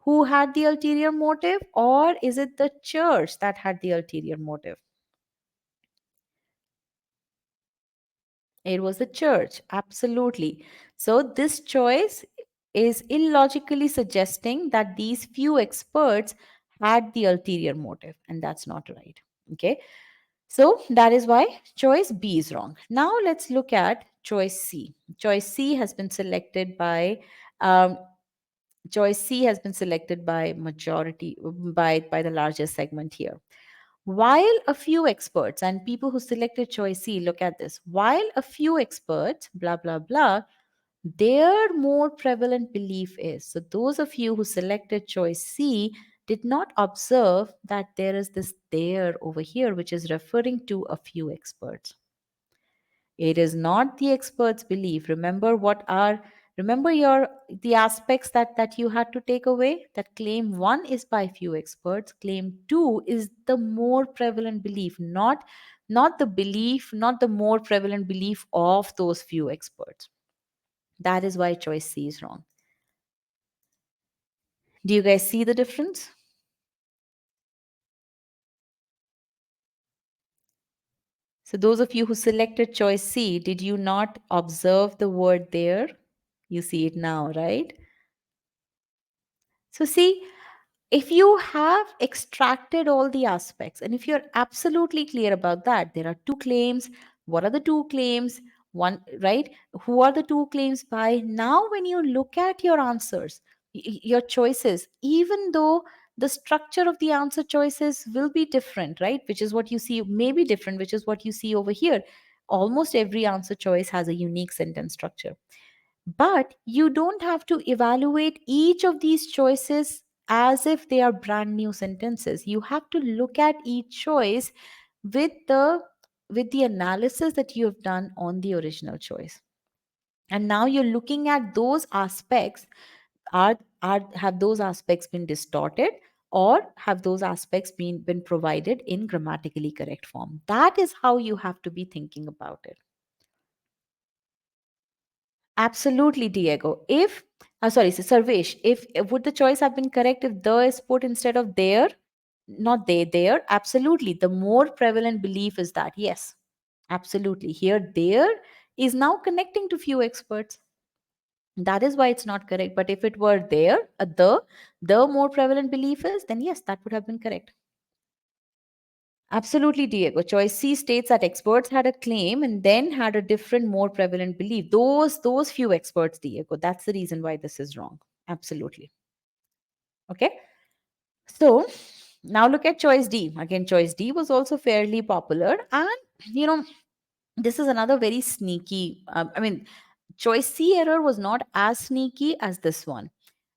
who had the ulterior motive, or is it the church that had the ulterior motive? It was the church, absolutely. So, this choice is illogically suggesting that these few experts had the ulterior motive, and that's not right. Okay, so that is why choice B is wrong. Now, let's look at choice C. Choice C has been selected by um, choice C has been selected by majority by the largest segment here. While a few experts and people who selected choice C, look at this. While a few experts, blah blah blah, their more prevalent belief is. So those of you who selected choice C did not observe that there is this there over here, which is referring to a few experts. It is not the expert's belief. Remember your the aspects that you had to take away. That claim one is by few experts. Claim two is the more prevalent belief, not the belief, not the more prevalent belief of those few experts. That is why choice C is wrong. Do you guys see the difference? So those of you who selected choice C, did you not observe the word there? You see it now, right? So see, if you have extracted all the aspects and if you're absolutely clear about that, there are two claims. What are the two claims? One, right? Who are the two claims by? Now when you look at your answers, your choices, even though the structure of the answer choices will be different, right? Which is what you see, may be different, which is what you see over here. Almost every answer choice has a unique sentence structure, but you don't have to evaluate each of these choices as if they are brand new sentences. You have to look at each choice with the analysis that you have done on the original choice. And now you're looking at those aspects. Are have those aspects been distorted, or have those aspects been provided in grammatically correct form? That is how you have to be thinking about it. Absolutely, Diego. If, sorry, so Sarvesh, if would the choice have been correct if the is put instead of there, not they, there? Absolutely. The more prevalent belief is that, yes, absolutely. Here, there is now connecting to few experts. That is why it's not correct. But if it were there, the more prevalent belief is, then yes, that would have been correct. Absolutely, Diego. Choice C states that experts had a claim and then had a different, more prevalent belief. Those few experts, Diego. That's the reason why this is wrong. Absolutely. Okay. So now look at choice D. Again, choice D was also fairly popular, and you know this is another very sneaky. Choice C error was not as sneaky as this one.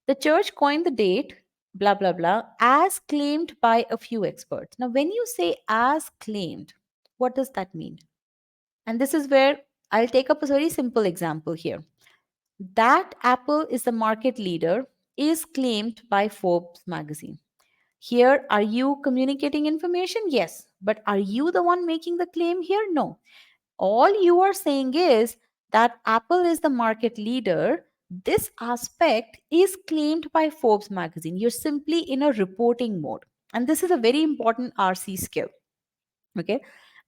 The church coined the date, blah, blah, blah, as claimed by a few experts. Now, when you say as claimed, what does that mean? And this is where I'll take up a very simple example here. That Apple is the market leader is claimed by Forbes magazine. Here, are you communicating information? Yes. But are you the one making the claim here? No. All you are saying is that Apple is the market leader. This aspect is claimed by Forbes magazine. You're simply in a reporting mode. And this is a very important RC skill. Okay.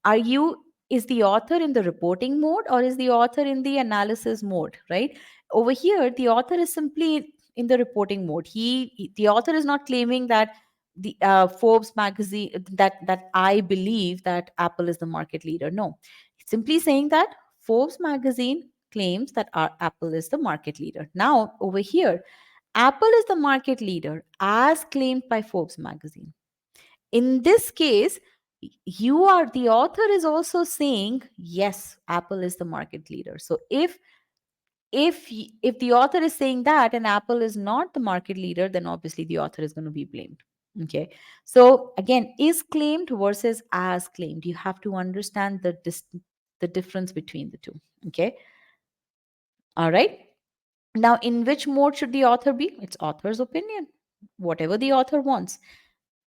Are you, is the author in the reporting mode or is the author in the analysis mode, right? Over here, the author is simply in the reporting mode. The author is not claiming that the Forbes magazine, that I believe that Apple is the market leader. No, it's simply saying that Forbes magazine claims that our Apple is the market leader. Now, over here, Apple is the market leader as claimed by Forbes magazine. In this case, You are the author is also saying yes, Apple is the market leader. So if the author is saying that and Apple is not the market leader, then obviously the author is going to be blamed. Okay, so again, is claimed versus as claimed, you have to understand the difference between the two. Okay, all right. Now, in which mode should the author be? It's author's opinion, whatever the author wants.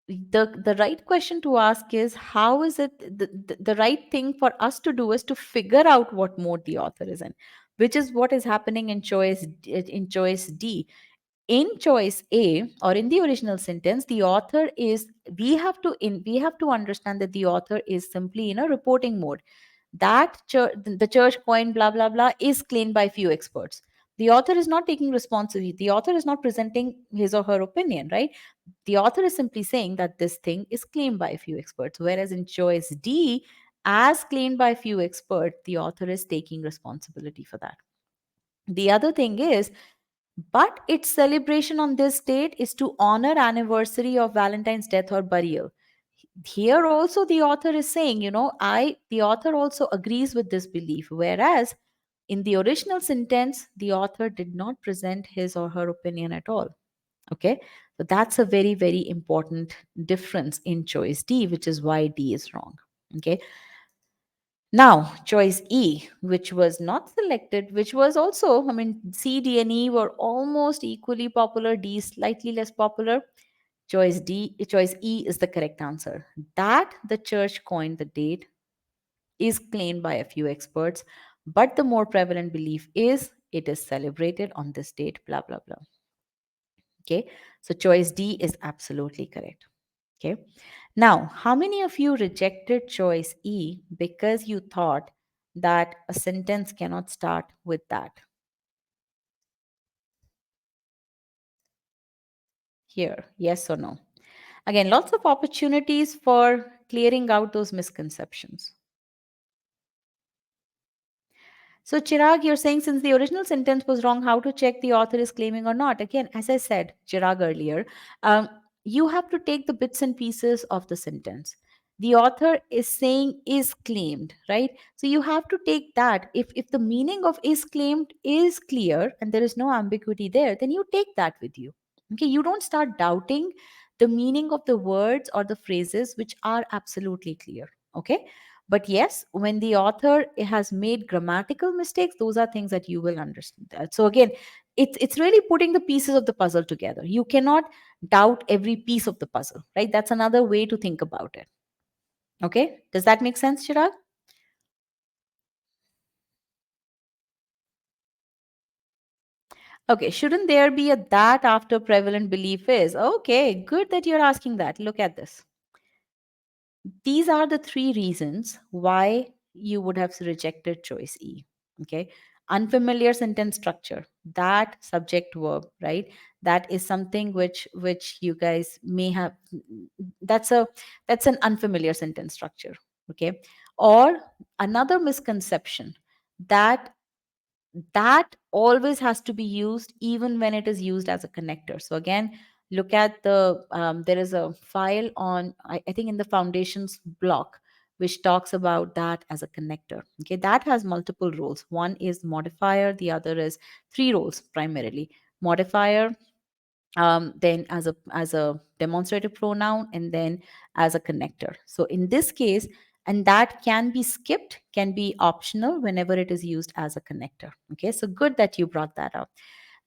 The right question to ask is, how is it the right thing for us to do is to figure out what mode the author is in, which is what is happening in choice D. In choice A, or in the original sentence, the author is, we have to understand that the author is simply in a reporting mode. That the church coin blah blah blah is claimed by few experts. The author is not taking responsibility, the author is not presenting his or her opinion, right? The author is simply saying that this thing is claimed by a few experts, whereas in choice D, as claimed by a few experts, the author is taking responsibility for that. The other thing is, but its celebration on this date is to honor anniversary of Valentine's death or burial. Here also the author is saying, the author also agrees with this belief, whereas in the original sentence, the author did not present his or her opinion at all. Okay, so that's a very, very important difference in choice D, which is why D is wrong. Okay, now choice E, which was not selected, which was also, I mean, C, D, and E were almost equally popular, D slightly less popular. Choice E is the correct answer. That the church coined the date is claimed by a few experts, but the more prevalent belief is it is celebrated on this date, blah, blah, blah. Okay, so choice D is absolutely correct. Okay, now how many of you rejected choice E because you thought that a sentence cannot start with that? Here, yes or no? Again, lots of opportunities for clearing out those misconceptions. So, Chirag, you're saying since the original sentence was wrong, how to check the author is claiming or not? Again, as I said, Chirag, earlier, um, you have to take the bits and pieces of the sentence. The author is saying is claimed, right? So you have to take that. If the meaning of is claimed is clear and there is no ambiguity there, then you take that with you. Okay, you don't start doubting the meaning of the words or the phrases which are absolutely clear. Okay, but yes, when the author has made grammatical mistakes, those are things that you will understand that. So again, it's really putting the pieces of the puzzle together. You cannot doubt every piece of the puzzle, right? That's another way to think about it. Okay, does that make sense, Chirag? Okay, shouldn't there be a that after prevalent belief is? Okay, good that you're asking that. Look at this. These are the three reasons why you would have rejected choice E. Okay, unfamiliar sentence structure, that subject verb, right? That is something which you guys may have. That's a that's an unfamiliar sentence structure. Okay, or another misconception, that that always has to be used even when it is used as a connector. So again, look at there is a file on, I think in the foundations block, which talks about that as a connector. Okay, that has multiple roles. One is modifier, the other is three roles primarily: modifier, then as a demonstrative pronoun, and then as a connector. So in this case, and that can be skipped, can be optional whenever it is used as a connector. Okay, so good that you brought that up.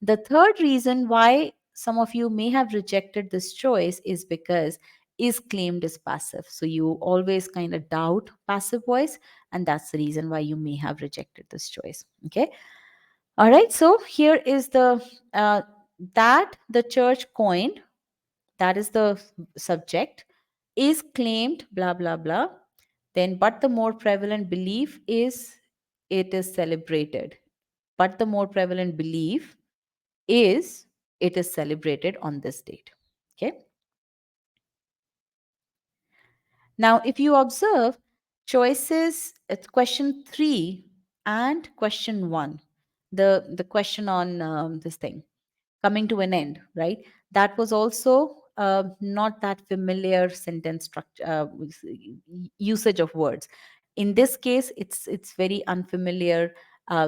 The third reason why some of you may have rejected this choice is because is claimed as passive. So you always kind of doubt passive voice, and that's the reason why you may have rejected this choice. Okay, all right, so here is the that the church coined, that is the subject, is claimed, blah, blah, blah. Then, but the more prevalent belief is it is celebrated. But the more prevalent belief is it is celebrated on this date. Okay. Now, if you observe choices, it's question 3 and question 1, the question on this thing coming to an end, right? That was also not that familiar sentence structure, usage of words. In this case, it's very unfamiliar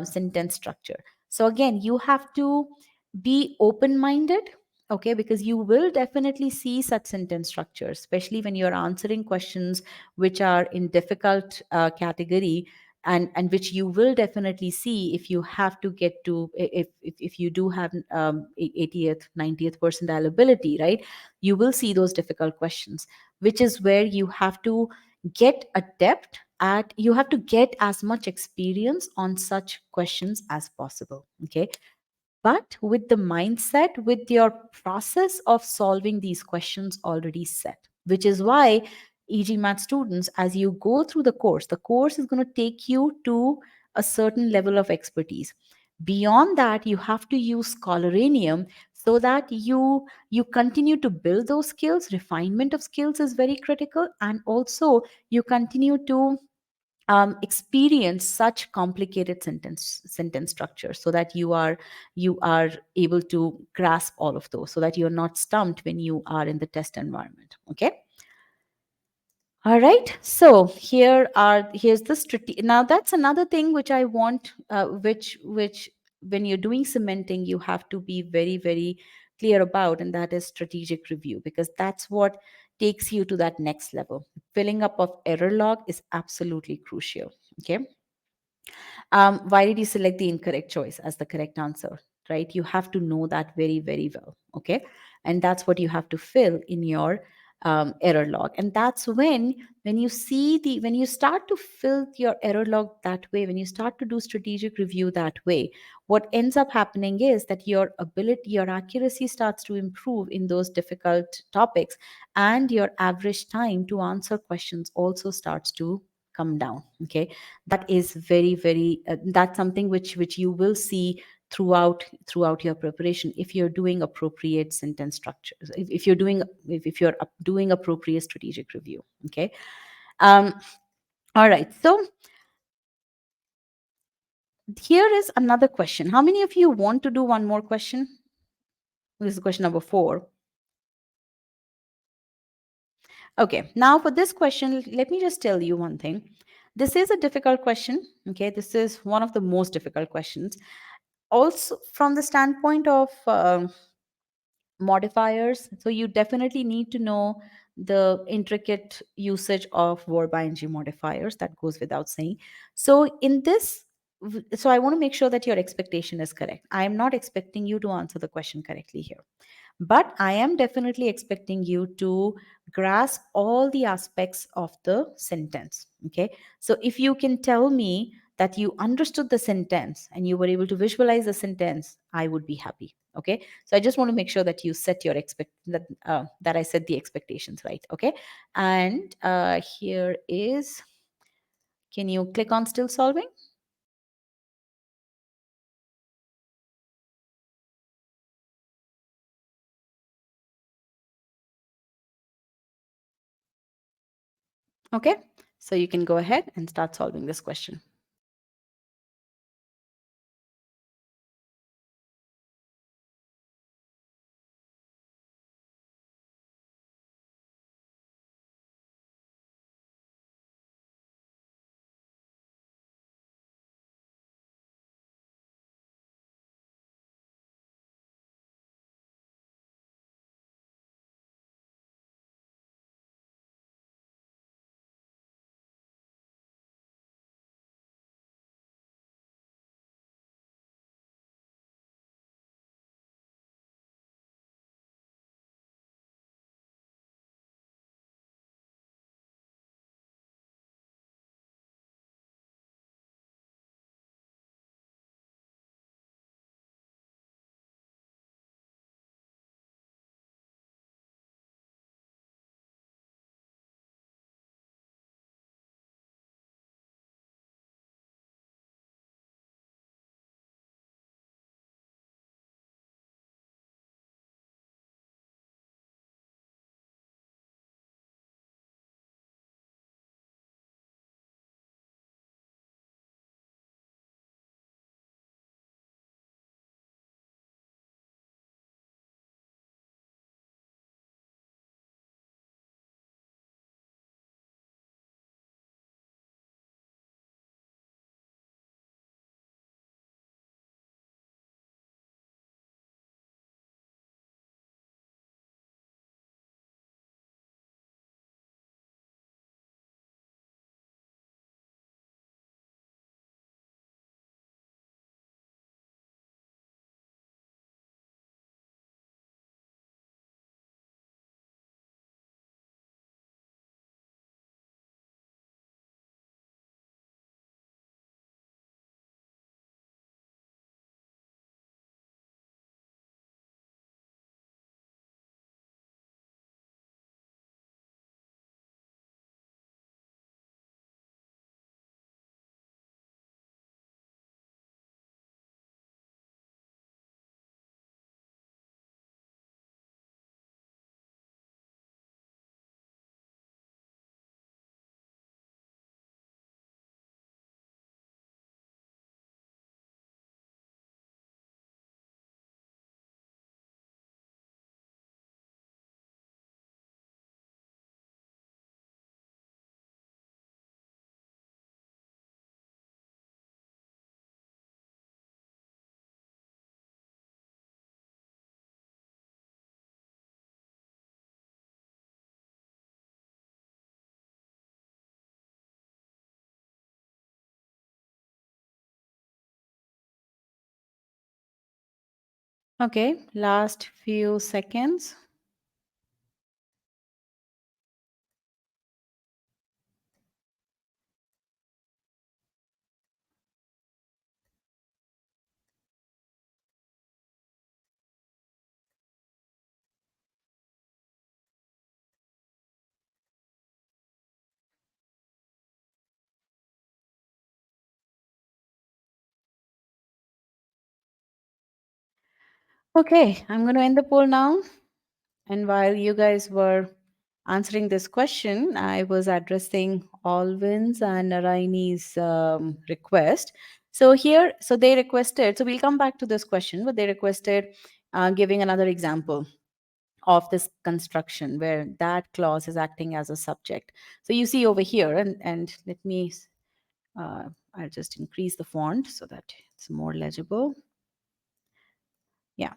sentence structure. So again, you have to be open minded, okay, because you will definitely see such sentence structures, especially when you're answering questions which are in difficult category, and which you will definitely see if you have to get to, if you do have 80th 90th percentile ability, right? You will see those difficult questions, which is where you have to get adept at, you have to get as much experience on such questions as possible, okay, but with the mindset, with your process of solving these questions already set, which is why e-GMAT students, as you go through the course is going to take you to a certain level of expertise. Beyond that, you have to use scholaranium so that you continue to build those skills. Refinement of skills is very critical, and also you continue to experience such complicated sentence structures, so that you are able to grasp all of those, so that you're not stumped when you are in the test environment, okay. All right, so here's the strategy. Now that's another thing which I want, which when you're doing cementing, you have to be very, very clear about, and that is strategic review, because that's what takes you to that next level. Filling up of error log is absolutely crucial, okay. Why did you select the incorrect choice as the correct answer, right? You have to know that very, very well, okay. And that's what you have to fill in your error log. And that's when you see the when you start to fill your error log that way, when you start to do strategic review that way, what ends up happening is that your ability, your accuracy starts to improve in those difficult topics, and your average time to answer questions also starts to come down, okay. That is very, very that's something which you will see throughout your preparation, if you're doing appropriate sentence structures, if you're doing, if you're doing appropriate strategic review, okay. um all right, so here is another question. How many of you want to do one more question? This is question number 4. Okay, now for this question, let me just tell you one thing. This is a difficult question, okay. This is one of the most difficult questions, also from the standpoint of modifiers. So you definitely need to know the intricate usage of verb ing modifiers. That goes without saying. So in this, so I want to make sure that your expectation is correct. I am not expecting you to answer the question correctly here, but I am definitely expecting you to grasp all the aspects of the sentence, okay. So if you can tell me that you understood the sentence and you were able to visualize the sentence, I would be happy, okay. So I just want to make sure that you set your that I set the expectations right, okay. And here is, can you click on still solving? Okay, so you can go ahead and start solving this question. Okay, last few seconds. Okay, I'm going to end the poll now. And while you guys were answering this question, I was addressing Alvin's and Naraini's request. So here, so they requested, so we'll come back to this question, but they requested giving another example of this construction where that clause is acting as a subject. So you see over here, and let me, I'll just increase the font so that it's more legible. Yeah,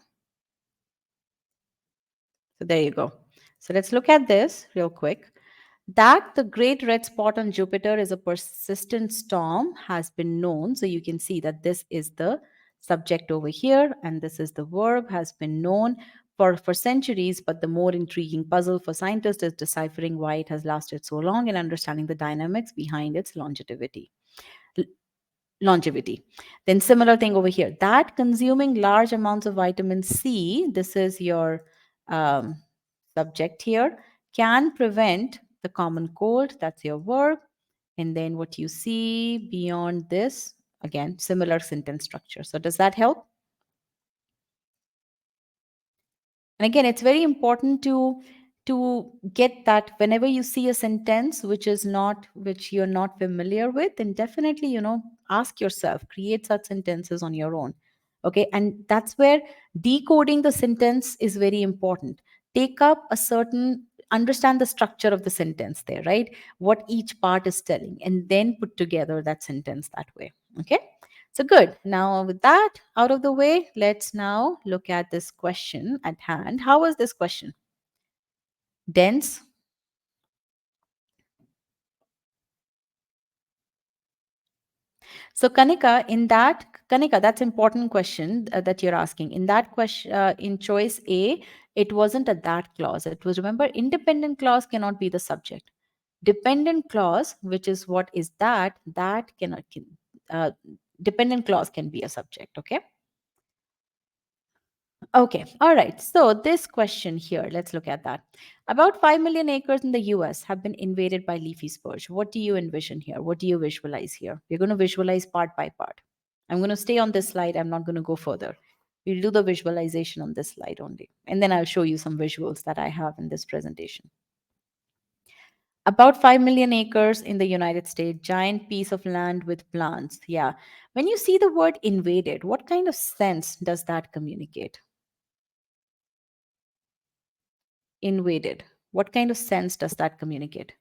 so there you go. So let's look at this real quick. That the great red spot on Jupiter is a persistent storm has been known. So you can see that this is the subject over here, and this is the verb, has been known for centuries. But the more intriguing puzzle for scientists is deciphering why it has lasted so long and understanding the dynamics behind its longevity. Then similar thing over here, that consuming large amounts of vitamin C, this is your um, subject here, can prevent the common cold, that's your verb. And then what you see beyond this, again, similar sentence structure. So does that help? And again, it's very important to get that whenever you see a sentence which you're not familiar with, then definitely, ask yourself, create such sentences on your own. Okay, and that's where decoding the sentence is very important. Take up a certain, understand the structure of the sentence there, right? What each part is telling, and then put together that sentence that way. Okay, so good. Now, with that out of the way, let's now look at this question at hand. How was this question? Dense? So, Kanika, that's important question that you're asking. In that question, in choice A, it wasn't a that clause. It was, remember, independent clause cannot be the subject. Dependent clause, which is what is that cannot, uh, dependent clause can be a subject. Okay. Okay, all right. So, this question here, let's look at that. About 5 million acres in the US have been invaded by leafy spurge. What do you envision here? What do you visualize here? We're going to visualize part by part. I'm going to stay on this slide. I'm not going to go further. We'll do the visualization on this slide only. And then I'll show you some visuals that I have in this presentation. About 5 million acres in the United States, giant piece of land with plants. Yeah. When you see the word invaded, what kind of sense does that communicate? Invaded. What kind of sense does that communicate?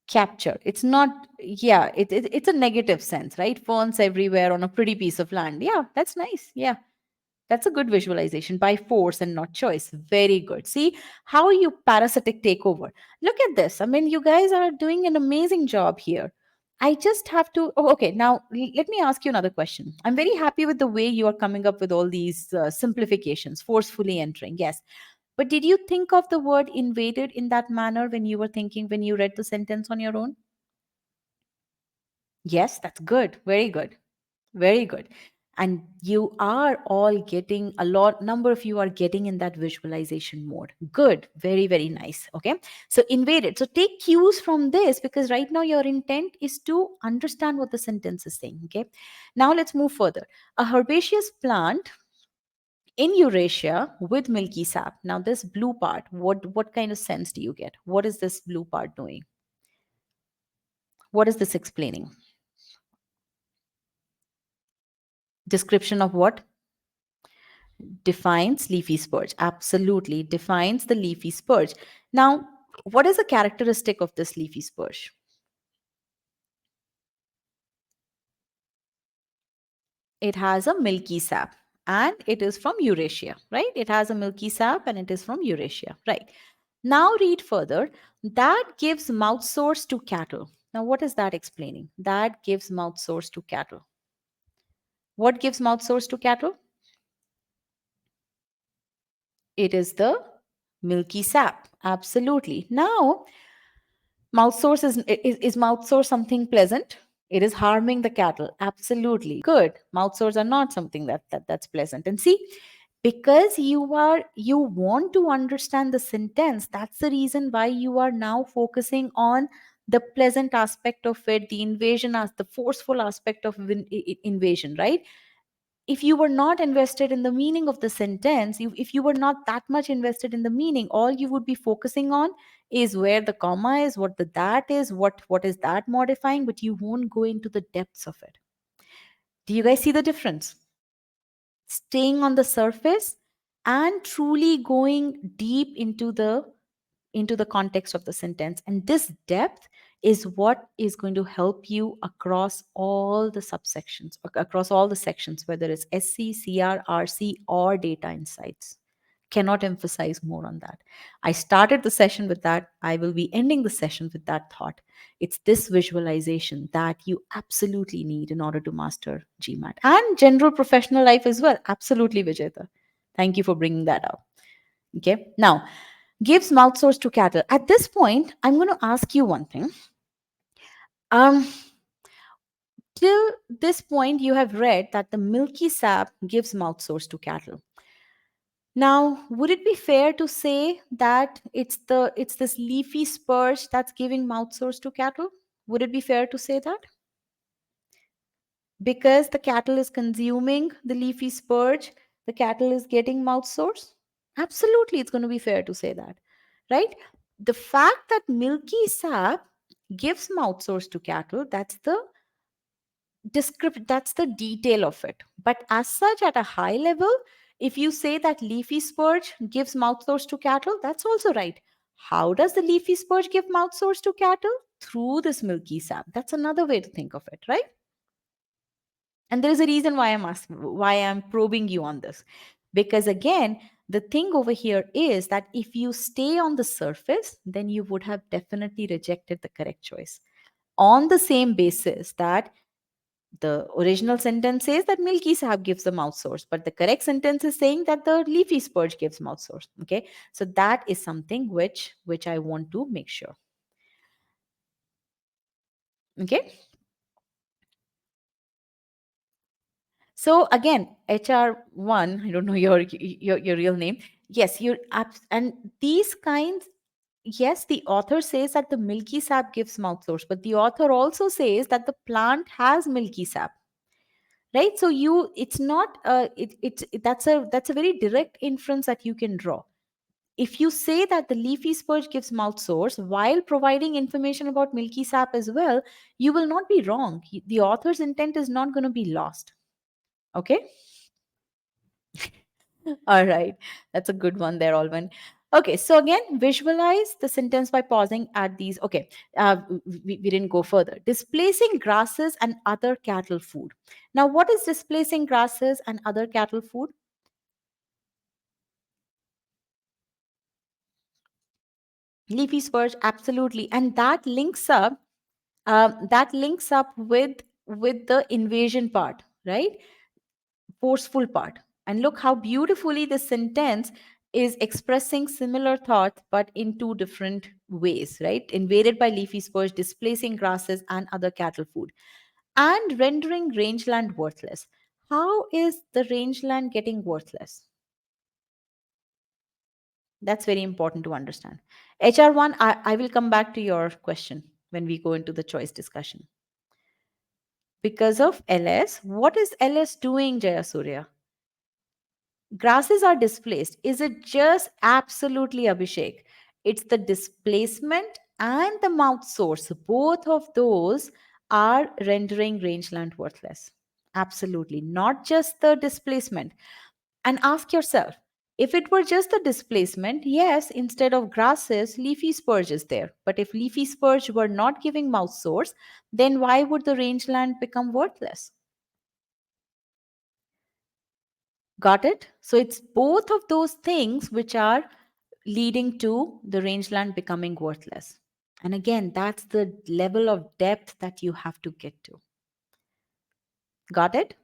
Capture. It's not, yeah, it's a negative sense, right? Ferns everywhere on a pretty piece of land. Yeah, that's nice. Yeah, that's a good visualization, by force and not choice. Very good. See how you parasitic take over. Look at this. I mean, you guys are doing an amazing job here. I just have to. Oh, okay. Now, let me ask you another question. I'm very happy with the way you are coming up with all these simplifications, forcefully entering. Yes. But did you think of the word invaded in that manner when you were thinking, when you read the sentence on your own? Yes, that's good. Very good. Very good. And you are all getting a lot, number of you are getting in that visualization mode. Good. Very, very nice. Okay. So invaded. So take cues from this because right now your intent is to understand what the sentence is saying. Okay. Now let's move further. A herbaceous plant in Eurasia with milky sap. Now, this blue part, what kind of sense do you get? What is this blue part doing? What is this explaining? Description of what? Defines leafy spurge. Absolutely defines the leafy spurge. Now, what is a characteristic of this leafy spurge? It has a milky sap and it is from Eurasia, right? It has a milky sap and it is from Eurasia, right? Now, read further. That gives mouth sores to cattle. Now, what is that explaining? That gives mouth sores to cattle. What gives mouth sores to cattle? It is the milky sap. Absolutely. Now, mouth sores is mouth sore something pleasant? It is harming the cattle. Absolutely. Good. Mouth sores are not something that's pleasant. And see, because you want to understand the sentence, that's the reason why you are now focusing on the pleasant aspect of it, the invasion as the forceful aspect of invasion, right? If you were not invested in the meaning of the sentence, if you were not that much invested in the meaning, all you would be focusing on is where the comma is, what the that is, what is that modifying, but you won't go into the depths of it. Do you guys see the difference? Staying on the surface and truly going deep into the context of the sentence. And this depth is what is going to help you across all the subsections, across all the sections, whether it's SC, CR, RC, or data insights. Cannot emphasize more on that. I started the session with that. I will be ending the session with that thought. It's this visualization that you absolutely need in order to master GMAT and general professional life as well. Absolutely, Vijayta. Thank you for bringing that up. Okay. Now, gives mouth sores to cattle. At this point, I'm going to ask you one thing. Um, till this point, you have read that the milky sap gives mouth sores to cattle. Now, would it be fair to say that it's this leafy spurge that's giving mouth sores to cattle? Would it be fair to say that? Because the cattle is consuming the leafy spurge, the cattle is getting mouth sores? Absolutely, it's going to be fair to say that, right? The fact that milky sap gives mouth sores to cattle, that's the detail of it. But as such, at a high level, if you say that leafy spurge gives mouth sores to cattle, that's also right. How does the leafy spurge give mouth sores to cattle? Through this milky sap. That's another way to think of it, right? And there is a reason why I'm asking, why I'm probing you on this. Because again, the thing over here is that if you stay on the surface, then you would have definitely rejected the correct choice. On the same basis that the original sentence says that milky sap gives the mouth sores, but the correct sentence is saying that the leafy spurge gives mouth sores. Okay. So that is something which I want to make sure. Okay. So again, HR1, I don't know your real name. Yes, and these kinds, yes, the author says that the milky sap gives mouth sores, but the author also says that the plant has milky sap, right? So it's not that's a very direct inference that you can draw. If you say that the leafy spurge gives mouth sores while providing information about milky sap as well, you will not be wrong. The author's intent is not going to be lost. Okay. All right. That's a good one there, Alvin. Okay. So again, visualize the sentence by pausing at these. Okay. We didn't go further. Displacing grasses and other cattle food. Now, what is displacing grasses and other cattle food? Leafy spurge, absolutely. And that links up with the invasion part, right? Forceful part. And look how beautifully this sentence is expressing similar thoughts but in two different ways, right? Invaded by leafy spurge, displacing grasses and other cattle food, and rendering rangeland worthless. How is the rangeland getting worthless? That's very important to understand. HR1, I will come back to your question when we go into the choice discussion. Because of LS, what is LS doing, Jayasuriya? Grasses are displaced. Is it just absolutely Abhishek? It's the displacement and the mouth source. Both of those are rendering rangeland worthless. Absolutely. Not just the displacement. And ask yourself, if it were just the displacement, yes, instead of grasses, leafy spurge is there. But if leafy spurge were not giving mouth source, then why would the rangeland become worthless? Got it? So it's both of those things which are leading to the rangeland becoming worthless. And again, that's the level of depth that you have to get to. Got it?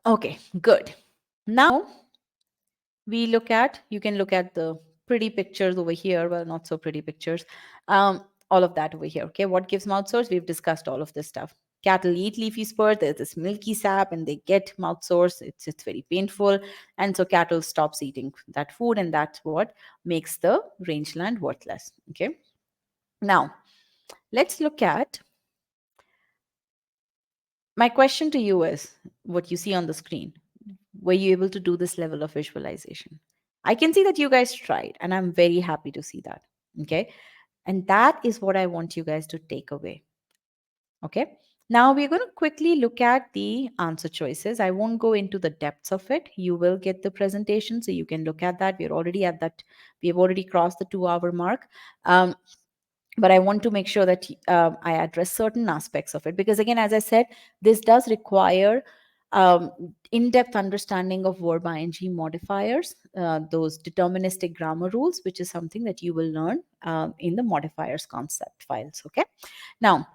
Okay, good. Now you can look at the pretty pictures over here, well, not so pretty pictures, all of that over here. Okay, what gives mouth sores? We've discussed all of this stuff. Cattle eat leafy spurs, there's this milky sap, and they get mouth sores. It's very painful, and so cattle stops eating that food, and that's what makes the rangeland worthless. Okay, now let's look at, my question to you is what you see on the screen. Were you able to do this level of visualization? I can see that you guys tried, and I'm very happy to see that. Okay. And that is what I want you guys to take away. Okay. Now we're going to quickly look at the answer choices. I won't go into the depths of it. You will get the presentation, so you can look at that. We're already at that. We've already crossed the 2 hour mark. But I want to make sure that I address certain aspects of it, because again, as I said, this does require in-depth understanding of verb ing modifiers, those deterministic grammar rules, which is something that you will learn in the modifiers concept files. Okay, now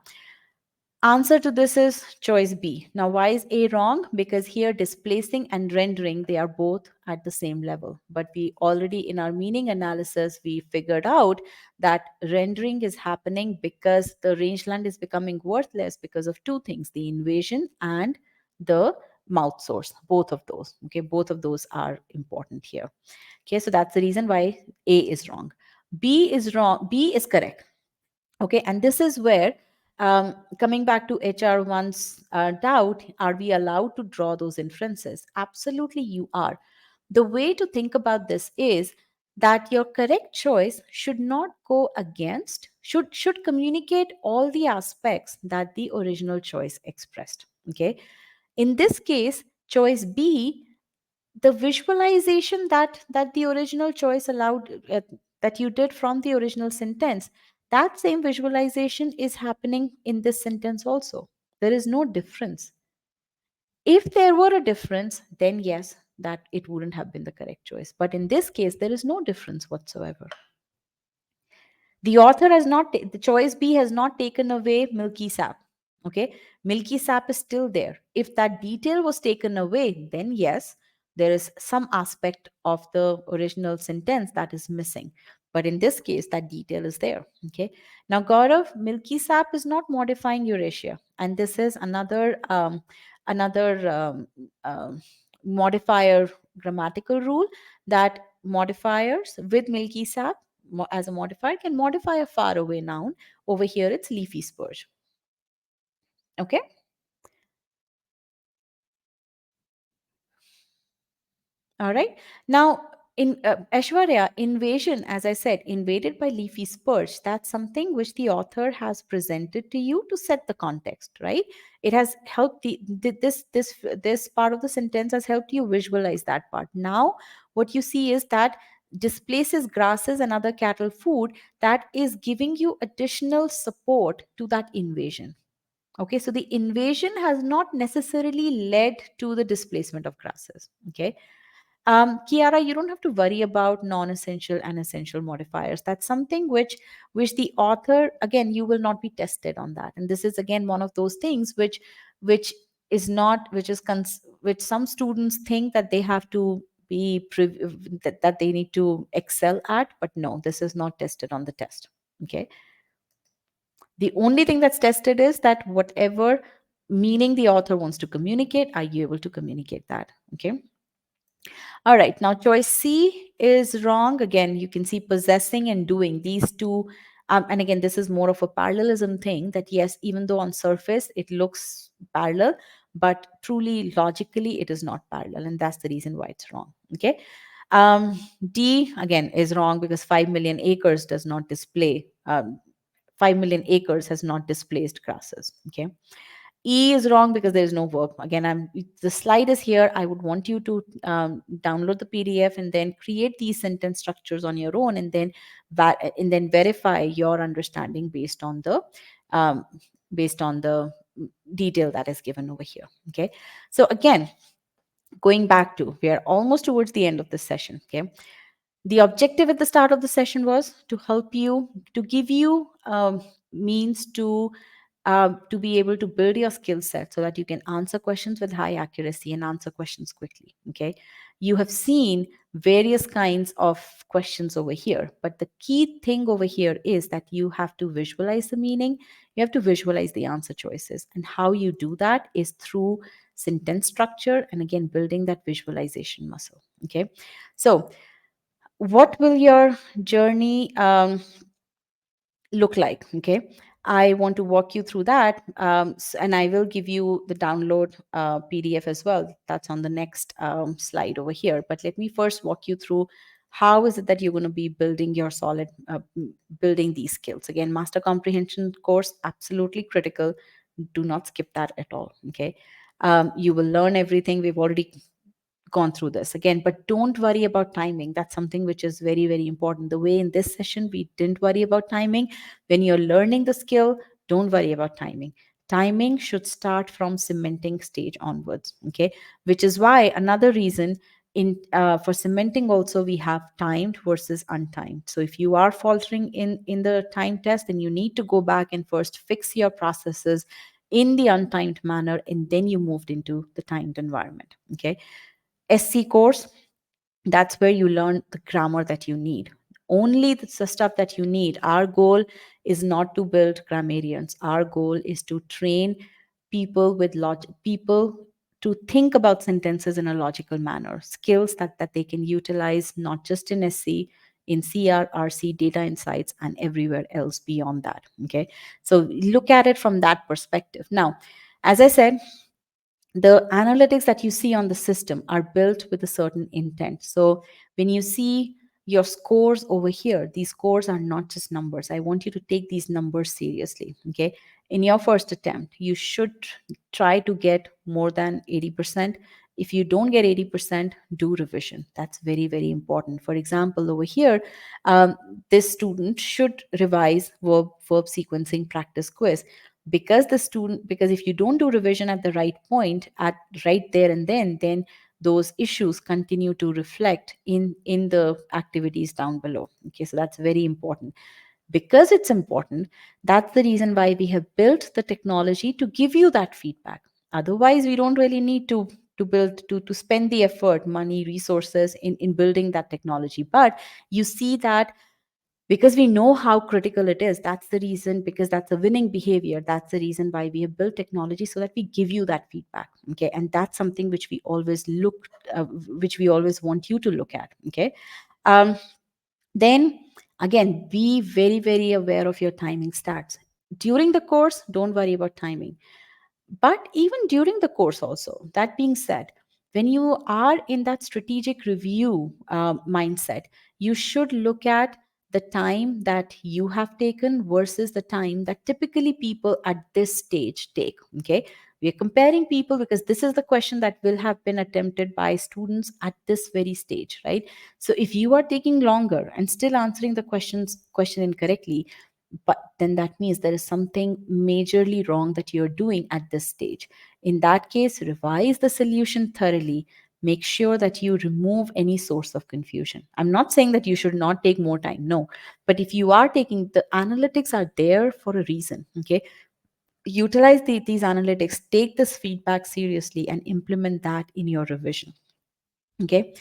answer to this is choice B. Now, why is A wrong? Because here displacing and rendering, they are both at the same level. But we already in our meaning analysis, we figured out that rendering is happening because the rangeland is becoming worthless because of two things, the invasion and the mouth source, both of those. Okay, both of those are important here. Okay, so that's the reason why A is wrong. B is wrong. B is correct. Okay, and this is where, coming back to HR1's doubt, are we allowed to draw those inferences? Absolutely, you are. The way to think about this is that your correct choice should not go against, should communicate all the aspects that the original choice expressed. Okay, in this case, choice B, the visualization that the original choice allowed, that you did from the original sentence, that same visualization is happening in this sentence also. There is no difference. If there were a difference, then yes, that it wouldn't have been the correct choice, but in this case there is no difference whatsoever. The author has not the choice B has not taken away milky sap. Okay, milky sap is still there. If that detail was taken away, then yes, there is some aspect of the original sentence that is missing, but in this case that detail is there. Okay, now Gaurav, milky sap is not modifying Eurasia, and this is another modifier grammatical rule, that modifiers with milky sap as a modifier can modify a faraway noun. Over here, it's leafy spurge. Okay. All right. Now, in Aishwarya, invasion, as I said, invaded by leafy spurge, that's something which the author has presented to you to set the context, right? It has helped this part of the sentence has helped you visualize that part. Now, what you see is that displaces grasses and other cattle food, that is giving you additional support to that invasion. Okay, so the invasion has not necessarily led to the displacement of grasses. Okay, Kiara, you don't have to worry about non-essential and essential modifiers. That's something which the author, again, you will not be tested on that. And this is again one of those things which is not which is which some students think that they have to that they need to excel at, but no, this is not tested on the test. Okay, the only thing that's tested is that whatever meaning the author wants to communicate, are you able to communicate that? Okay. All right, now choice C is wrong. Again, you can see possessing and doing, these two. And again, this is more of a parallelism thing, that yes, even though on surface it looks parallel, but truly logically it is not parallel. And that's the reason why it's wrong. Okay. D again is wrong because 5 million acres does not display, 5 million acres has not displaced grasses. Okay. E is wrong because there is no verb. Again, the slide is here. I would want you to download the PDF and then create these sentence structures on your own, and then verify your understanding um, based on the detail that is given over here. Okay. So again, going back to, we are almost towards the end of this session. Okay. The objective at the start of the session was to help you, to give you means to to be able to build your skill set so that you can answer questions with high accuracy and answer questions quickly. Okay. You have seen various kinds of questions over here, but the key thing over here is that you have to visualize the meaning, you have to visualize the answer choices. And how you do that is through sentence structure and again, building that visualization muscle. Okay. So, what will your journey look like? Okay, I want to walk you through that, and I will give you the download PDF as well. That's on the next slide over here, but let me first walk you through how is it that you're going to be building your solid building these skills. Again, master comprehension course, absolutely critical. Do not skip that at all. Okay, you will learn everything we've already gone through this again, but don't worry about timing. That's something which is very, very important. The way in this session we didn't worry about timing. When you're learning the skill, don't worry about timing. Timing should start from cementing stage onwards. Okay, which is why another reason in for cementing also we have timed versus untimed. So if you are faltering in the time test, then you need to go back and first fix your processes in the untimed manner, and then you moved into the timed environment. Okay, SC course, that's where you learn the grammar that you need. Only the stuff that you need. Our goal is not to build grammarians. Our goal is to train people with logic, people to think about sentences in a logical manner, skills that they can utilize not just in SC, in CR, RC, data insights, and everywhere else beyond that. Okay. So look at it from that perspective. Now, as I said, the analytics that you see on the system are built with a certain intent. So when you see your scores over here, these scores are not just numbers. I want you to take these numbers seriously. Okay. In your first attempt, you should try to get more than 80%. If you don't get 80%, do revision. That's very, very important. For example, over here, um, this student should revise verb sequencing practice quiz, because the student, because if you don't do revision at the right point, at right there and then those issues continue to reflect in the activities down below. Okay, so that's very important. Because it's important, that's the reason why we have built the technology to give you that feedback. Otherwise we don't really need to build to spend the effort, money, resources in building that technology. But you see that because we know how critical it is, that's the reason, because that's a winning behavior, that's the reason why we have built technology, so that we give you that feedback. Okay, and that's something which we always look which we always want you to look at. Okay, um, then again, be very, very aware of your timing stats during the course. Don't worry about timing, but even during the course also. That being said, when you are in that strategic review mindset, you should look at the time that you have taken versus the time that typically people at this stage take. Okay, we are comparing people because this is the question that will have been attempted by students at this very stage, right? So if you are taking longer and still answering the question incorrectly, but then that means there is something majorly wrong that you're doing at this stage. In that case, revise the solution thoroughly. Make sure that you remove any source of confusion. I'm not saying that you should not take more time, no. But if you are taking, the analytics are there for a reason. Okay, utilize these analytics, take this feedback seriously, and implement that in your revision. Okay,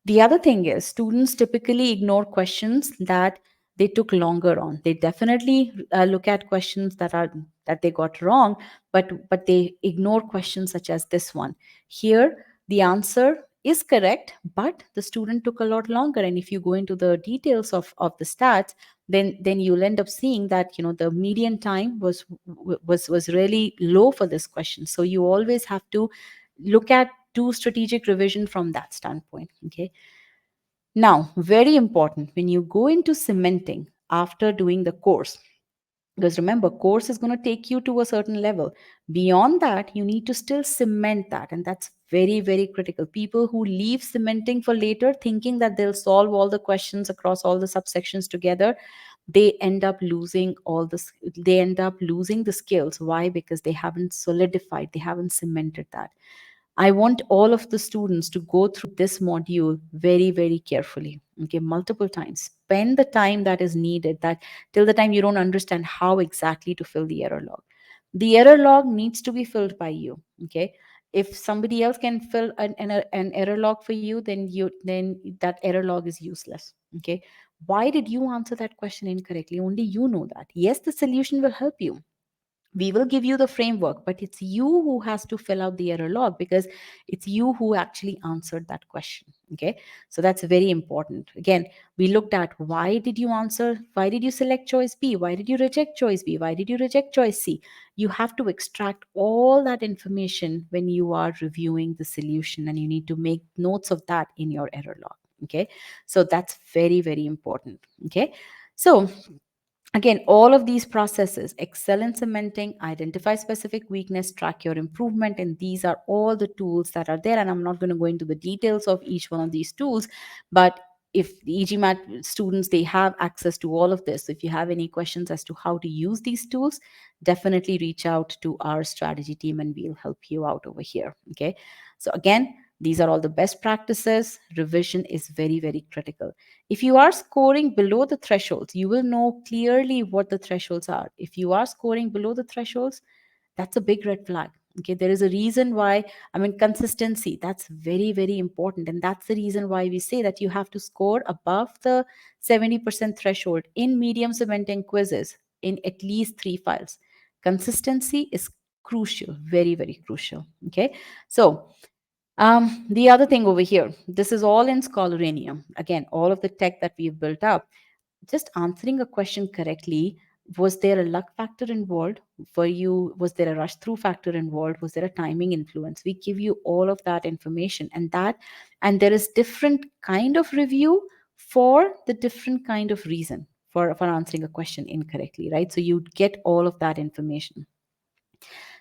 the other thing is, students typically ignore questions that they took longer on. They definitely look at questions that they got wrong, but they ignore questions such as this one. Here, the answer is correct, but the student took a lot longer. And if you go into the details of the stats, then you'll end up seeing that, the median time was really low for this question. So you always have to look at do strategic revision from that standpoint. Okay, now, very important, when you go into cementing after doing the course, because remember, course is going to take you to a certain level. Beyond that, you need to still cement that, and that's very, very critical. People who leave cementing for later, thinking that they'll solve all the questions across all the subsections together, they end up losing all this. They end up losing the skills. Why? Because they haven't solidified, they haven't cemented that. I want all of the students to go through this module very, very carefully. Okay, multiple times. Spend the time that is needed, that till the time you don't understand how exactly to fill the error log. The error log needs to be filled by you. Okay, if somebody else can fill an error log for you, then that error log is useless. Okay, why did you answer that question incorrectly? Only you know that. Yes, the solution will help you, we will give you the framework, but it's you who has to fill out the error log, because it's you who actually answered that question. Okay, so that's very important. Again, we looked at why did you answer, why did you select choice B, why did you reject choice B, why did you reject choice C. You have to extract all that information when you are reviewing the solution, and you need to make notes of that in your error log. Okay, so that's very, very important. Okay, so again, all of these processes, excel in cementing, identify specific weakness, track your improvement, and these are all the tools that are there. And I'm not going to go into the details of each one of these tools, but if the e-GMAT students, they have access to all of this. If you have any questions as to how to use these tools, definitely reach out to our strategy team and we'll help you out over here. Okay, so again, these are all the best practices. Revision is very, very critical. If you are scoring below the thresholds, you will know clearly what the thresholds are. If you are scoring below the thresholds, that's a big red flag. Okay, there is a reason why. I mean, consistency, that's very, very important. And that's the reason why we say that you have to score above the 70% threshold in medium cementing quizzes in at least 3 files. Consistency is crucial, very, very crucial. Okay, so the other thing over here, this is all in Scholaranium. Again, all of the tech that we've built up, just answering a question correctly. Was there a luck factor involved for you? Was there a rush through factor involved? Was there a timing influence? We give you all of that information, and there is different kind of review for the different kind of reason for answering a question incorrectly, right? So you get all of that information.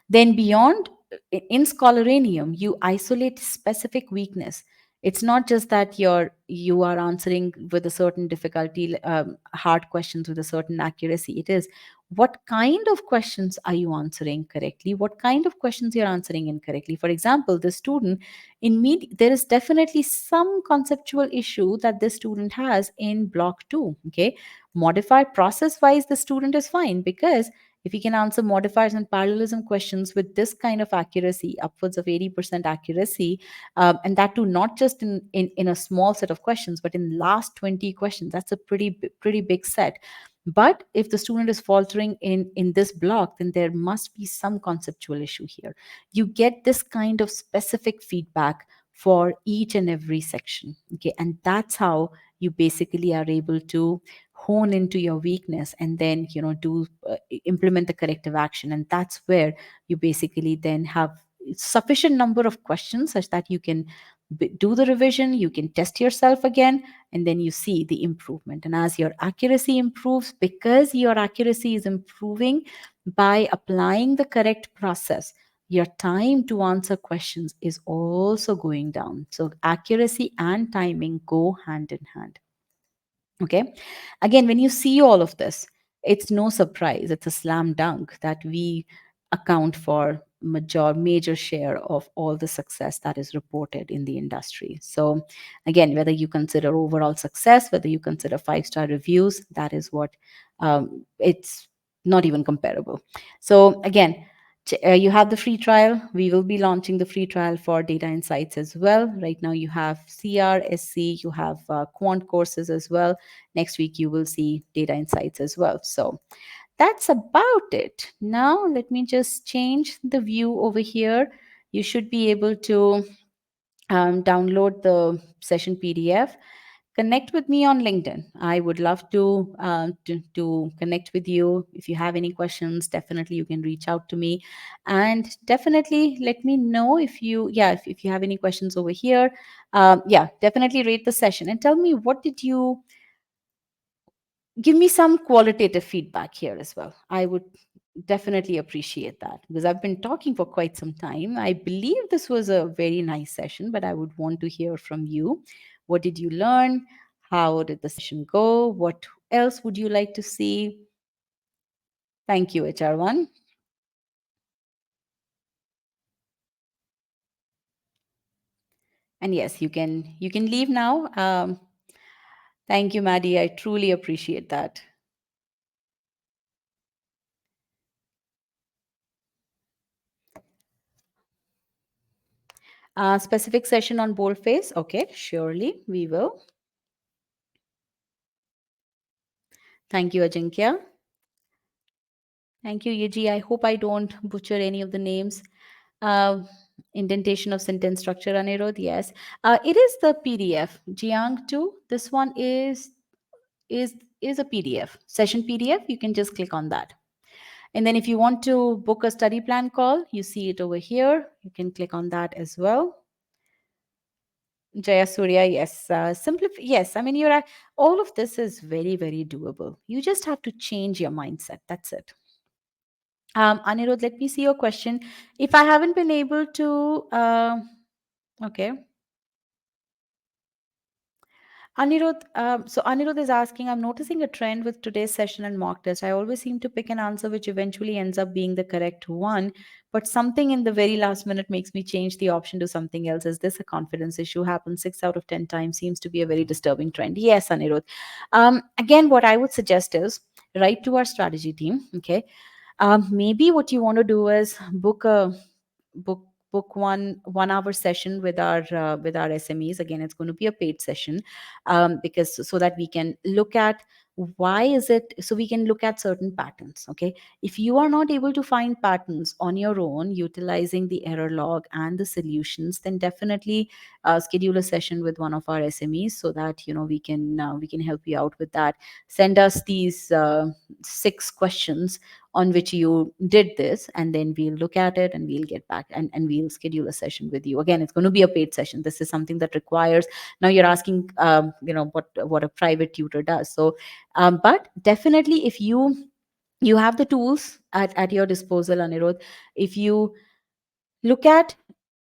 Then beyond, in Scholaranium, you isolate specific weakness. It's not just that you are answering with a certain difficulty, hard questions with a certain accuracy. It is what kind of questions are you answering correctly? What kind of questions you're answering incorrectly? For example, the student in there is definitely some conceptual issue that this student has in block 2. Okay, modify process wise, the student is fine, because if you can answer modifiers and parallelism questions with this kind of accuracy, upwards of 80% accuracy, and that too not just in a small set of questions, but in last 20 questions, that's a pretty big set. But if the student is faltering in this block, then there must be some conceptual issue here. You get this kind of specific feedback for each and every section. Okay, and that's how you basically are able to hone into your weakness, and then do implement the corrective action. And that's where you basically then have sufficient number of questions such that you can do the revision, you can test yourself again, and then you see the improvement. And as your accuracy improves, because your accuracy is improving by applying the correct process, your time to answer questions is also going down. So accuracy and timing go hand in hand. Okay, again, when you see all of this, it's no surprise, it's a slam dunk that we account for major share of all the success that is reported in the industry. So again, whether you consider overall success, whether you consider 5-star reviews, that is what, it's not even comparable. So again, you have the free trial. We will be launching the free trial for data insights as well. Right now you have CR, SC, you have quant courses as well. Next week you will see data insights as well. So that's about it. Now let me just change the view over here. You should be able to download the session PDF. Connect with me on LinkedIn. I would love to connect with you. If you have any questions, definitely you can reach out to me, and definitely let me know if you have any questions over here. Definitely rate the session and tell me, what did you give me some qualitative feedback here as well. I would definitely appreciate that, because I've been talking for quite some time. I believe this was a very nice session, but I would want to hear from you. What did you learn? How did the session go? What else would you like to see? Thank you, HR1. And yes, you can leave now. Thank you, Maddie. I truly appreciate that. Specific session on boldface. Okay, surely we will. Thank you, Ajinkya. Thank you, Yuji. I hope I don't butcher any of the names. Uh, Indentation of sentence structure, Anirudh. Yes. It is the PDF. Jiang too. This one is is a PDF. Session PDF. You can just click on that. And then if you want to book a study plan call, you see it over here. You can click on that as well. Jaya Surya, yes. Yes, I mean, all of this is very, very doable. You just have to change your mindset. That's it. Anirudh, let me see your question. If I haven't been able to, okay. Anirudh is asking, I'm noticing a trend with today's session and mock test. I always seem to pick an answer which eventually ends up being the correct one, but something in the very last minute makes me change the option to something else. Is this a confidence issue? Happens 6 out of 10 times. Seems to be a very disturbing trend. Yes, Anirudh. Again, what I would suggest is write to our strategy team. Okay, maybe what you want to do is book book one hour session with our SMEs. Again, it's going to be a paid session, because so that we can look at why is it, so we can look at certain patterns. Okay, if you are not able to find patterns on your own utilizing the error log and the solutions, then definitely schedule a session with one of our SMEs so that we can help you out with that. Send us these 6 questions on which you did this, and then we'll look at it and we'll get back and we'll schedule a session with you. Again, it's going to be a paid session. This is something that requires, now you're asking what a private tutor does. So but definitely, if you have the tools at your disposal, Anirudh, if you look at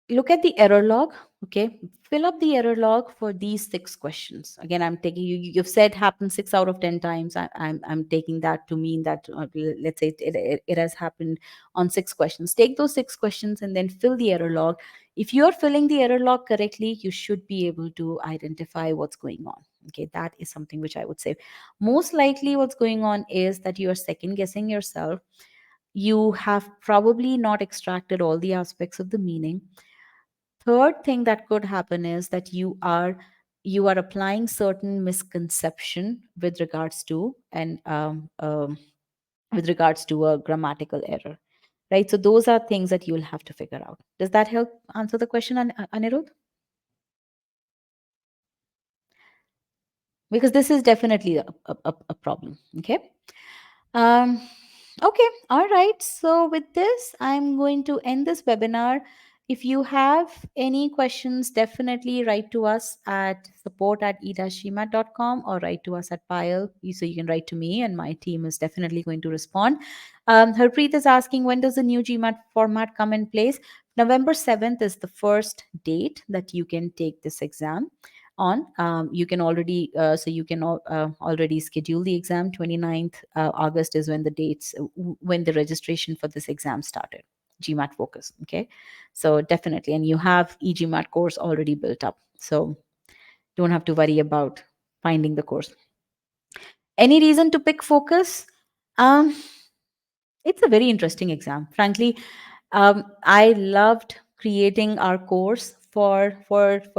the error log. Okay, fill up the error log for these 6 questions. Again, I'm taking you've said happens 6 out of 10 times. I'm taking that to mean that, let's say it has happened on 6 questions. Take those 6 questions and then fill the error log. If you're filling the error log correctly, you should be able to identify what's going on. Okay, that is something which I would say. Most likely what's going on is that you are second guessing yourself. You have probably not extracted all the aspects of the meaning. Third thing that could happen is that you are applying certain misconception with regards to a grammatical error, right? So those are things that you'll have to figure out. Does that help answer the question, Anirudh? Because this is definitely a problem. Okay. Um, okay, all right. So with this, I'm going to end this webinar. If you have any questions, definitely write to us at support@e-gmat.com or write to us at Pile. So you can write to me and my team is definitely going to respond. Harpreet is asking, when does the new GMAT format come in place? November 7th is the first date that you can take this exam on. You can already already schedule the exam. 29th August is when the dates when the registration for this exam started, GMAT focus. Okay, so definitely, and you have e-GMAT course already built up, so don't have to worry about finding the course. Any reason to pick focus? um it's a very interesting exam, frankly. I loved creating our course for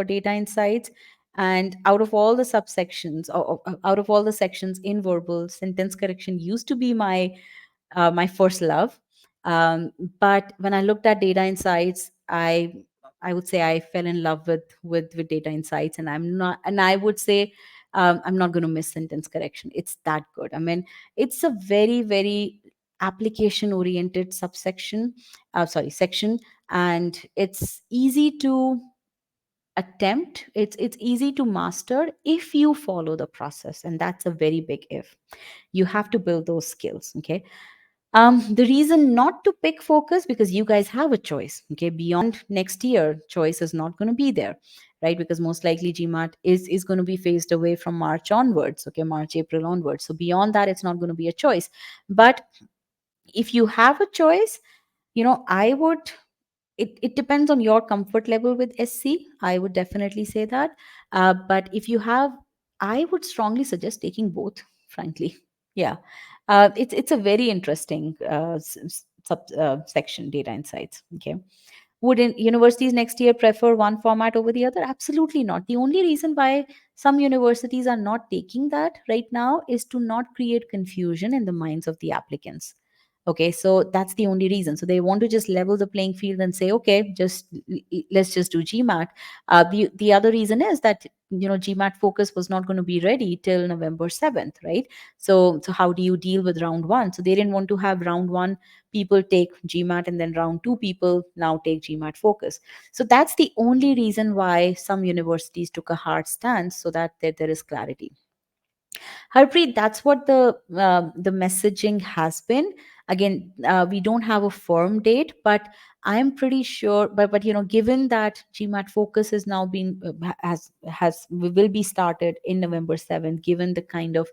data insights, and out of all the subsections, out of all the sections in verbal, sentence correction used to be my first love. Um, but when I looked at data insights, I would say I fell in love with data insights, and I would say I'm not going to miss sentence correction. It's that good. I mean, it's a very, very application oriented subsection, sorry, section, and it's easy to attempt. It's easy to master if you follow the process, and that's a very big if. You have to build those skills. Okay, the reason not to pick focus, because you guys have a choice. Okay, beyond next year, choice is not going to be there, right? Because most likely GMAT is going to be phased away from March onwards. Okay, March, April onwards. So beyond that, it's not going to be a choice. But if you have a choice, I would. It depends on your comfort level with SC. I would definitely say that. But if you have, I would strongly suggest taking both. Frankly, yeah. It's a very interesting section, data insights. Okay. Would universities next year prefer one format over the other? Absolutely not. The only reason why some universities are not taking that right now is to not create confusion in the minds of the applicants. Okay, so that's the only reason. So they want to just level the playing field and say, okay, let's just do GMAT. The other reason is that GMAT focus was not going to be ready till November 7th, right? So how do you deal with round one? So they didn't want to have round one people take GMAT and then round two people now take GMAT focus. So that's the only reason why some universities took a hard stance, so that there is clarity. Harpreet, that's what the messaging has been. Again, we don't have a firm date, but I'm pretty sure. But given that GMAT focus is now being has will be started in November 7th, given the kind of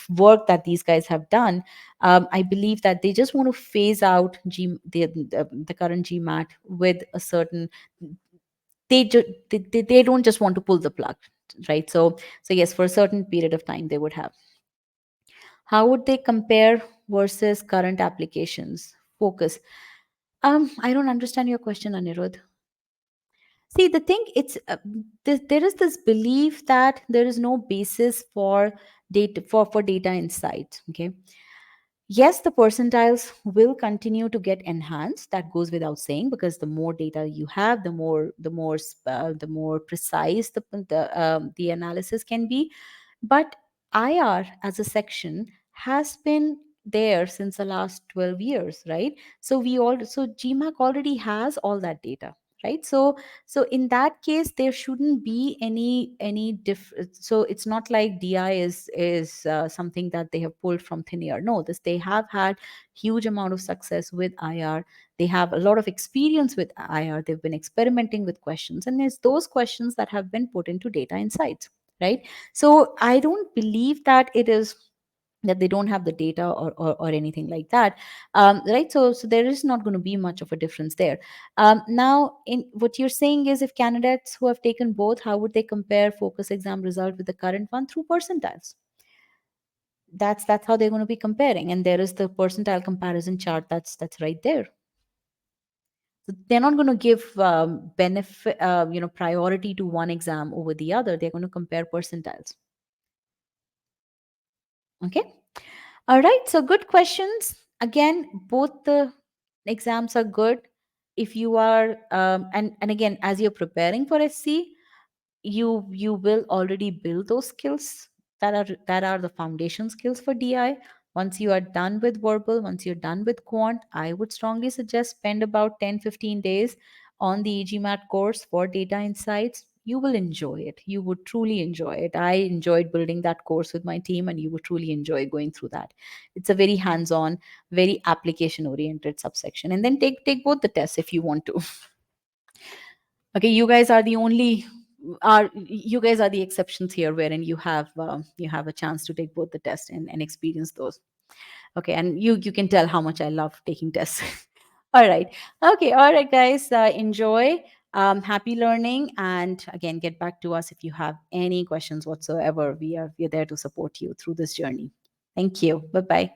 work that these guys have done, I believe that they just want to phase out the current GMAT with a certain. They don't just want to pull the plug, right? So yes, for a certain period of time they would have. How would they compare versus current applications? Focus. I don't understand your question, Anirudh. See, the thing, there is this belief that there is no basis for data insight. Okay, yes, the percentiles will continue to get enhanced. That goes without saying, because the more data you have, the more precise the analysis can be. But IR as a section has been there since the last 12 years, right? So GMAC already has all that data, right? So in that case there shouldn't be any so it's not like DI is something that they have pulled from thin air. No, this they have had huge amount of success with IR. They have a lot of experience with IR. They've been experimenting with questions, and it's those questions that have been put into data insights, right? So I don't believe that it is that they don't have the data or anything like that, right? So there is not going to be much of a difference there. Now, in what you're saying is, if candidates who have taken both, how would they compare focus exam result with the current one? Through percentiles. That's how they're going to be comparing, and there is the percentile comparison chart that's right there. So they're not going to give benefit priority to one exam over the other. They're going to compare percentiles. Okay. All right. So good questions. Again, both the exams are good. If you are, and again, as you're preparing for SC, you will already build those skills that are the foundation skills for DI. Once you are done with verbal, once you're done with quant, I would strongly suggest spend about 10-15 days on the e-GMAT course for data insights. You will enjoy it. You would truly enjoy it. I enjoyed building that course with my team, and you would truly enjoy going through that. It's a very hands-on, very application oriented subsection. And then take both the tests if you want to. Okay, you guys are the exceptions here, wherein you have a chance to take both the test and experience those. Okay, and you can tell how much I love taking tests. All right. Okay, all right, guys, enjoy. Happy learning, and again, get back to us if you have any questions whatsoever. We're there to support you through this journey. Thank you. Bye bye.